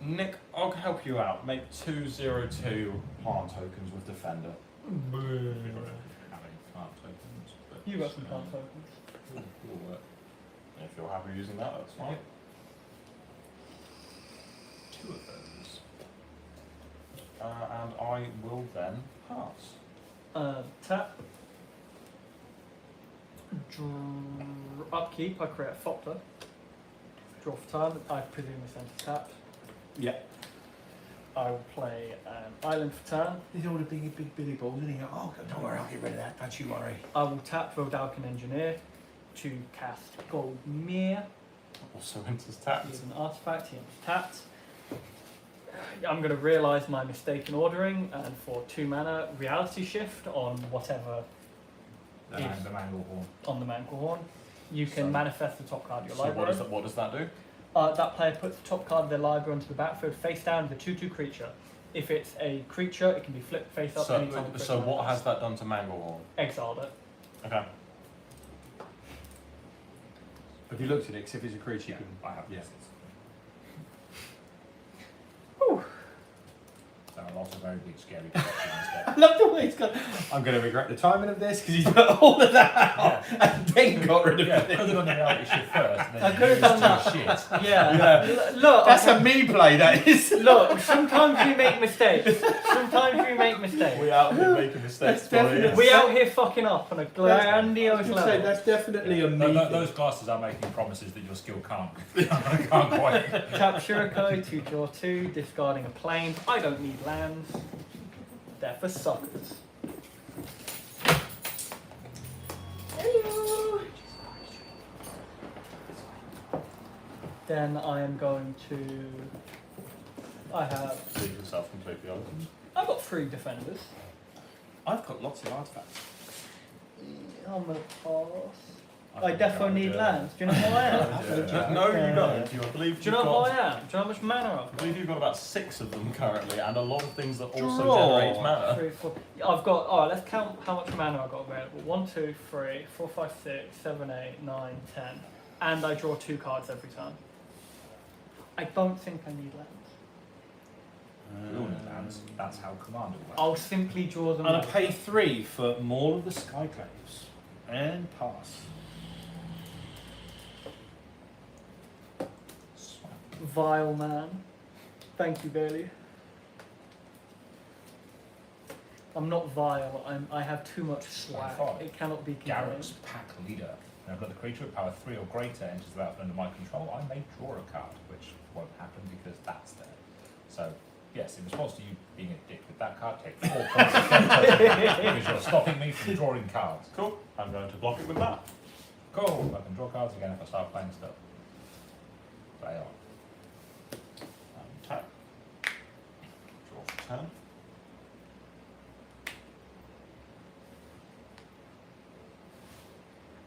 Nick, I'll help you out. Make 2/0/2 plant tokens with Defender. We don't have any plant tokens, but You got some plant tokens. will work. If you're happy using that, that's fine. 2 of those. And I will then pass. Tap. Upkeep, I create a Fopter. Draw for turn, I presume it's enter tapped. Yeah. I will play Island for turn. These are all the big Billy balls, and he go, oh, don't worry, I'll get rid of that. Don't you worry. I will tap Vildalkin Engineer to cast Gold Mere. Also enters tapped. He is an artifact, he is tapped. I'm going to realise my mistake in ordering, and for 2 mana, Reality Shift on whatever The mangle horn. on the Manglehorn. You can So- manifest the top card of your So library. what does that do? That player puts the top card of their library onto the battlefield face down with a 2/2 creature. If it's a creature, it can be flipped face up anytime. it So puts what mana. has that done to Manglehorn? Exiled it. Okay. Have you looked at it? 'Cause if it's a creature, you Yeah, can. I have. Yeah. So lots of very big, scary creatures I instead. love the way he's gone. I'm going to regret the timing of this because he's put all of that out and then got rid of Yeah, it. put it on the reality shit first, and I then could have use done it that. shit. Yeah. Yeah. Look. That's a me play, that is. Look. Sometimes we make mistakes. Sometimes we make mistakes. We out here making mistakes. That's definitely- We out here fucking up on a grandiose level. That's definitely a me. Those classes are making promises that your skill can't quite. Tap Shuriko to draw 2, discarding a plane. I don't need lands. They're for suckers. Hello. Then I am going to. Leave yourself completely open. I've got 3 defenders. I've got lots of artifacts. I'm gonna pass. I think definitely I need would. lands. Do you know who I am? No, Yeah. you don't. I believe Do you know you've who I got. am? Do you know how much mana I've I got? believe you've got about 6 of them currently, and a lot of things that also Draw. generate mana. 3, 4. I've got. Alright, let's count how much mana I've got available. 1, 2, 3, 4, 5, 6, 7, 8, 9, 10. And I draw 2 cards every turn. I don't think I need lands. We all need lands. That's how Commander works. I'll simply draw them. And I out. pay 3 for Maul of the Skyclaves. And pass. Vile man. Thank you, Bailey. I'm not vile. I have too much swag. Fine. It cannot be contained. Garrett's Pack Leader. Now, if the creature with power 3 or greater enters the battlefield under my control, I may draw a card, which won't happen because that's there. So, yes, in response to you being a dick with that card, take 4 points of damage because you're stopping me from drawing cards. Cool. I'm going to block it with that. Cool. I can draw cards again if I start playing stuff. Play on. Tap. Draw for 10.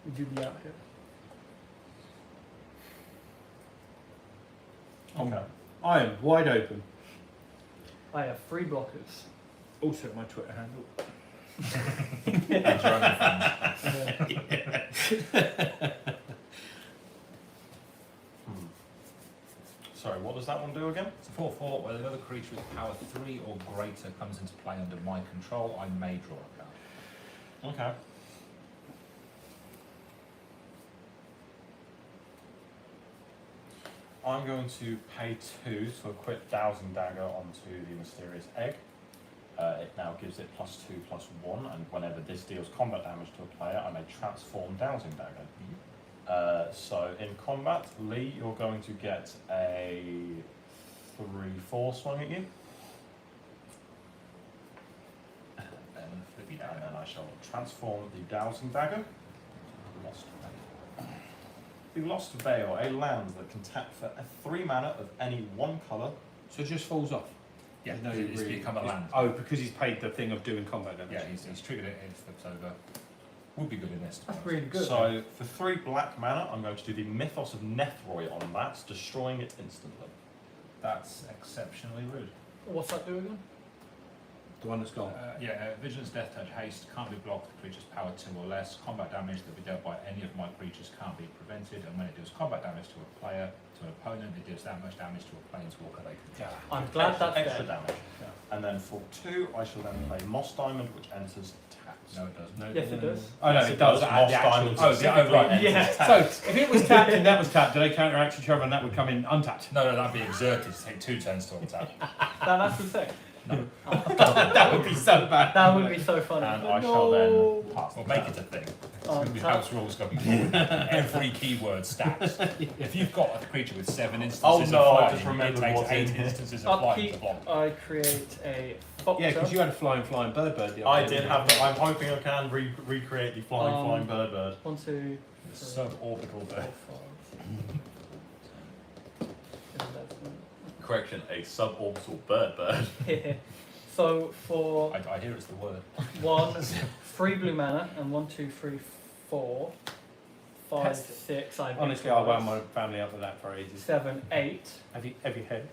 Would you be out here? Okay. I am wide open. I have 3 blockers. Also, my Twitter handle. And your only friends. Sorry, what does that one do again? It's a 4/4 where another creature with power 3 or greater comes into play under my control, I may draw a card. Okay. I'm going to pay 2 to equip Dowsing Dagger onto the Mysterious Egg. It now gives it +2/+1, and whenever this deals combat damage to a player, I may transform Dowsing Dagger. So in combat, Lee, you're going to get a 3/4 swung at you. Then flippy And down. then I shall transform the Dowsing Dagger. Lost Veil. The Lost Veil, a land that can tap for a 3 mana of any one colour. So it just falls off. Yeah, No, it's really- become a land. Oh, because he's paid the thing of doing combat damage. Yeah, he's triggered it, it flips over. Would be good in this. to be That's honest. really good. So for 3 black mana, I'm going to do the Mythos of Nethroi on that, destroying it instantly. That's exceptionally rude. What's that do again? The one that's gone. Vigilance, Death Touch, Haste can't be blocked. Creature's power 2 or less. Combat damage that be dealt by any of my creatures can't be prevented. And when it deals combat damage to a player, to an opponent, it deals that much damage to a planeswalker they control. I'm glad extra, that's extra there. damage. And then for 2, I shall then play Moss Diamond, which enters tapped. No, it doesn't. No, Yes, it does. Oh no, Yes, it does. Moss The actual- Diamond oh, specifically right. enters Yeah. tapped. So if it was tapped and that was tapped, do they counteract each other and that would come in untapped? No, that'd be exerted to take 2 turns to untap. That's the thing. That would be so bad. That would be so funny. And I shall then pass. Well, make it a thing. It's Oh, going to be tap. house rules going forward. Every keyword stacks. If you've got a creature with 7 Oh, instances no, of I flying, just it remembered takes what's in 8 here. instances of flying to Upkeep, block. I create a Foxer. Yeah, because you had a flying bird the I other day. did have that. I'm hoping I can recreate the flying bird. 1, 2, Suborbital 4, 5, there. 11, Correction, a suborbital bird. So for I hear it's the word. 3 blue mana and 1, 2, 3, 4, 5, That's- 6. Honestly, I wound my family up with that for ages. 7, 8. Have you heard?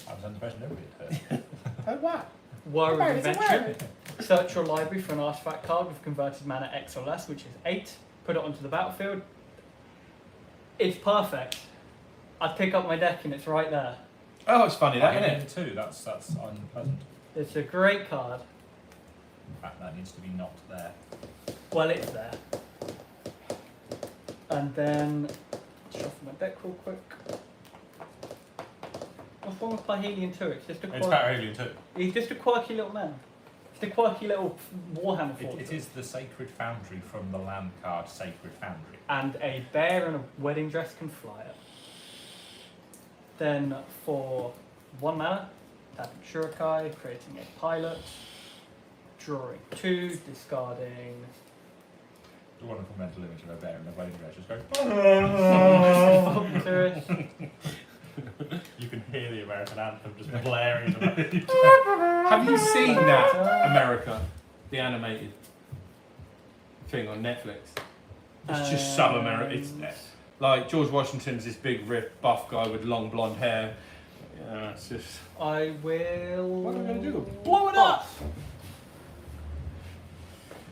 I was under the impression nobody had heard. Heard what? Whir of It's a Invention. word. Search your library for an artifact card with converted mana X or less, which is 8. Put it onto the battlefield. It's perfect. I'd pick up my deck and it's right there. Oh, it's funny that, I isn't hear it? it too. That's unpleasant. It's a great card. That needs to be not there. Well, it's there. And then shuffle my deck real quick. What's wrong with Parhelion 2? It's just a It's quirky, Parhelion too. he's just a quirky little man. Just a quirky little Warhammer It fortress. is the Sacred Foundry from the land card Sacred Foundry. And a bear in a wedding dress can fly it. Then for 1 mana, tapping Shurikai, creating a pilot, drawing 2, discarding. The wonderful mental image of a bear in a wedding dress just going. You can hear the American anthem just blaring in the background. Have you seen that America, the animated thing on Netflix? It's just some America. It's like George Washington's this big ripped buff guy with long blonde hair. Yeah, it's just. I will. What am I gonna do? Blow it up!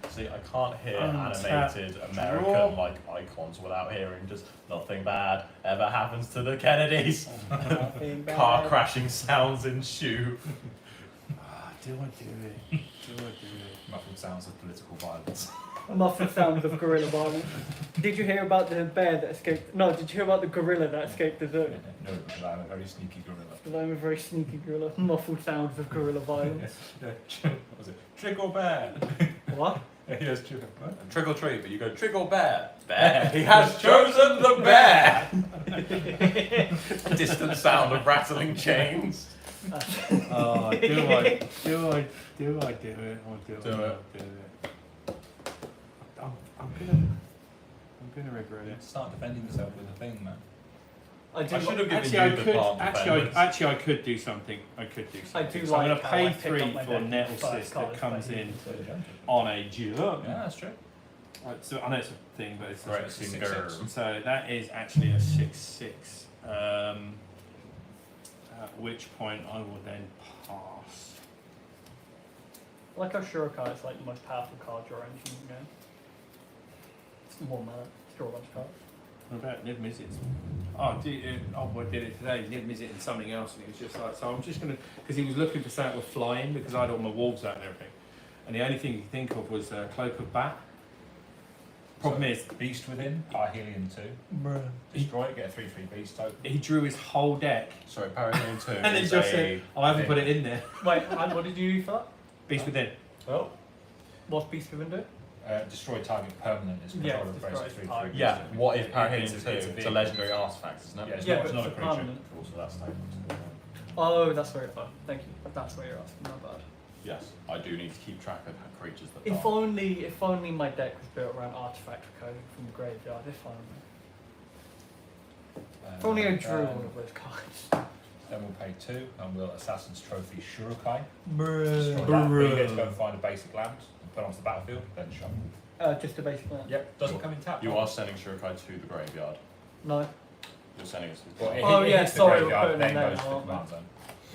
See, I can't hear Untap, animated American draw. like icons without hearing just nothing bad ever happens to the Kennedys. Nothing Car bad. crashing sounds ensue. Do I do it? Do I do it? Muffled sounds of political violence. Muffled sounds of guerrilla violence. Did you hear about the bear that escaped? No, did you hear about the gorilla that escaped the zoo? No, because I'm a very sneaky gorilla. Because I'm a very sneaky gorilla. Muffled sounds of guerrilla violence. What was it? Trick or bear? What? Yes, trick or bear. Trick or treat, but you go trick or bear. Bear. He has chosen the bear. Distant sound of rattling chains. Oh, do I do it? Or do I Do it. not do it? I'm gonna regret it. Start defending yourself with a thing, man. I do. I should have given Actually, I you the could. part Actually, I could do something. I could do I something. do So I'm like gonna how I pay pick up 3 my for deck Nettlesis first card that comes by in using on a June. Yeah, that's true. So I know it's a thing, but it's Great a singer. 6/6. So that is actually a 6/6. At which point I will then pass. I like how Shurikai is like the most powerful card drawing in the game. It's 1 mana. Draw a bunch of cards. What about Niv Mizzet? I did it today. Niv Mizzet and something else, and it was just like, so I'm just gonna, because he was looking for something with flying, because I had all my wolves out and everything, and the only thing he could think of was Cloak of Bat. Problem is, Beast Within, Parhelion 2. Destroy it, get a 3/3 beast token. he drew his whole deck, Sorry, Parhelion 2 and then is just a... said, I haven't put it in there. Wait, and what did you do for that? Beast Within. Well, what's Beast Within do? Destroy target permanent is Yeah, control of destroy basic 3/3 target. beast Yeah, token. what is Parhelion 2? It's a It's a vehicle. legendary artifact, isn't it? Yeah, it's Yeah, not, but it's not a it's a creature. permanent. Also, that's taken. Oh, that's where it's Thank you. That's where you're asking. My bad. Yes, I do need to keep track of creatures that If die. if only my deck was built around artifact recoding from the graveyard. If only. If only I drew all of those cards. Then we'll pay 2 and we'll Assassin's Trophy Shurukai. Bruh. Destroy that. You get to go and find a basic land and put it onto the battlefield, then shuffle. Just a basic land. Yep, doesn't come in tap. You are sending Shurikai to the graveyard. No. You're sending us to the Well, graveyard. it Oh, hit- it yeah, hits the sorry, we're graveyard, putting it then there goes to the now, command zone.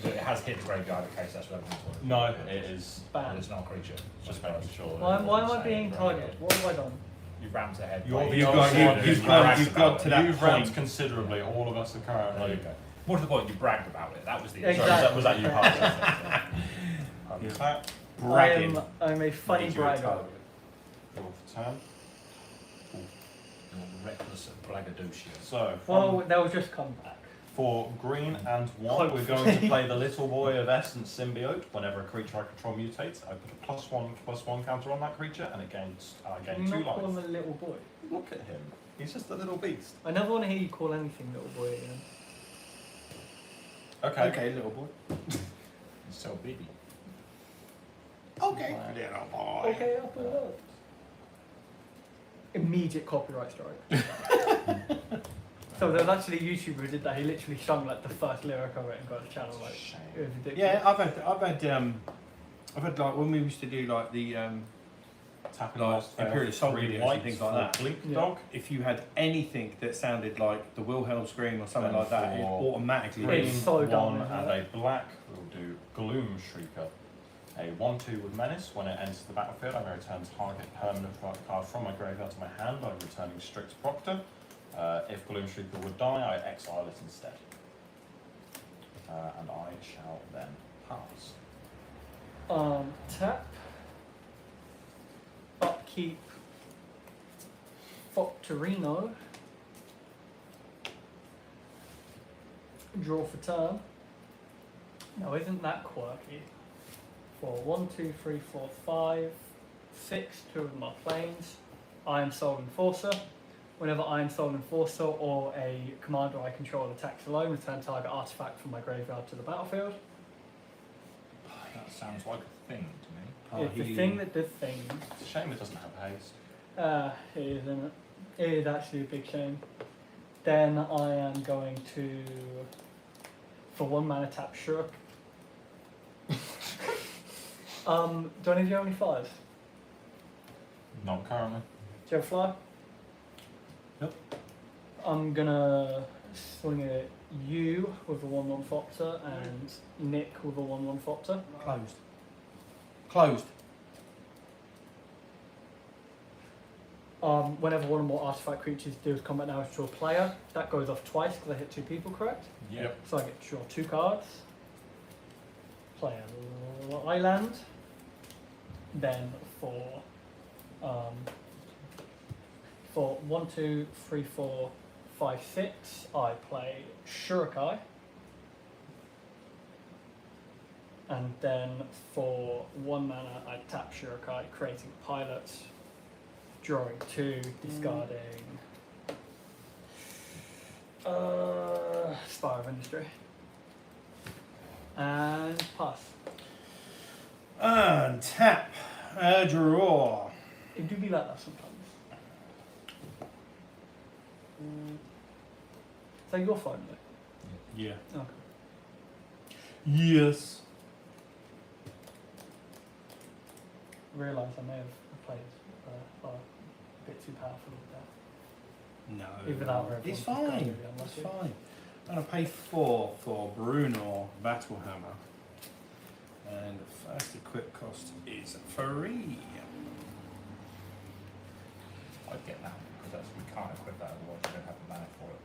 It has hit the graveyard in case that's relevant. No, it is But Banned. it's not a creature. It's just just making sure. that Why it am wasn't I being saying targeted? What have I done? You rammed ahead. You're by- the You've only got- one you've- who you've bragged got- you've got about to it. that You've ramped point. considerably. All of us are There you currently. go. More to the point, you bragged about it. That was the Exactly. Sorry, was that you, Parker? Yeah. Untap. Bragging. I'm a funny Made you a bragger. target. Draw for 10. You're reckless braggadocio. So, Well, they'll just come back. for green and white, we're going to play the Little Boy of Essence Symbiote. Whenever a creature I control mutates, I put a +1/+1 counter on that creature, and it gains, I Can gain you 2 not call him life. a little boy? Look at him. He's just a little beast. I never want to hear you call anything little boy again. Okay. little boy. It's so baby. Okay, little boy. Okay, up it up. Immediate copyright strike. So there was actually a YouTuber who did that. He literally sung like the first lyric of it and got his channel like Shame. it was ridiculous. Yeah, I've had I've had like when we used to do like the Tapping like lost Imperial Assault three videos and whites things like for that. Blink Yeah. Dog. If you had anything that sounded like the Wilhelm scream or something Then like that, it for automatically. Green. Green, so dumb, one, isn't and it? a black. We'll do Gloom Shrieker. A 1/2 with Menace. When it enters the battlefield, I may return target permanent card from my graveyard to my hand by returning Strict Proctor. If Gloom Shrieker would die, I exile it instead. And I shall then pass. Tap. Upkeep. Foctorino. Draw for turn. Now, isn't that quirky? For 1, 2, 3, 4, 5, 6, 2 of my planes. Iron Soul Enforcer. Whenever Iron Soul Enforcer or a commander I control attacks alone, return target artifact from my graveyard to the battlefield. That sounds like a thing to me. It's the thing that does things. It's a shame it doesn't have haste. It is, isn't it? It is actually a big shame. Then I am going to, for 1 mana, tap Shurk. Do any of you have any flyers? Not currently. Do you have a flyer? Nope. I'm gonna swing at you with a 1/1 Fopter and Nick with a 1/1 Fopter. Closed. Closed. Whenever one or more artifact creatures deals combat damage to a player, that goes off twice because I hit 2 people, correct? Yep. So I get to draw 2 cards. Play an island. Then for 1, 2, 3, 4, 5, 6, I play Shurikai. And then for 1 mana, I tap Shurikai, creating pilots, drawing 2, discarding Spire of Industry. And pass. And tap. Draw. It do be like that sometimes. Is that your phone, Nick? Yeah. Okay. Yes. Realise I may have played a bit too powerful with that. No. Even without very It's much fine. value, It's unlucky. fine. I'm gonna pay 4 for Bruno Battlehammer. And the first equip cost is free. I'd get that because we can't equip that otherwise you don't have the mana for it.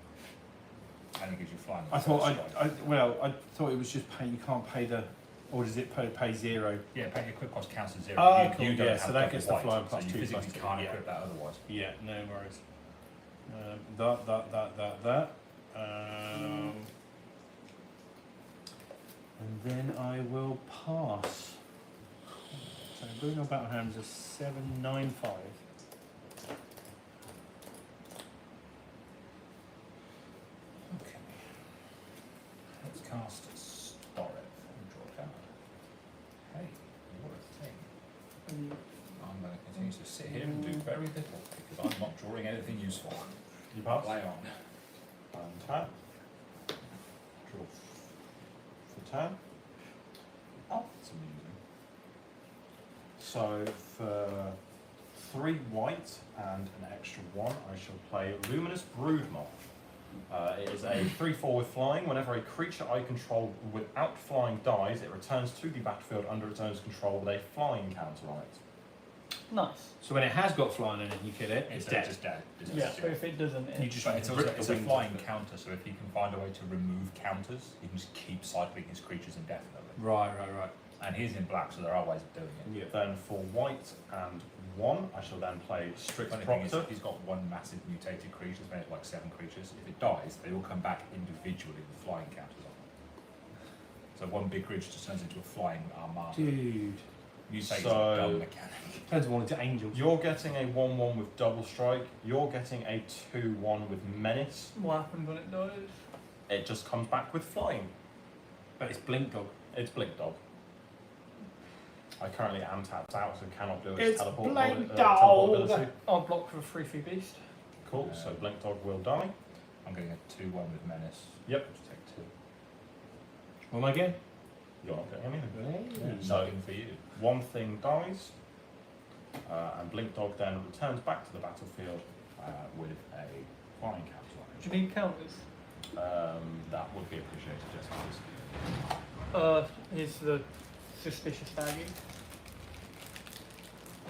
And it gives you flying. I thought it was just pay. You can't pay the, or does it pay 0? Yeah, paying equip cost counts as 0. Oh, you, cool, you don't yeah, have so that double gets the white, flying plus so you 2 physically plus 2, can't yeah. equip that otherwise. Yeah, no worries. That. And then I will pass. So Bruno Battlehammer's a 795. Okay. Let's cast Storeth and draw a card. Hey, what a thing. I'm going to continue to sit here and do very little because I'm not drawing anything useful. You pass. Play on. And tap. Draw for turn. Oh, that's amusing. So for 3 white and an extra 1, I shall play Luminous Broodmoth. It is a 3/4 with flying. Whenever a creature I control without flying dies, it returns to the battlefield under its owner's control with a flying counter on it. Nice. So when it has got flying in it, you kill it. It's dead. Just dead. It's Yeah, just so if it doesn't, You it, just But it's, rip it's the a wings flying off it. counter, so if he can find a way to remove counters, he can just keep cycling his creatures indefinitely. Right. And he's in black, so there are ways of doing it. Yeah. Then for white and 1, I shall then play Strict Funny thing is, Proctor. he's got one massive mutated creature, it's made of like 7 creatures. If it dies, they all come back individually with flying counters on them. So one big creature just turns into a flying armada. Dude. You say it's So- a dumb mechanic. Turns one into angels. You're getting a 1/1 with double strike. You're getting a 2/1 with menace. what happens when it dies? It just comes back with flying. But it's Blink Dog. It's Blink Dog. I currently am tapped out, so cannot do its It's teleport, Blink teleport Dog. ability. I'll block for a 3/3 beast. Cool, so Blink Dog will die. I'm getting a 2/1 with menace. Yep. Just take 2. What am I getting? You're not getting anything. Hey. So Nothing for you. one thing dies, and Blink Dog then returns back to the battlefield with a flying counter on Do you need counters? it. That would be appreciated, yes, please. Here's the suspicious baggie.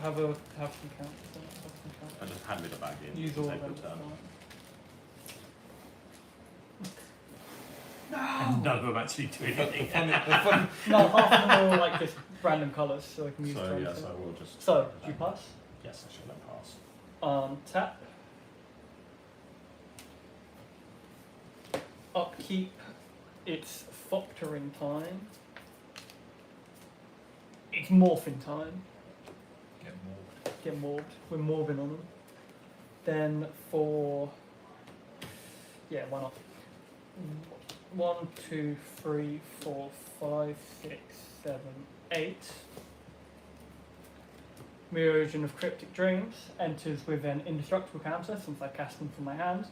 Have some counters on it. Have some counters. I just hand me the bag in. Use all take of them. your turn. And none of them actually do anything. No, half of them are all like just random colours, so I can use So them. yes, I will just. So, do you pass? Yes, I shall then pass. Tap. Upkeep. It's Foctoring time. It's Morphing time. Get more. Get morbed. We're morbing on them. Then for. Yeah, why not? 1, 2, 3, 4, 5, 6, 7, 8. Mirrosion of Cryptic Dreams enters with an indestructible counter since I cast them from my hand.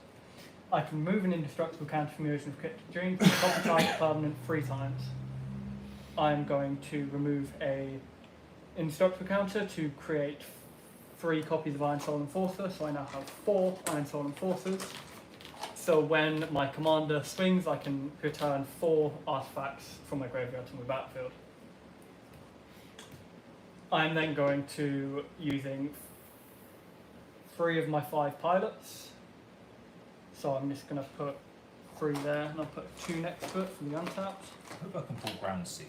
I can move an indestructible counter for Mirrosion of Cryptic Dreams and copy target permanent 3 times. I'm going to remove a indestructible counter to create 3 copies of Iron Soul Enforcer, so I now have 4 Iron Soul Enforcers. So when my commander swings, I can return 4 artifacts from my graveyard to my battlefield. I'm then going to using 3 of my 5 pilots. So I'm just going to put 3 there, and I'll put 2 next to it for the untapped. I hope I can pull ground seal.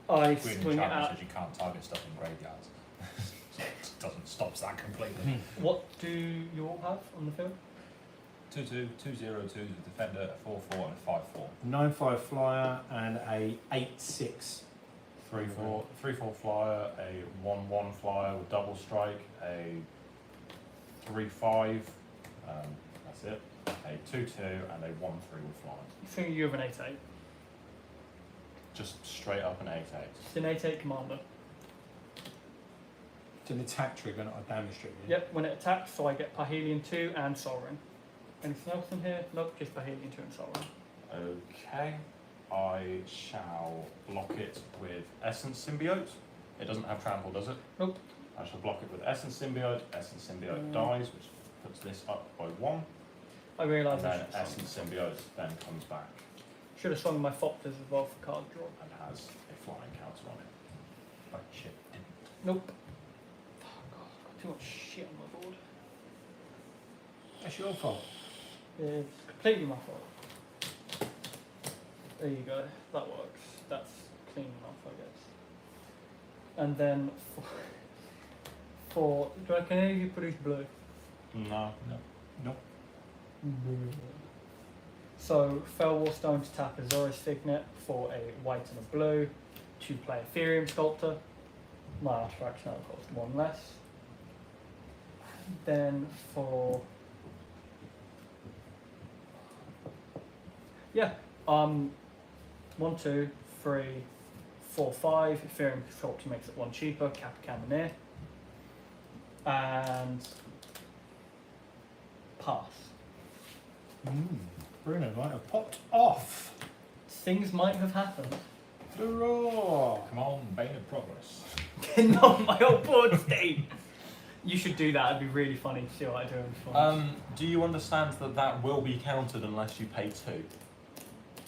I Green swing it enchantment out. says you can't target stuff in graveyards. So it doesn't stops that completely. What do you all have on the field? 2/2, 2/0/2 with defender, a 4/4 and a 5/4. 9/5 flyer and a 8/6. 3/4 flyer, a 1/1 flyer with double strike, a 3/5. That's it. A 2/2 and a 1/3 with flying. You think you have an 8/8? Just straight up an 8/8. It's an 8/8 commander. It's an attack trigger, not a damage trigger. Yep, when it attacks, so I get Parhelion 2 and Sol Ring. Anything else in here? Nope, just Parhelion 2 and Sol Ring. Okay. I shall block it with Essence Symbiote. It doesn't have trample, does it? Nope. I shall block it with Essence Symbiote. Essence Symbiote Mm. dies, which puts this up by 1. I And realise I then should have Essence Symbiote then comes back Should have swung my Fopters as well for card draw. and has a flying counter on it. But shit, didn't. Nope. Oh god, I've got too much shit on my board. That's your fault. It's completely my fault. There you go, that works. That's clean enough, I guess. And then for do I can any of you produce blue? No. Nope. So Fellwar Stone to tap Azorius Signet for a white and a blue to play Ethereum Sculptor. My artifacts now cost 1 less. Then for 1, 2, 3, 4, 5. Ethereum Sculptor makes it 1 cheaper. Cap Cannoneer. And pass. Bruno might have popped off. Things might have happened. Draw. Come on, Bane of Progress. Not my old board state. You should do that. It'd be really funny to see what I do in fun. Do you understand that that will be countered unless you pay 2?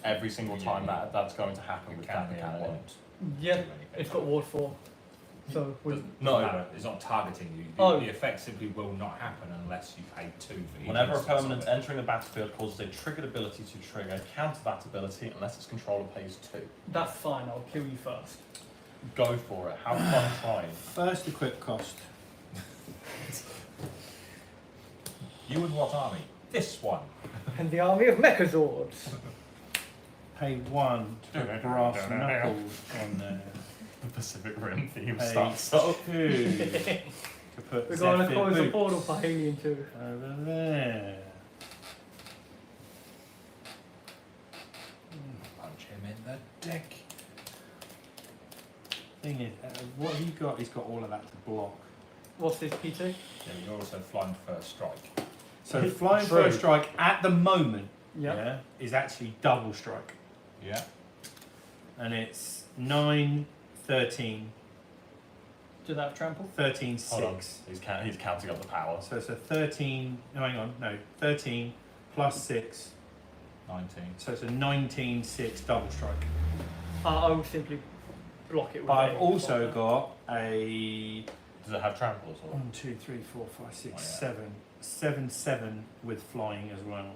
Every single time that's going to happen with Cap Cannoneer Cannoneer. won't Yeah, do anything. it's got Ward 4. So we, Doesn't No. matter, it's not targeting you. Oh. The effect simply will not happen unless you pay 2 for each Whenever a instance of permanent it. entering the battlefield causes a triggered ability to trigger, counter that ability unless its controller pays 2. that's fine. I'll kill you first. Go for it. Have fun trying. First equip cost. You and what army? This one. And the army of Mechazords. Pay 1 to put brass knuckles on there. The Pacific Rim theme Pay starts up. 2 to put We're going to Zephyr close a boots portal for Alien 2. over there. Punch him in the dick. Thing is, what he got, he's got all of that to block. What's this, PT? Yeah, you're also flying first strike. So flying True. first strike at the moment Yep. is actually double strike. Yeah. and it's 9, 13, Do they have trample? 13, Hold on. 6. He's counting up the power. So it's a 13, no, hang on, no, 13 plus 6. 19. So it's a 19, 6 double strike. I will simply block it with But I've a also blocker. got a Does it have tramples or? 1, 2, 3, 4, 5, 6, Oh, yeah. 7. 7, 7 with flying as well.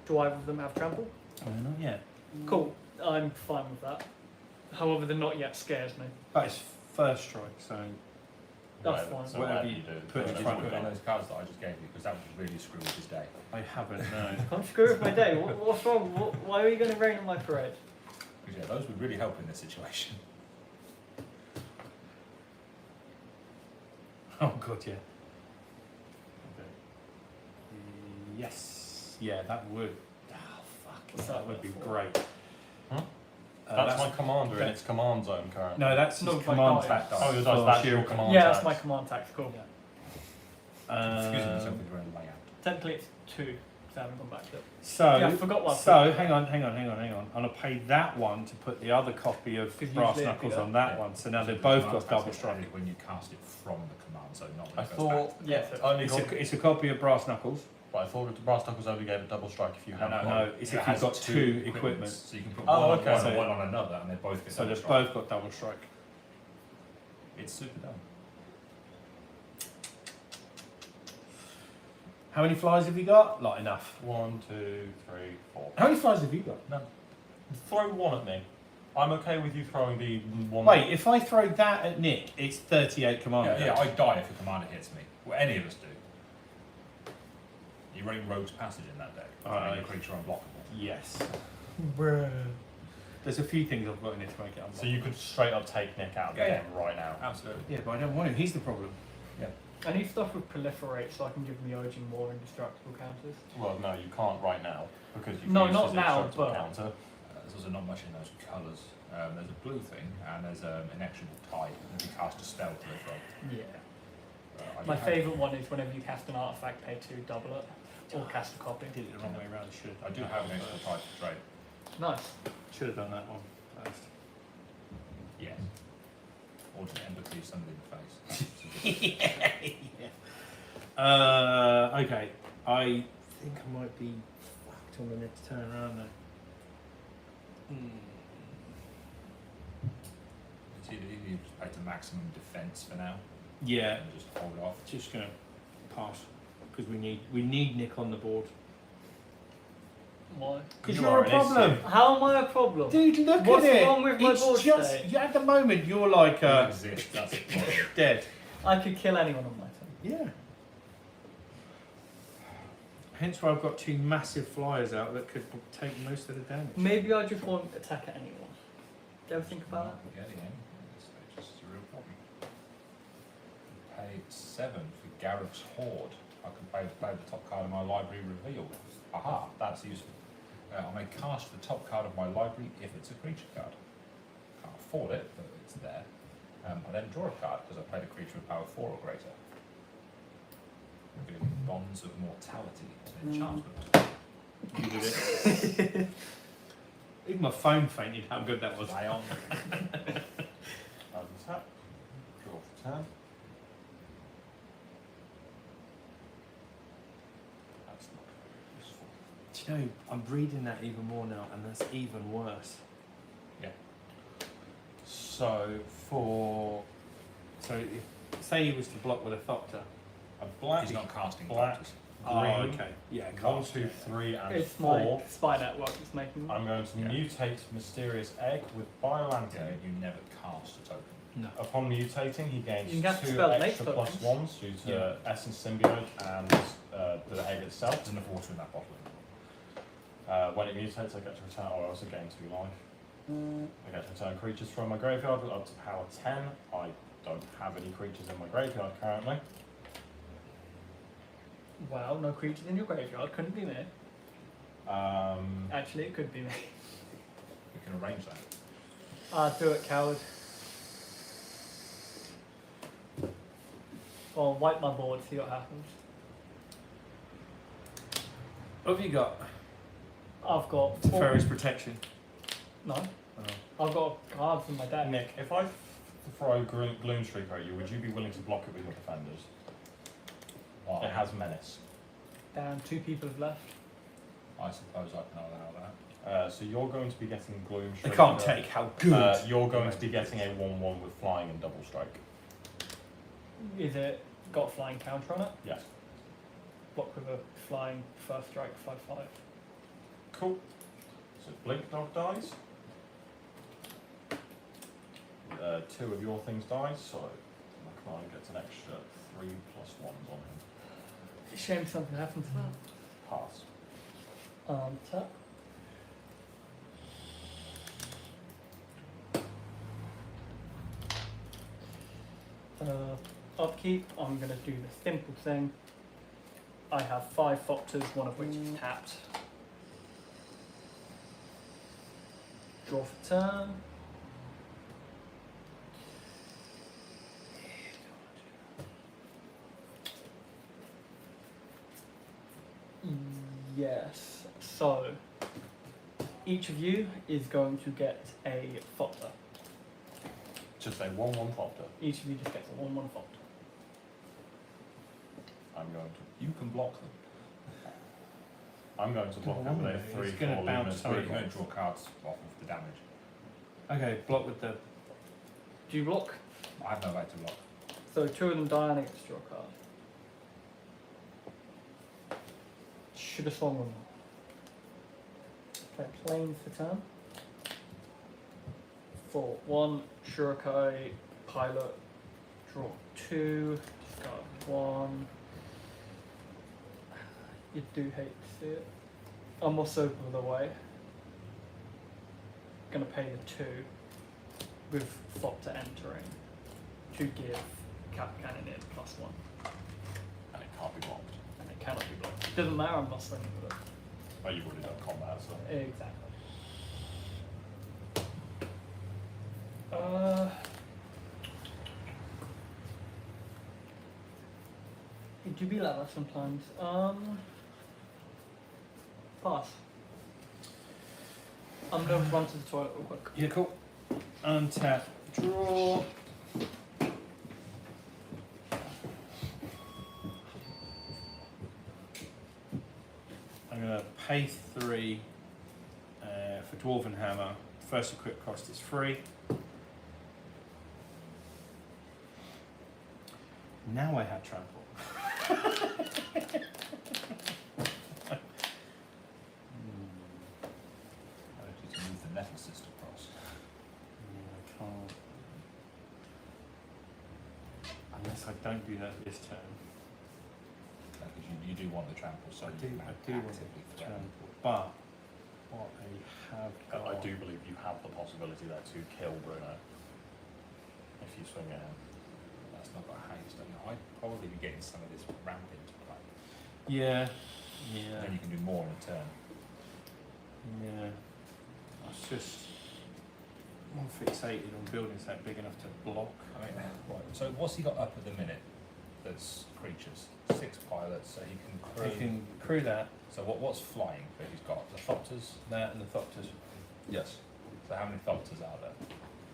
Do either of them have trample? Oh, not yet. Cool. I'm fine with that. However, the not yet scares me. But it's first strike, so That's Whatever- fine. So Whatever whatever you you do. put in Don't front put of it on it. those cards that I just gave you, because that would really screw with his day. I haven't, no. I'm screwed with my day. What's wrong? Why are you going to rain on my parade? Because yeah, those would really help in this situation. Oh god, yeah. Yes. Yeah, that would. Oh fuck. What's that that would be for? great. Huh? Uh, That's my commander in that- its command zone currently. No, that's No, his my command dice. tax. Oh, your dice, for that's sheer your command Yeah, tax. that's my command tax. Cool. Excuse me, Um, something around layout. Technically, it's 2. Because I haven't gone back to it. So, Yeah, I forgot what I so put. hang on. I'm gonna pay that one to put the other copy of 'Cause Brass usually it'd Knuckles be on that Yeah. one. So now So they've the both command got tax double is strike. added when you cast it from the command zone, not when I it goes thought back. Yeah, it so only It's got, a copy of Brass Knuckles. but I thought the brass knuckles only gave a double strike if you have No, one. No, it's It if has you've got two equipment. equipments, so you can put Oh, one okay. on one So- and one on another, and they both get So double they've strike. both got double strike. It's super dumb. How many flies have you got? Not enough. 1, 2, 3, 4. How many flies have you got? None. Throw one at me. I'm okay with you throwing the one. Wait, if I throw that at Nick, it's 38 commander. Yeah, I die if a commander hits me. Well, any of us do. You're running Rogue's Passage in that deck. Aye. Your creature unblockable. Yes. Bruh. There's a few things I've got in it to make it unblockable. So you could straight up take Nick out of the Yeah, game right now. Absolutely. Yeah, but I don't want him. He's the problem. I need stuff with proliferate so I can give Myojin more indestructible counters. Well, no, you can't right now because you've No, used not his now, indestructible but- counter. There's also not much in those colours. There's a blue thing, and there's an inexorable tide. If you cast a spell to it, Yeah. I My do have- favourite one is whenever you cast an artifact, pay 2, double it. Or cast a copy. Did it the wrong way around. Should I do have an extra tide to trade. Nice. Should have done that one first. Yes. Or just end up leave somebody in the face. Okay. I think I might be fucked on the next turn around though. It's either you just play to maximum defence for now, Yeah, and just hold off. just gonna pass because we need Nick on the board. Why? Because You you're are a an problem, How am I a problem? dude. Look What's at it. wrong with my It's board just state? at the moment you're like You exist, that's the problem. dead. I could kill anyone on my turn. Yeah. Hence why I've got two massive flyers out that could take most of the damage. Maybe I just won't attack at anyone. Do you ever think about that? Getting in. It's just a real problem. Pay 7 for Gareth's Horde. I can play the top card of my library revealed. Aha, that's useful. I may cast the top card of my library if it's a creature card. Can't afford it, but it's there. I then draw a card because I played a creature with power 4 or greater. Revealing Bonds of Mortality as an enchantment. You did it. Even my phone fainted how good that was. Lion. Untap. Draw for turn. That's not very useful. Do you know, I'm reading that even more now, and that's even worse. So for So, if, say he was to block with a Thopter. a black, He's not casting black, doctors. Oh, green, okay. Yeah, 1, cast. 2, 3, and It's 4. my spy network that's making me. I'm going to Yeah. mutate Mysterious Egg with Biomancy. Yeah, you never cast a token. No. Upon mutating, he gains You can cast 2 spell extra make plus tokens. 1s due to Essence Symbiote and the egg itself. There's enough water in that bottle. When it mutates, I get to return. Oh, I also gain 2 life. I get to return creatures from my graveyard up to power 10. I don't have any creatures in my graveyard currently. Wow, no creatures in your graveyard. Couldn't be me. Actually, it could be me. We can arrange that. Do it, coward. Or wipe my board, see what happens. What have you got? I've got Teferi's protection. No, Oh. I've got cards in my deck. Nick, if I throw Gloomstreak at you, would you be willing to block it with your defenders? Why? It has menace. Down 2 people have left. I suppose I can allow that. So you're going to be getting Gloomstreak. They can't take how good. You're going to be getting a 1/1 with flying and double strike. Is it got flying counter on it? Yes. Block with a flying first strike 5/5. Cool. So Blink Dog dies. 2 of your things die, so my client gets an extra 3+1s on him. Shame something happened to that. Pass. Tap. Upkeep, I'm going to do the simple thing. I have 5 Thopters, one of which is tapped. Draw for turn. Yes, so each of you is going to get a Thopter. Just a 1/1 Thopter. Each of you just gets a 1/1 Thopter. I'm going to You can block them. block it with a It's 3/4 gonna bounce luminous So you something. can draw cards off of the damage. Okay, block with the. Do you block? I have no way to block. So 2 of them die and I get to draw a card. Should have swung them. Play planes for turn. 4/1, Shurikai, Pilot, draw 2, discard 1. You do hate to see it. I'm also, by the way, going to pay the 2 with Thopter entering to give Cap Cannon in +1. and it can't be blocked. And it cannot be blocked. Doesn't matter, I'm not swinging with it. Oh, you've already done combat, so. Exactly. It do be like that sometimes. Pass. I'm gonna run to the toilet real quick. Yeah, cool. Untap, draw. I'm gonna pay 3 for Dwarven Hammer. First equip cost is free. Now I have trample. I need to move the nettle system across. I can't. Unless I don't do that this turn. Because you do want the trample, so I you can do want actively the threaten. trample. But what I have got. I do believe you have the possibility there to kill Bruno if you swing at him. That's not got haste. I'd probably be getting some of this ramp into play. Yeah. Yeah. Then you can do more in a turn. Yeah. I was just more fixated on buildings that big enough to block. I mean, right. So what's he got up at the minute? That's creatures. 6 pilots, so he can crew. You can crew that, So what's flying that he's got? The Thopters? that and the Thopters. Yes. So how many Thopters are there?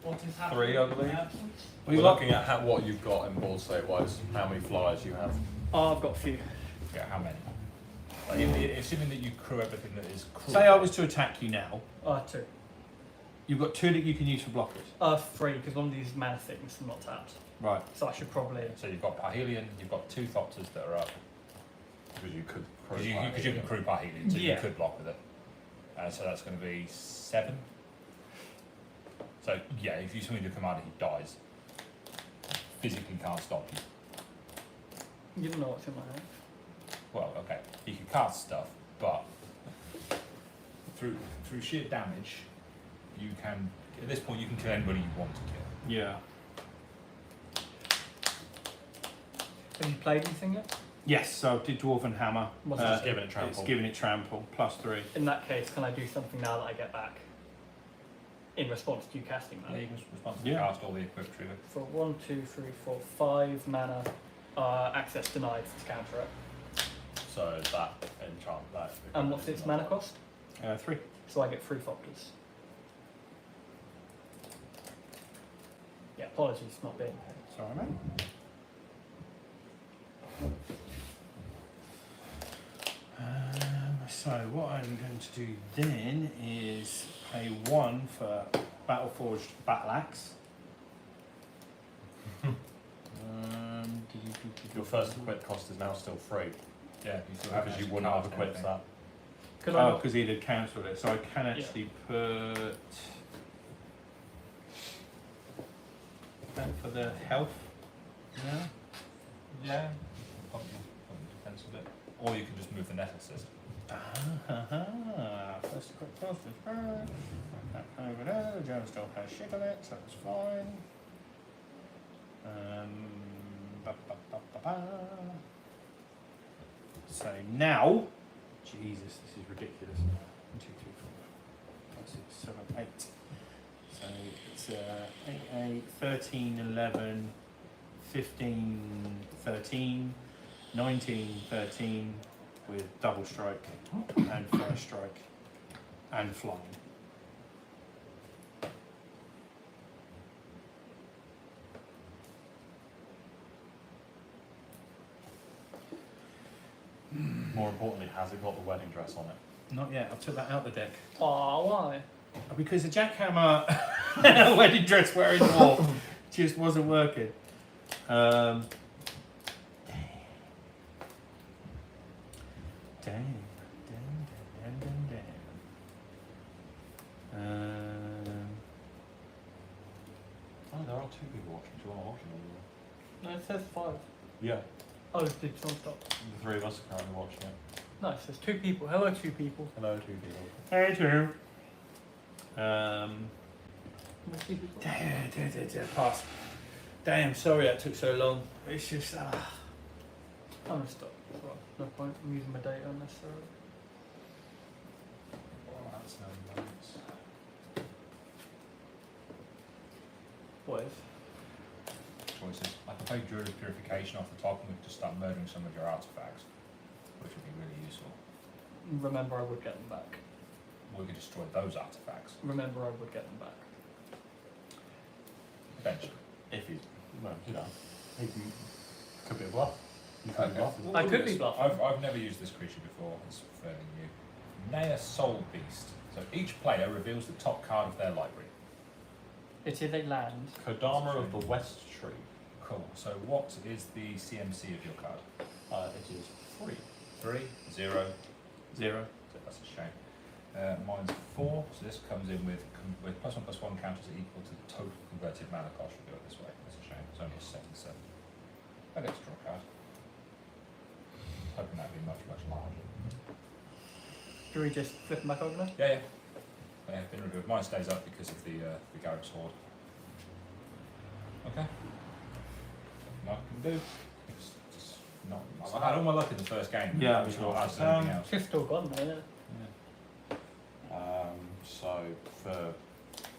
What is 3, I believe. We're looking at what you've got in board state wise, how many flyers you have. Oh, I've got a few. Yeah, how many? Like, assuming that you crew everything that is crew. Say I was to attack you now. 2. You've got 2 that you can use for blockers. 3, because one of these mana things are not tapped. Right. So I should probably. So you've got Parhelion, you've got 2 Thopters that are up. Because you could Because you can crew Parhelion, so Yeah. you could block with it. So that's going to be 7. So yeah, if you swing your commander, he dies. Physically can't stop you. You don't know what's in my hand. Well, okay, he can cast stuff, but through sheer damage, you can at this point you can kill anybody you want to kill. Yeah. Have you played anything yet? Yes, so I did Dwarven Hammer. What's It's giving it trample. It's giving it trample, +3. In that case, can I do something now that I get back? In response to you casting that? Yeah, you can responsibly Yeah. cast all the equip trigger. For 1, 2, 3, 4, 5 mana, access denied to counter it. So that enchant that. And what's its mana cost? 3. So I get 3 Thopters. Yeah, apologies for not being here. Sorry, mate. So what I'm going to do then is pay 1 for Battleforged Battle Axe. Your first equip cost is now still free Yeah, you still have because you extra wouldn't have cards and equipped everything. that. Could I Oh, not? because he had cancelled it. So I can actually put that for the health. Yeah. Yeah, probably depends a bit. Or you can just move the net assist. First equip cost is first. Over there, the gem still has shit on it, so it's fine. Ba, ba, ba, ba, ba. So now, Jesus, this is ridiculous. 1, 2, 3, 4, 5, 6, 7, 8. So it's 8, 8, 13, 11, 15, 13, 19, 13 with double strike and first strike and flying. More importantly, has it got the wedding dress on it? Not yet, I took that out the deck. Aw, why? Because the jackhammer wedding dress wearing war just wasn't working. Damn. Oh, there are 2 people watching. Do you want to watch it? No, it says 5. Yeah. Oh, did someone stop? The 3 of us are currently watching it. No, it says 2 people. Hello, 2 people. Hello, 2 people. Hey, too. Where's 2 people? Pass. Damn, sorry that took so long. It's just, I'm gonna stop. Well, no point. I'm using my data unnecessarily. Oh, that's no notes. What is? Choices. I can play Druid Purification off the top and we can just start murdering some of your artifacts, which would be really useful. Remember, I would get them back. We could destroy those artifacts Remember, I would get them back. eventually. If he's, well, you know, he can, could be a bluff. You could be Okay. bluff. We'll I do could this. be bluffing. I've never used this creature before. It's fairly new. Naya Soul Beast. So each player reveals the top card of their library. It is a land. Kodama of the West Tree. Cool. So what is the CMC of your card? It is 3. 3, 0. 0. So that's a shame. Mine's 4. So this comes in with +1/+1 counters equal to the total converted mana cost. We'll do it this way. That's a shame. It's only a set and 7. I get to draw a card. Hoping that'd be much, much larger. Do we just flip them back over now? Yeah, yeah. They have been revealed. Mine stays up because of the Garrick's Horde. Okay. Nothing I can do. Just not. I had all my luck in the first game. Yeah, I'm sure. sure I had anything else. It's still gone though, isn't it? So for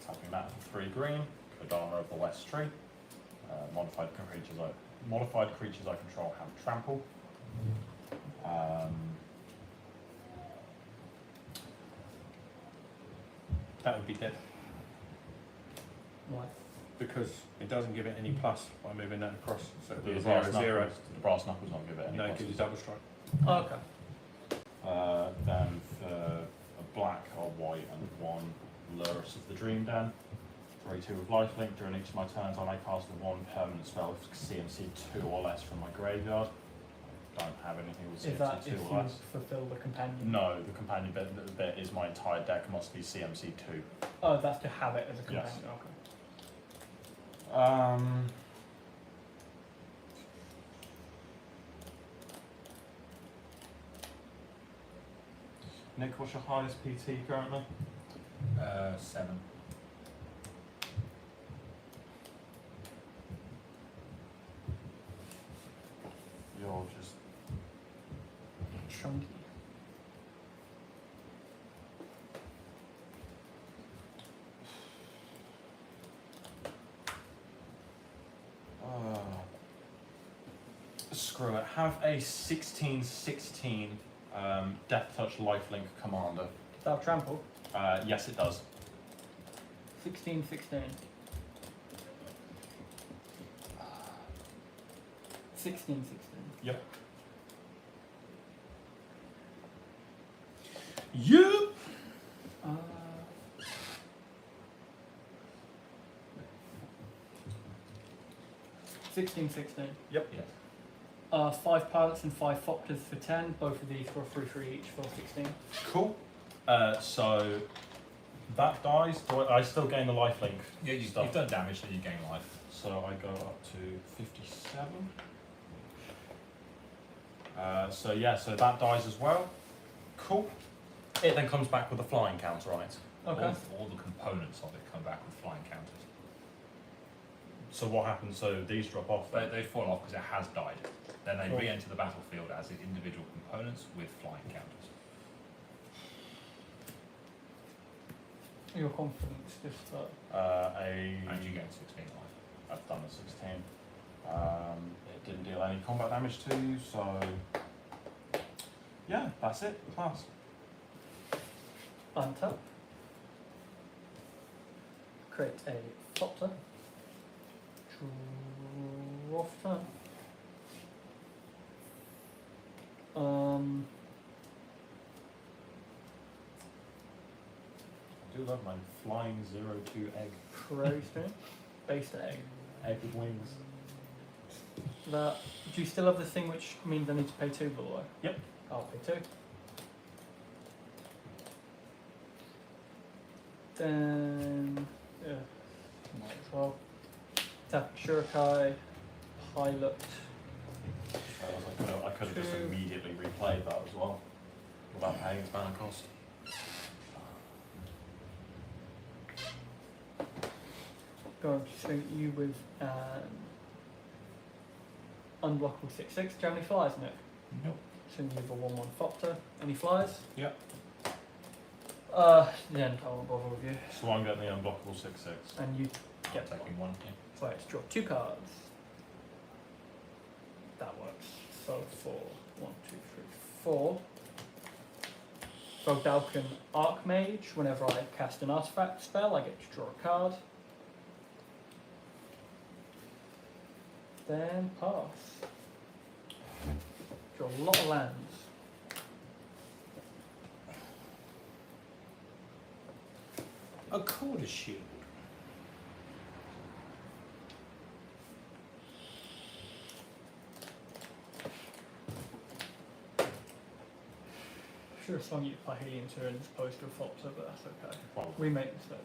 tapping that for 3 green, Kodama of the West Tree. Modified creatures I control have trample. That would be dead. Why? Because it doesn't give it any plus by moving that across. So it'd be The a brass 0, 0. knuckles, the brass knuckles don't give it any No, it pluses. gives you double strike. Oh, okay. Then for a black or white and 1 Lurus of the Dream Den. 3/2 with lifelink. During each of my turns, I may cast 1 permanent spell with CMC 2 or less from my graveyard. Don't have anything with Is that CMC if 2 you or less. fulfill the companion? No, the companion bit is my entire deck must be CMC 2. Oh, that's to have it as a Yes. companion. Okay. Nick, what's your highest PT currently? 7. You're just Chunky. screw it. Have a 16/16 Death Touch Lifelink commander. to have trample? Yes, it does. 16, 16. 16, 16. Yep. You. Uh, 16, 16. Yep. Yeah. 5 pilots and 5 Fopters for 10. Both of these for 3 each for 16. Cool. So that dies. I still gain the life link. Yeah, you've done damage, so you gain life. So I go up to 57. So yeah, so that dies as well. Cool. It then comes back with a flying counter on it. Okay. All the components of it come back with flying counters. So what happens? So these drop off. They fall off because it has died. Then they Cool. re-enter the battlefield as individual components with flying counters. Your confidence just And you gain 16 life. I've done a 16. It didn't deal any combat damage to you, so yeah, that's it. Pass. untap. Create a Fopter. Draw for turn. I do love my flying 0-2 egg. Crow's turn. Base egg. Egg with wings. That. Do you still have the thing which means I need to pay 2 by the way? Yep. I'll pay 2. Then yeah, might as well. Tap Shurikai, Pilot. I could have just Two. immediately replayed that as well, without paying its mana cost. Going to swing at you with an unblockable 6/6. Do you have any flyers, Nick? Nope. Swing you with a 1/1 Fopter. Any flyers? Yep. Then I won't bother with you. So I'm getting the unblockable 6/6. And you I'm get taking one. right, draw 2 cards. That works. So 4, 1, 2, 3, 4. Vogdalken Archmage. Whenever I cast an artifact spell, I get to draw a card. Then pass. Draw a lot of lands. A quarter shield. Should have swung you by Helium Turn as opposed to a Fopter, but that's okay. Well, We make mistakes.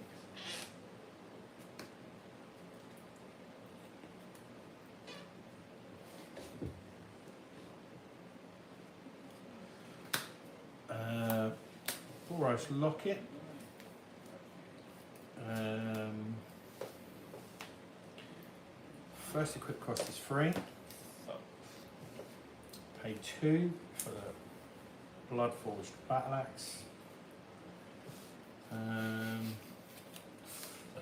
Boros Locket. First equip cost is 3. Pay 2 for the Bloodforged Battle Axe. That's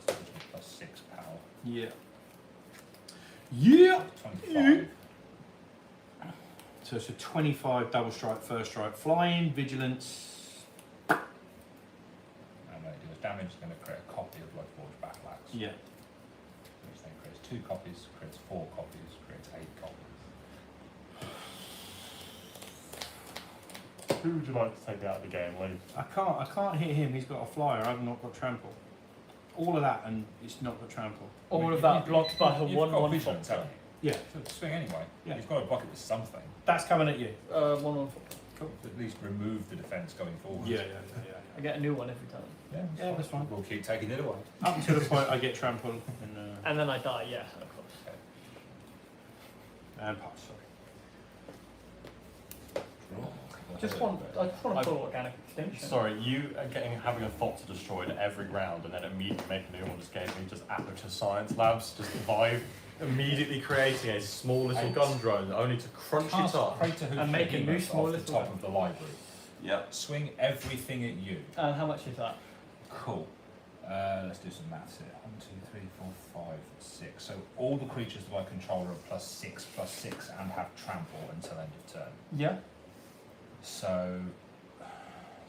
going to be plus 6 power. Yeah. Yeah! 25. So it's a 25 double strike, first strike, flying, vigilance. And when it deals damage, it's going to create a copy of Bloodforged Battle Axe. Yeah. Which then creates 2 copies, creates 4 copies, creates 8 copies. who would you like to take out of the game, Lee? I can't hit him, he's got a flyer, I've not got trample. All of that and it's not got trample. All of that blocked by her You've 1/1 got vigilance, Fopter. haven't you? Yeah. So swing anyway. Yeah. You've got to block it with something. That's coming at you. 1/1 Fopter. Cool. At least remove the defence going forward. Yeah. I get a new one every time. Yeah, that's fine. We'll keep taking it away. Up until the point I get trample And then I die, yeah, of course. and pass, sorry. I just want to pull Organic Extinction. Sorry, you are having a Thopter destroyed every round and then immediately making a new one just gave me just Aperture Science Labs, just vibe. Immediately creating a small little gun drone only to crunch it up. And make a new small off the little top one. of the library. Yep. Swing everything at you. And how much is that? Cool. Let's do some maths here. 1, 2, 3, 4, 5, 6. So all the creatures that I control are +6/+6 and have trample until end of turn. Yeah. So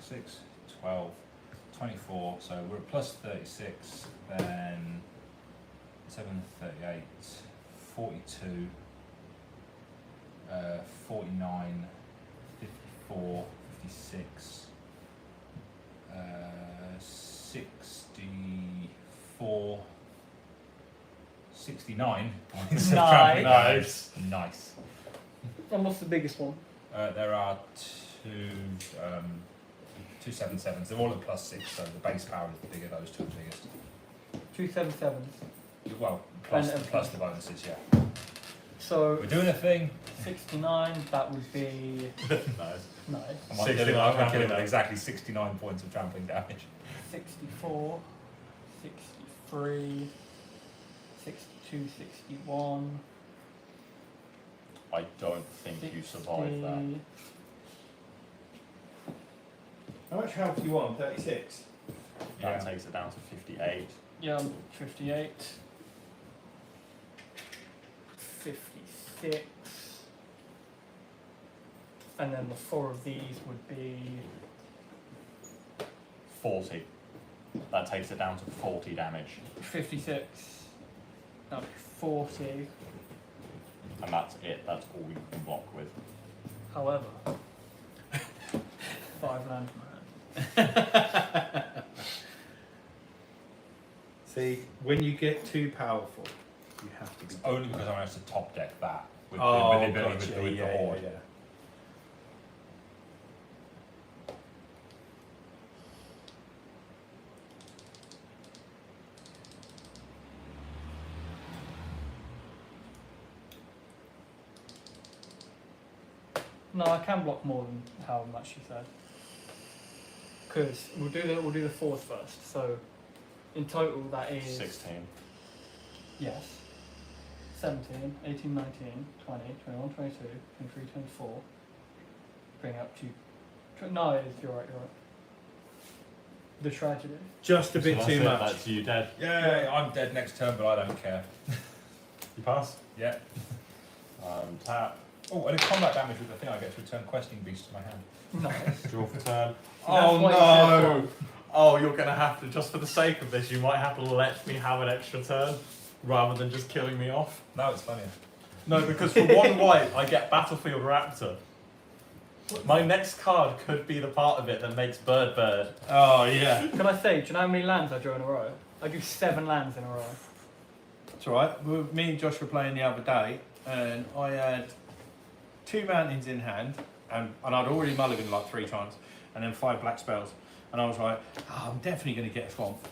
6, 12, 24, so we're at plus 36, then 7, 38, 42, 49, 54, 56, 64, 69 points of trampling damage. Nice. And what's the biggest one? There are two 7/7s. They're all at plus 6, so the base power is the bigger. Those two are the biggest. 2 7/7s. Well, plus, And- plus the bonuses, yeah. So We're doing a thing. 69. That would be Nice. nice. I'm 69 killing trampling with damage. exactly 69 points of trampling damage. 64, 63, 62, 61. I don't think you survived that. 60. How much health do you want? 36? That Yeah. takes it down to 58. Yeah, 58. 56. And then the 4 of these would be 40. That takes it down to 40 damage. 56. That'd be 40. And that's it. That's all you can block with. However, 5 land from my hand. See, when you get too powerful, you have to be. Only because I managed to top deck that with the Oh, ability gotcha. with the horde. yeah. No, I can block more than how much you said. Because we'll do the 4th first. So in total that is 16. yes. 17, 18, 19, 20, 21, 22, 23, 24. Bring up to no, you're right. The tragedy. Just a So bit that's too it, much. That's you dead. Yeah, I'm dead next turn, but I don't care. You pass. Yeah. Tap. Oh, and if combat damage with the thing, I get to return questing beast to my hand. Nice. Draw for turn. Oh, no. Oh, you're gonna have to, just for the sake of this, you might have to let me have an extra turn rather than just killing me off. No, it's funnier. No, because for 1 white, I get Battlefield Raptor. My next card could be the part of it that makes Bird Bird. Oh, yeah. Can I say, do you know how many lands I draw in a row? I do 7 lands in a row. It's alright. Me and Josh were playing the other day, and I had 2 mountains in hand, and I'd already mulliganed like 3 times, and then 5 black spells. And I was like, oh, I'm definitely going to get a swamp.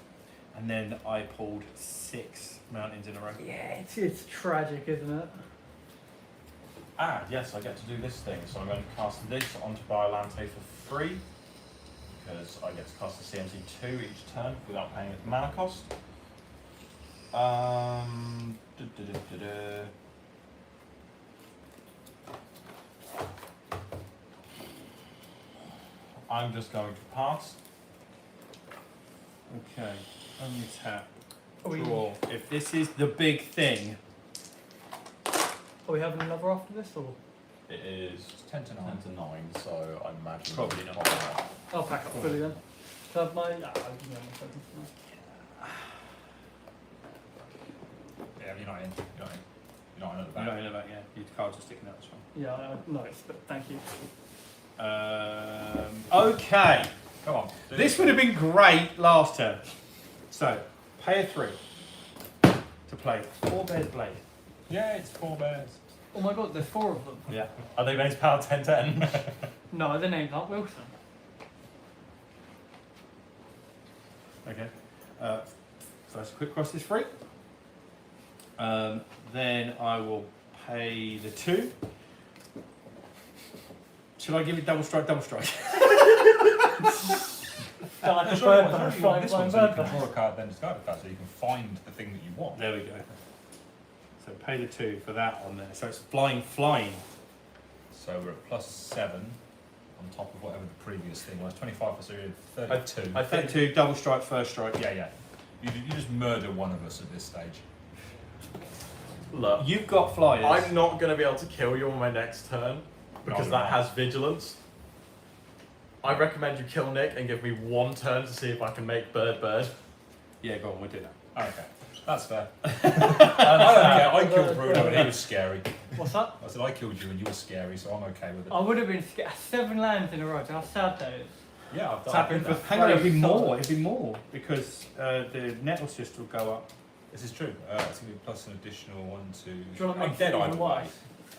And then I pulled 6 mountains in a row. Yeah, it's tragic, isn't it? Ah, yes, I get to do this thing. So I'm going to cast this onto Biolante for free, because I get to cast the CMC 2 each turn without paying it the mana cost. I'm just going to pass. Okay, only tap. Are we, Draw. If this is the big thing, are we having another after this, or? It is It's 10 to 9. 10 to 9, so I imagine Probably not. I'll pack up fully then. So I have my. I'll give you my tokens now. Yeah, you're not in. You're not in. You're not in at the you back. don't know about, yeah, your cards are sticking out this one. Yeah, I noticed, but thank you. Okay, Come on. do this would have been great last turn. So, pay a 3 to play 4 Bears Blade. Yeah, it's 4 bears. Oh my god, there's 4 of them. Yeah. Are they base power 10/10? No, their names aren't Wilson. Okay. First quick cross is free. Then I will pay the 2. Should I give it double strike, double strike? Like There's a only bird one- bird, there's only flying, this flying one, so you bird can bird. draw a card, then discard a card, so you can find the thing that you want. There we go. So pay the 2 for that on there. So it's flying, flying. So we're at plus 7 on top of whatever the previous thing was. 25 plus 32. I Pay think 2, double strike, first strike. Yeah. You just murder one of us at this stage. Look, You've got flyers. I'm not going to be able to kill you on my next turn because No, that you're has vigilance. I recommend you kill Nick and give me 1 turn to see if I can make bird. Yeah, go on, we'll do that. Okay, that's fair. I killed Bruno and he was scary. What's that? I said I killed you and you were scary, so I'm okay with it. I would have been scared. 7 lands in a row. How sad that is. Yeah, I've Tapping done for- Hang on, it'd be Three more. It'd be more because the nettle cyst will go up. This is true. It's going to be plus an additional 1, 2. Do you want to I'm make dead it either even way. worse?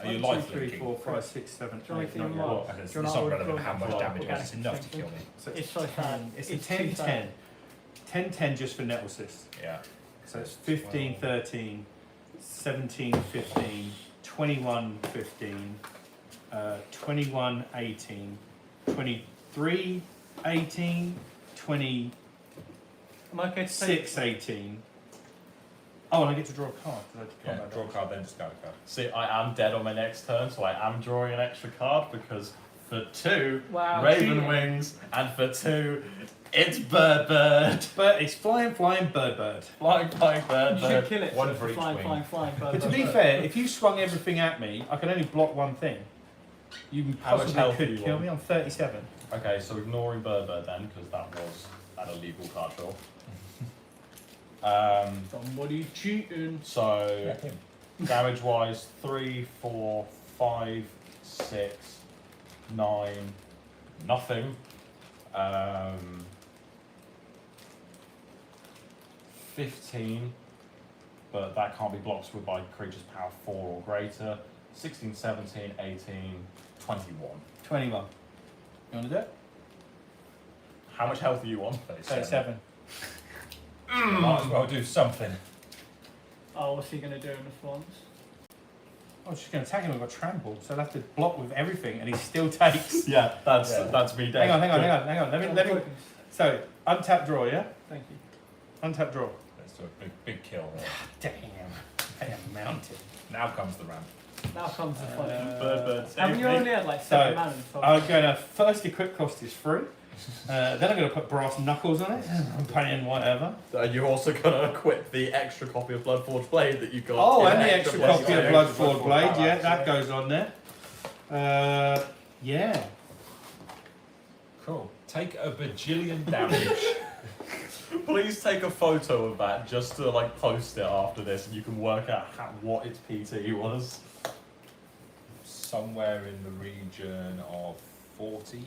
Are you 1, 2, life 3, linking? 4, 5, 6, 7, Do you want 8, to make it 9, even 10. worse? It's Do you not want to relevant how much roll damage it was. It's organic enough to thing? kill me. So It's so sad. it's a It's 10, too sad. 10. 10, 10 just for nettle cyst. Yeah. So it's 15, 13, 17, 15, 21, 15, 21, 18, 23, 18, 26, Am I okay to take 18. Oh, and I get to draw a card. 'Cause I Yeah, can't draw a card, then discard a card. See, I am dead on my next turn, so I am drawing an extra card because for 2, Wow, Raven cheating. Wings, and for 2, it's bird. But it's flying, bird. Flying, bird. You should kill it. One so for it's each wing. flying. But to be fair, if you swung everything at me, I could only block one thing. You How much possibly health do could you kill want? me on 37. Okay, so ignoring bird then, because that was an illegal card draw. Somebody cheating. So Yeah, him. damage wise, 3, 4, 5, 6, 9, nothing. 15, but that can't be blocked with by creatures power 4 or greater. 16, 17, 18, 21. 21. You want to do it? How much health are you on? 37. Might as well do something. Oh, what's he going to do in response? I was just going to attack him with a trample, so I'll have to block with everything, and he still takes. Yeah, that's Yeah. that's me dead. Hang on. Let me. So, untap draw, yeah? Thank you. Untap draw. Let's do a big kill there. Damn, mounted. Now comes the ramp. Now comes the fun. Bird, Haven't you save me. only had like 7 mana? I'm going to first equip cost is free. Then I'm going to put brass knuckles on it. I'm paying whatever. You're also gonna equip the extra copy of Bloodforged Blade that you got. Oh, in and the extra plus copy of two. Bloodforged Blade. Yeah, that goes on there. Yeah. Cool. Take a bajillion damage. Please take a photo of that just to like post it after this, and you can work out what its PT was. Somewhere in the region of 40.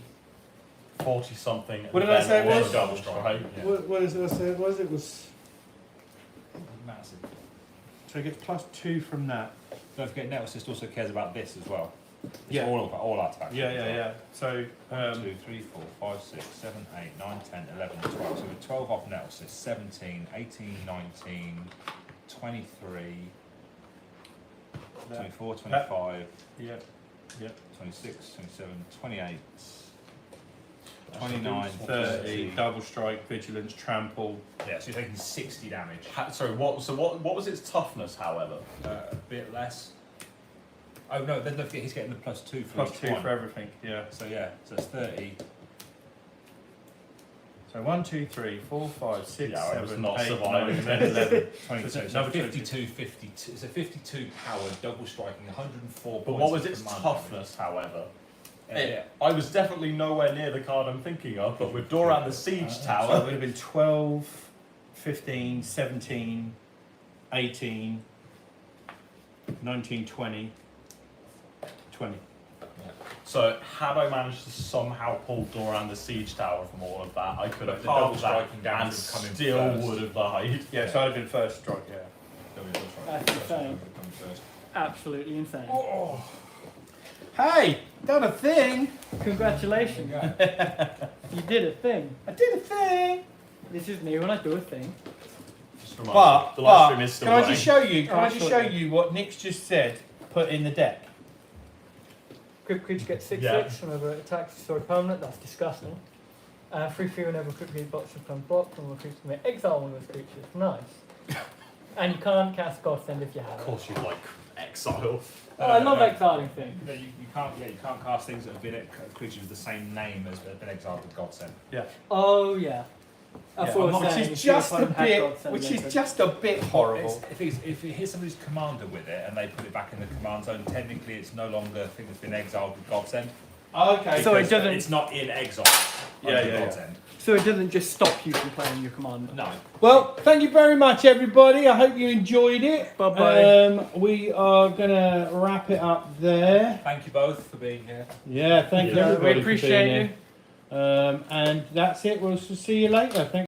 40 something. What did I say it then was? double strike. Yeah. What is it? I said? What was it? Was Massive. so I get +2 from that. Don't forget, Nettle Assist also cares about this as well. It's Yeah. all artifacts. Yeah. So 1, 2, 3, 4, 5, 6, 7, 8, 9, 10, 11, 12. So we're 12 off Nettle Assist. 17, 18, 19, 23, 24, 25, yeah. 26, 27, 28, 29, 30, 30. double strike, vigilance, trample. Yeah, so you're taking 60 damage. Sorry, what was its toughness, however? A bit less. Oh no, then don't forget he's getting the +2 for each +2 one. for everything. Yeah. So yeah, so it's 30. So 1, 2, 3, 4, 5, 6, Yeah, I was 7, not 8, surviving 9, 10, this. 11. 22. So So another 52, 52. It's a 52 power double striking, 104 But points. what was of its command toughness, however? damage. Yeah. I was definitely nowhere near the card I'm thinking of, but with Doran the Siege So it Tower. would have been 12, 15, 17, 18, 19, 20, 20. So had I managed to somehow pull Doran the Siege Tower from all of that, I could have But the double halved that striking damage and would come in still first. would have died. Yeah, so I'd have been first strike, yeah. That's insane. Absolutely insane. Hey, done a thing! Congratulations. You did a thing. I did a thing! This is me when I do a thing. Just remind But, me, the live stream but, is still can I running. just show you, Oh, absolutely. what Nick's just said, put in the deck? Crypt creature gets 6/6 Yeah. whenever it attacks destroy permanent. That's disgusting. 3/3 whenever crypt creature box becomes blocked, and creature can exile one of those creatures. Nice. And you can't cast Godsend if you have Of it. course you like exile. Oh, I love exiling things. No, you can't. Yeah, you can't cast things that have been creatures with the same name as have been exiled with Godsend. Oh yeah. That's what I was which saying. is if your just a opponent had bit, Godsend, which then is could- just a bit horrible. If it hits somebody's commander with it and they put it back in the command zone, technically it's no longer a thing that's been exiled with Godsend. Okay. So it Because doesn't- It's not in exile. Yeah, under yeah, God's yeah. End. So it doesn't just stop you from playing your commander. No. Well, thank you very much, everybody. I hope you enjoyed it. Bye-bye. We are gonna wrap it up there. Thank you both for being here. Yeah, thank you Yeah, everybody we appreciate for being here. And that's it. We'll see you later. Thank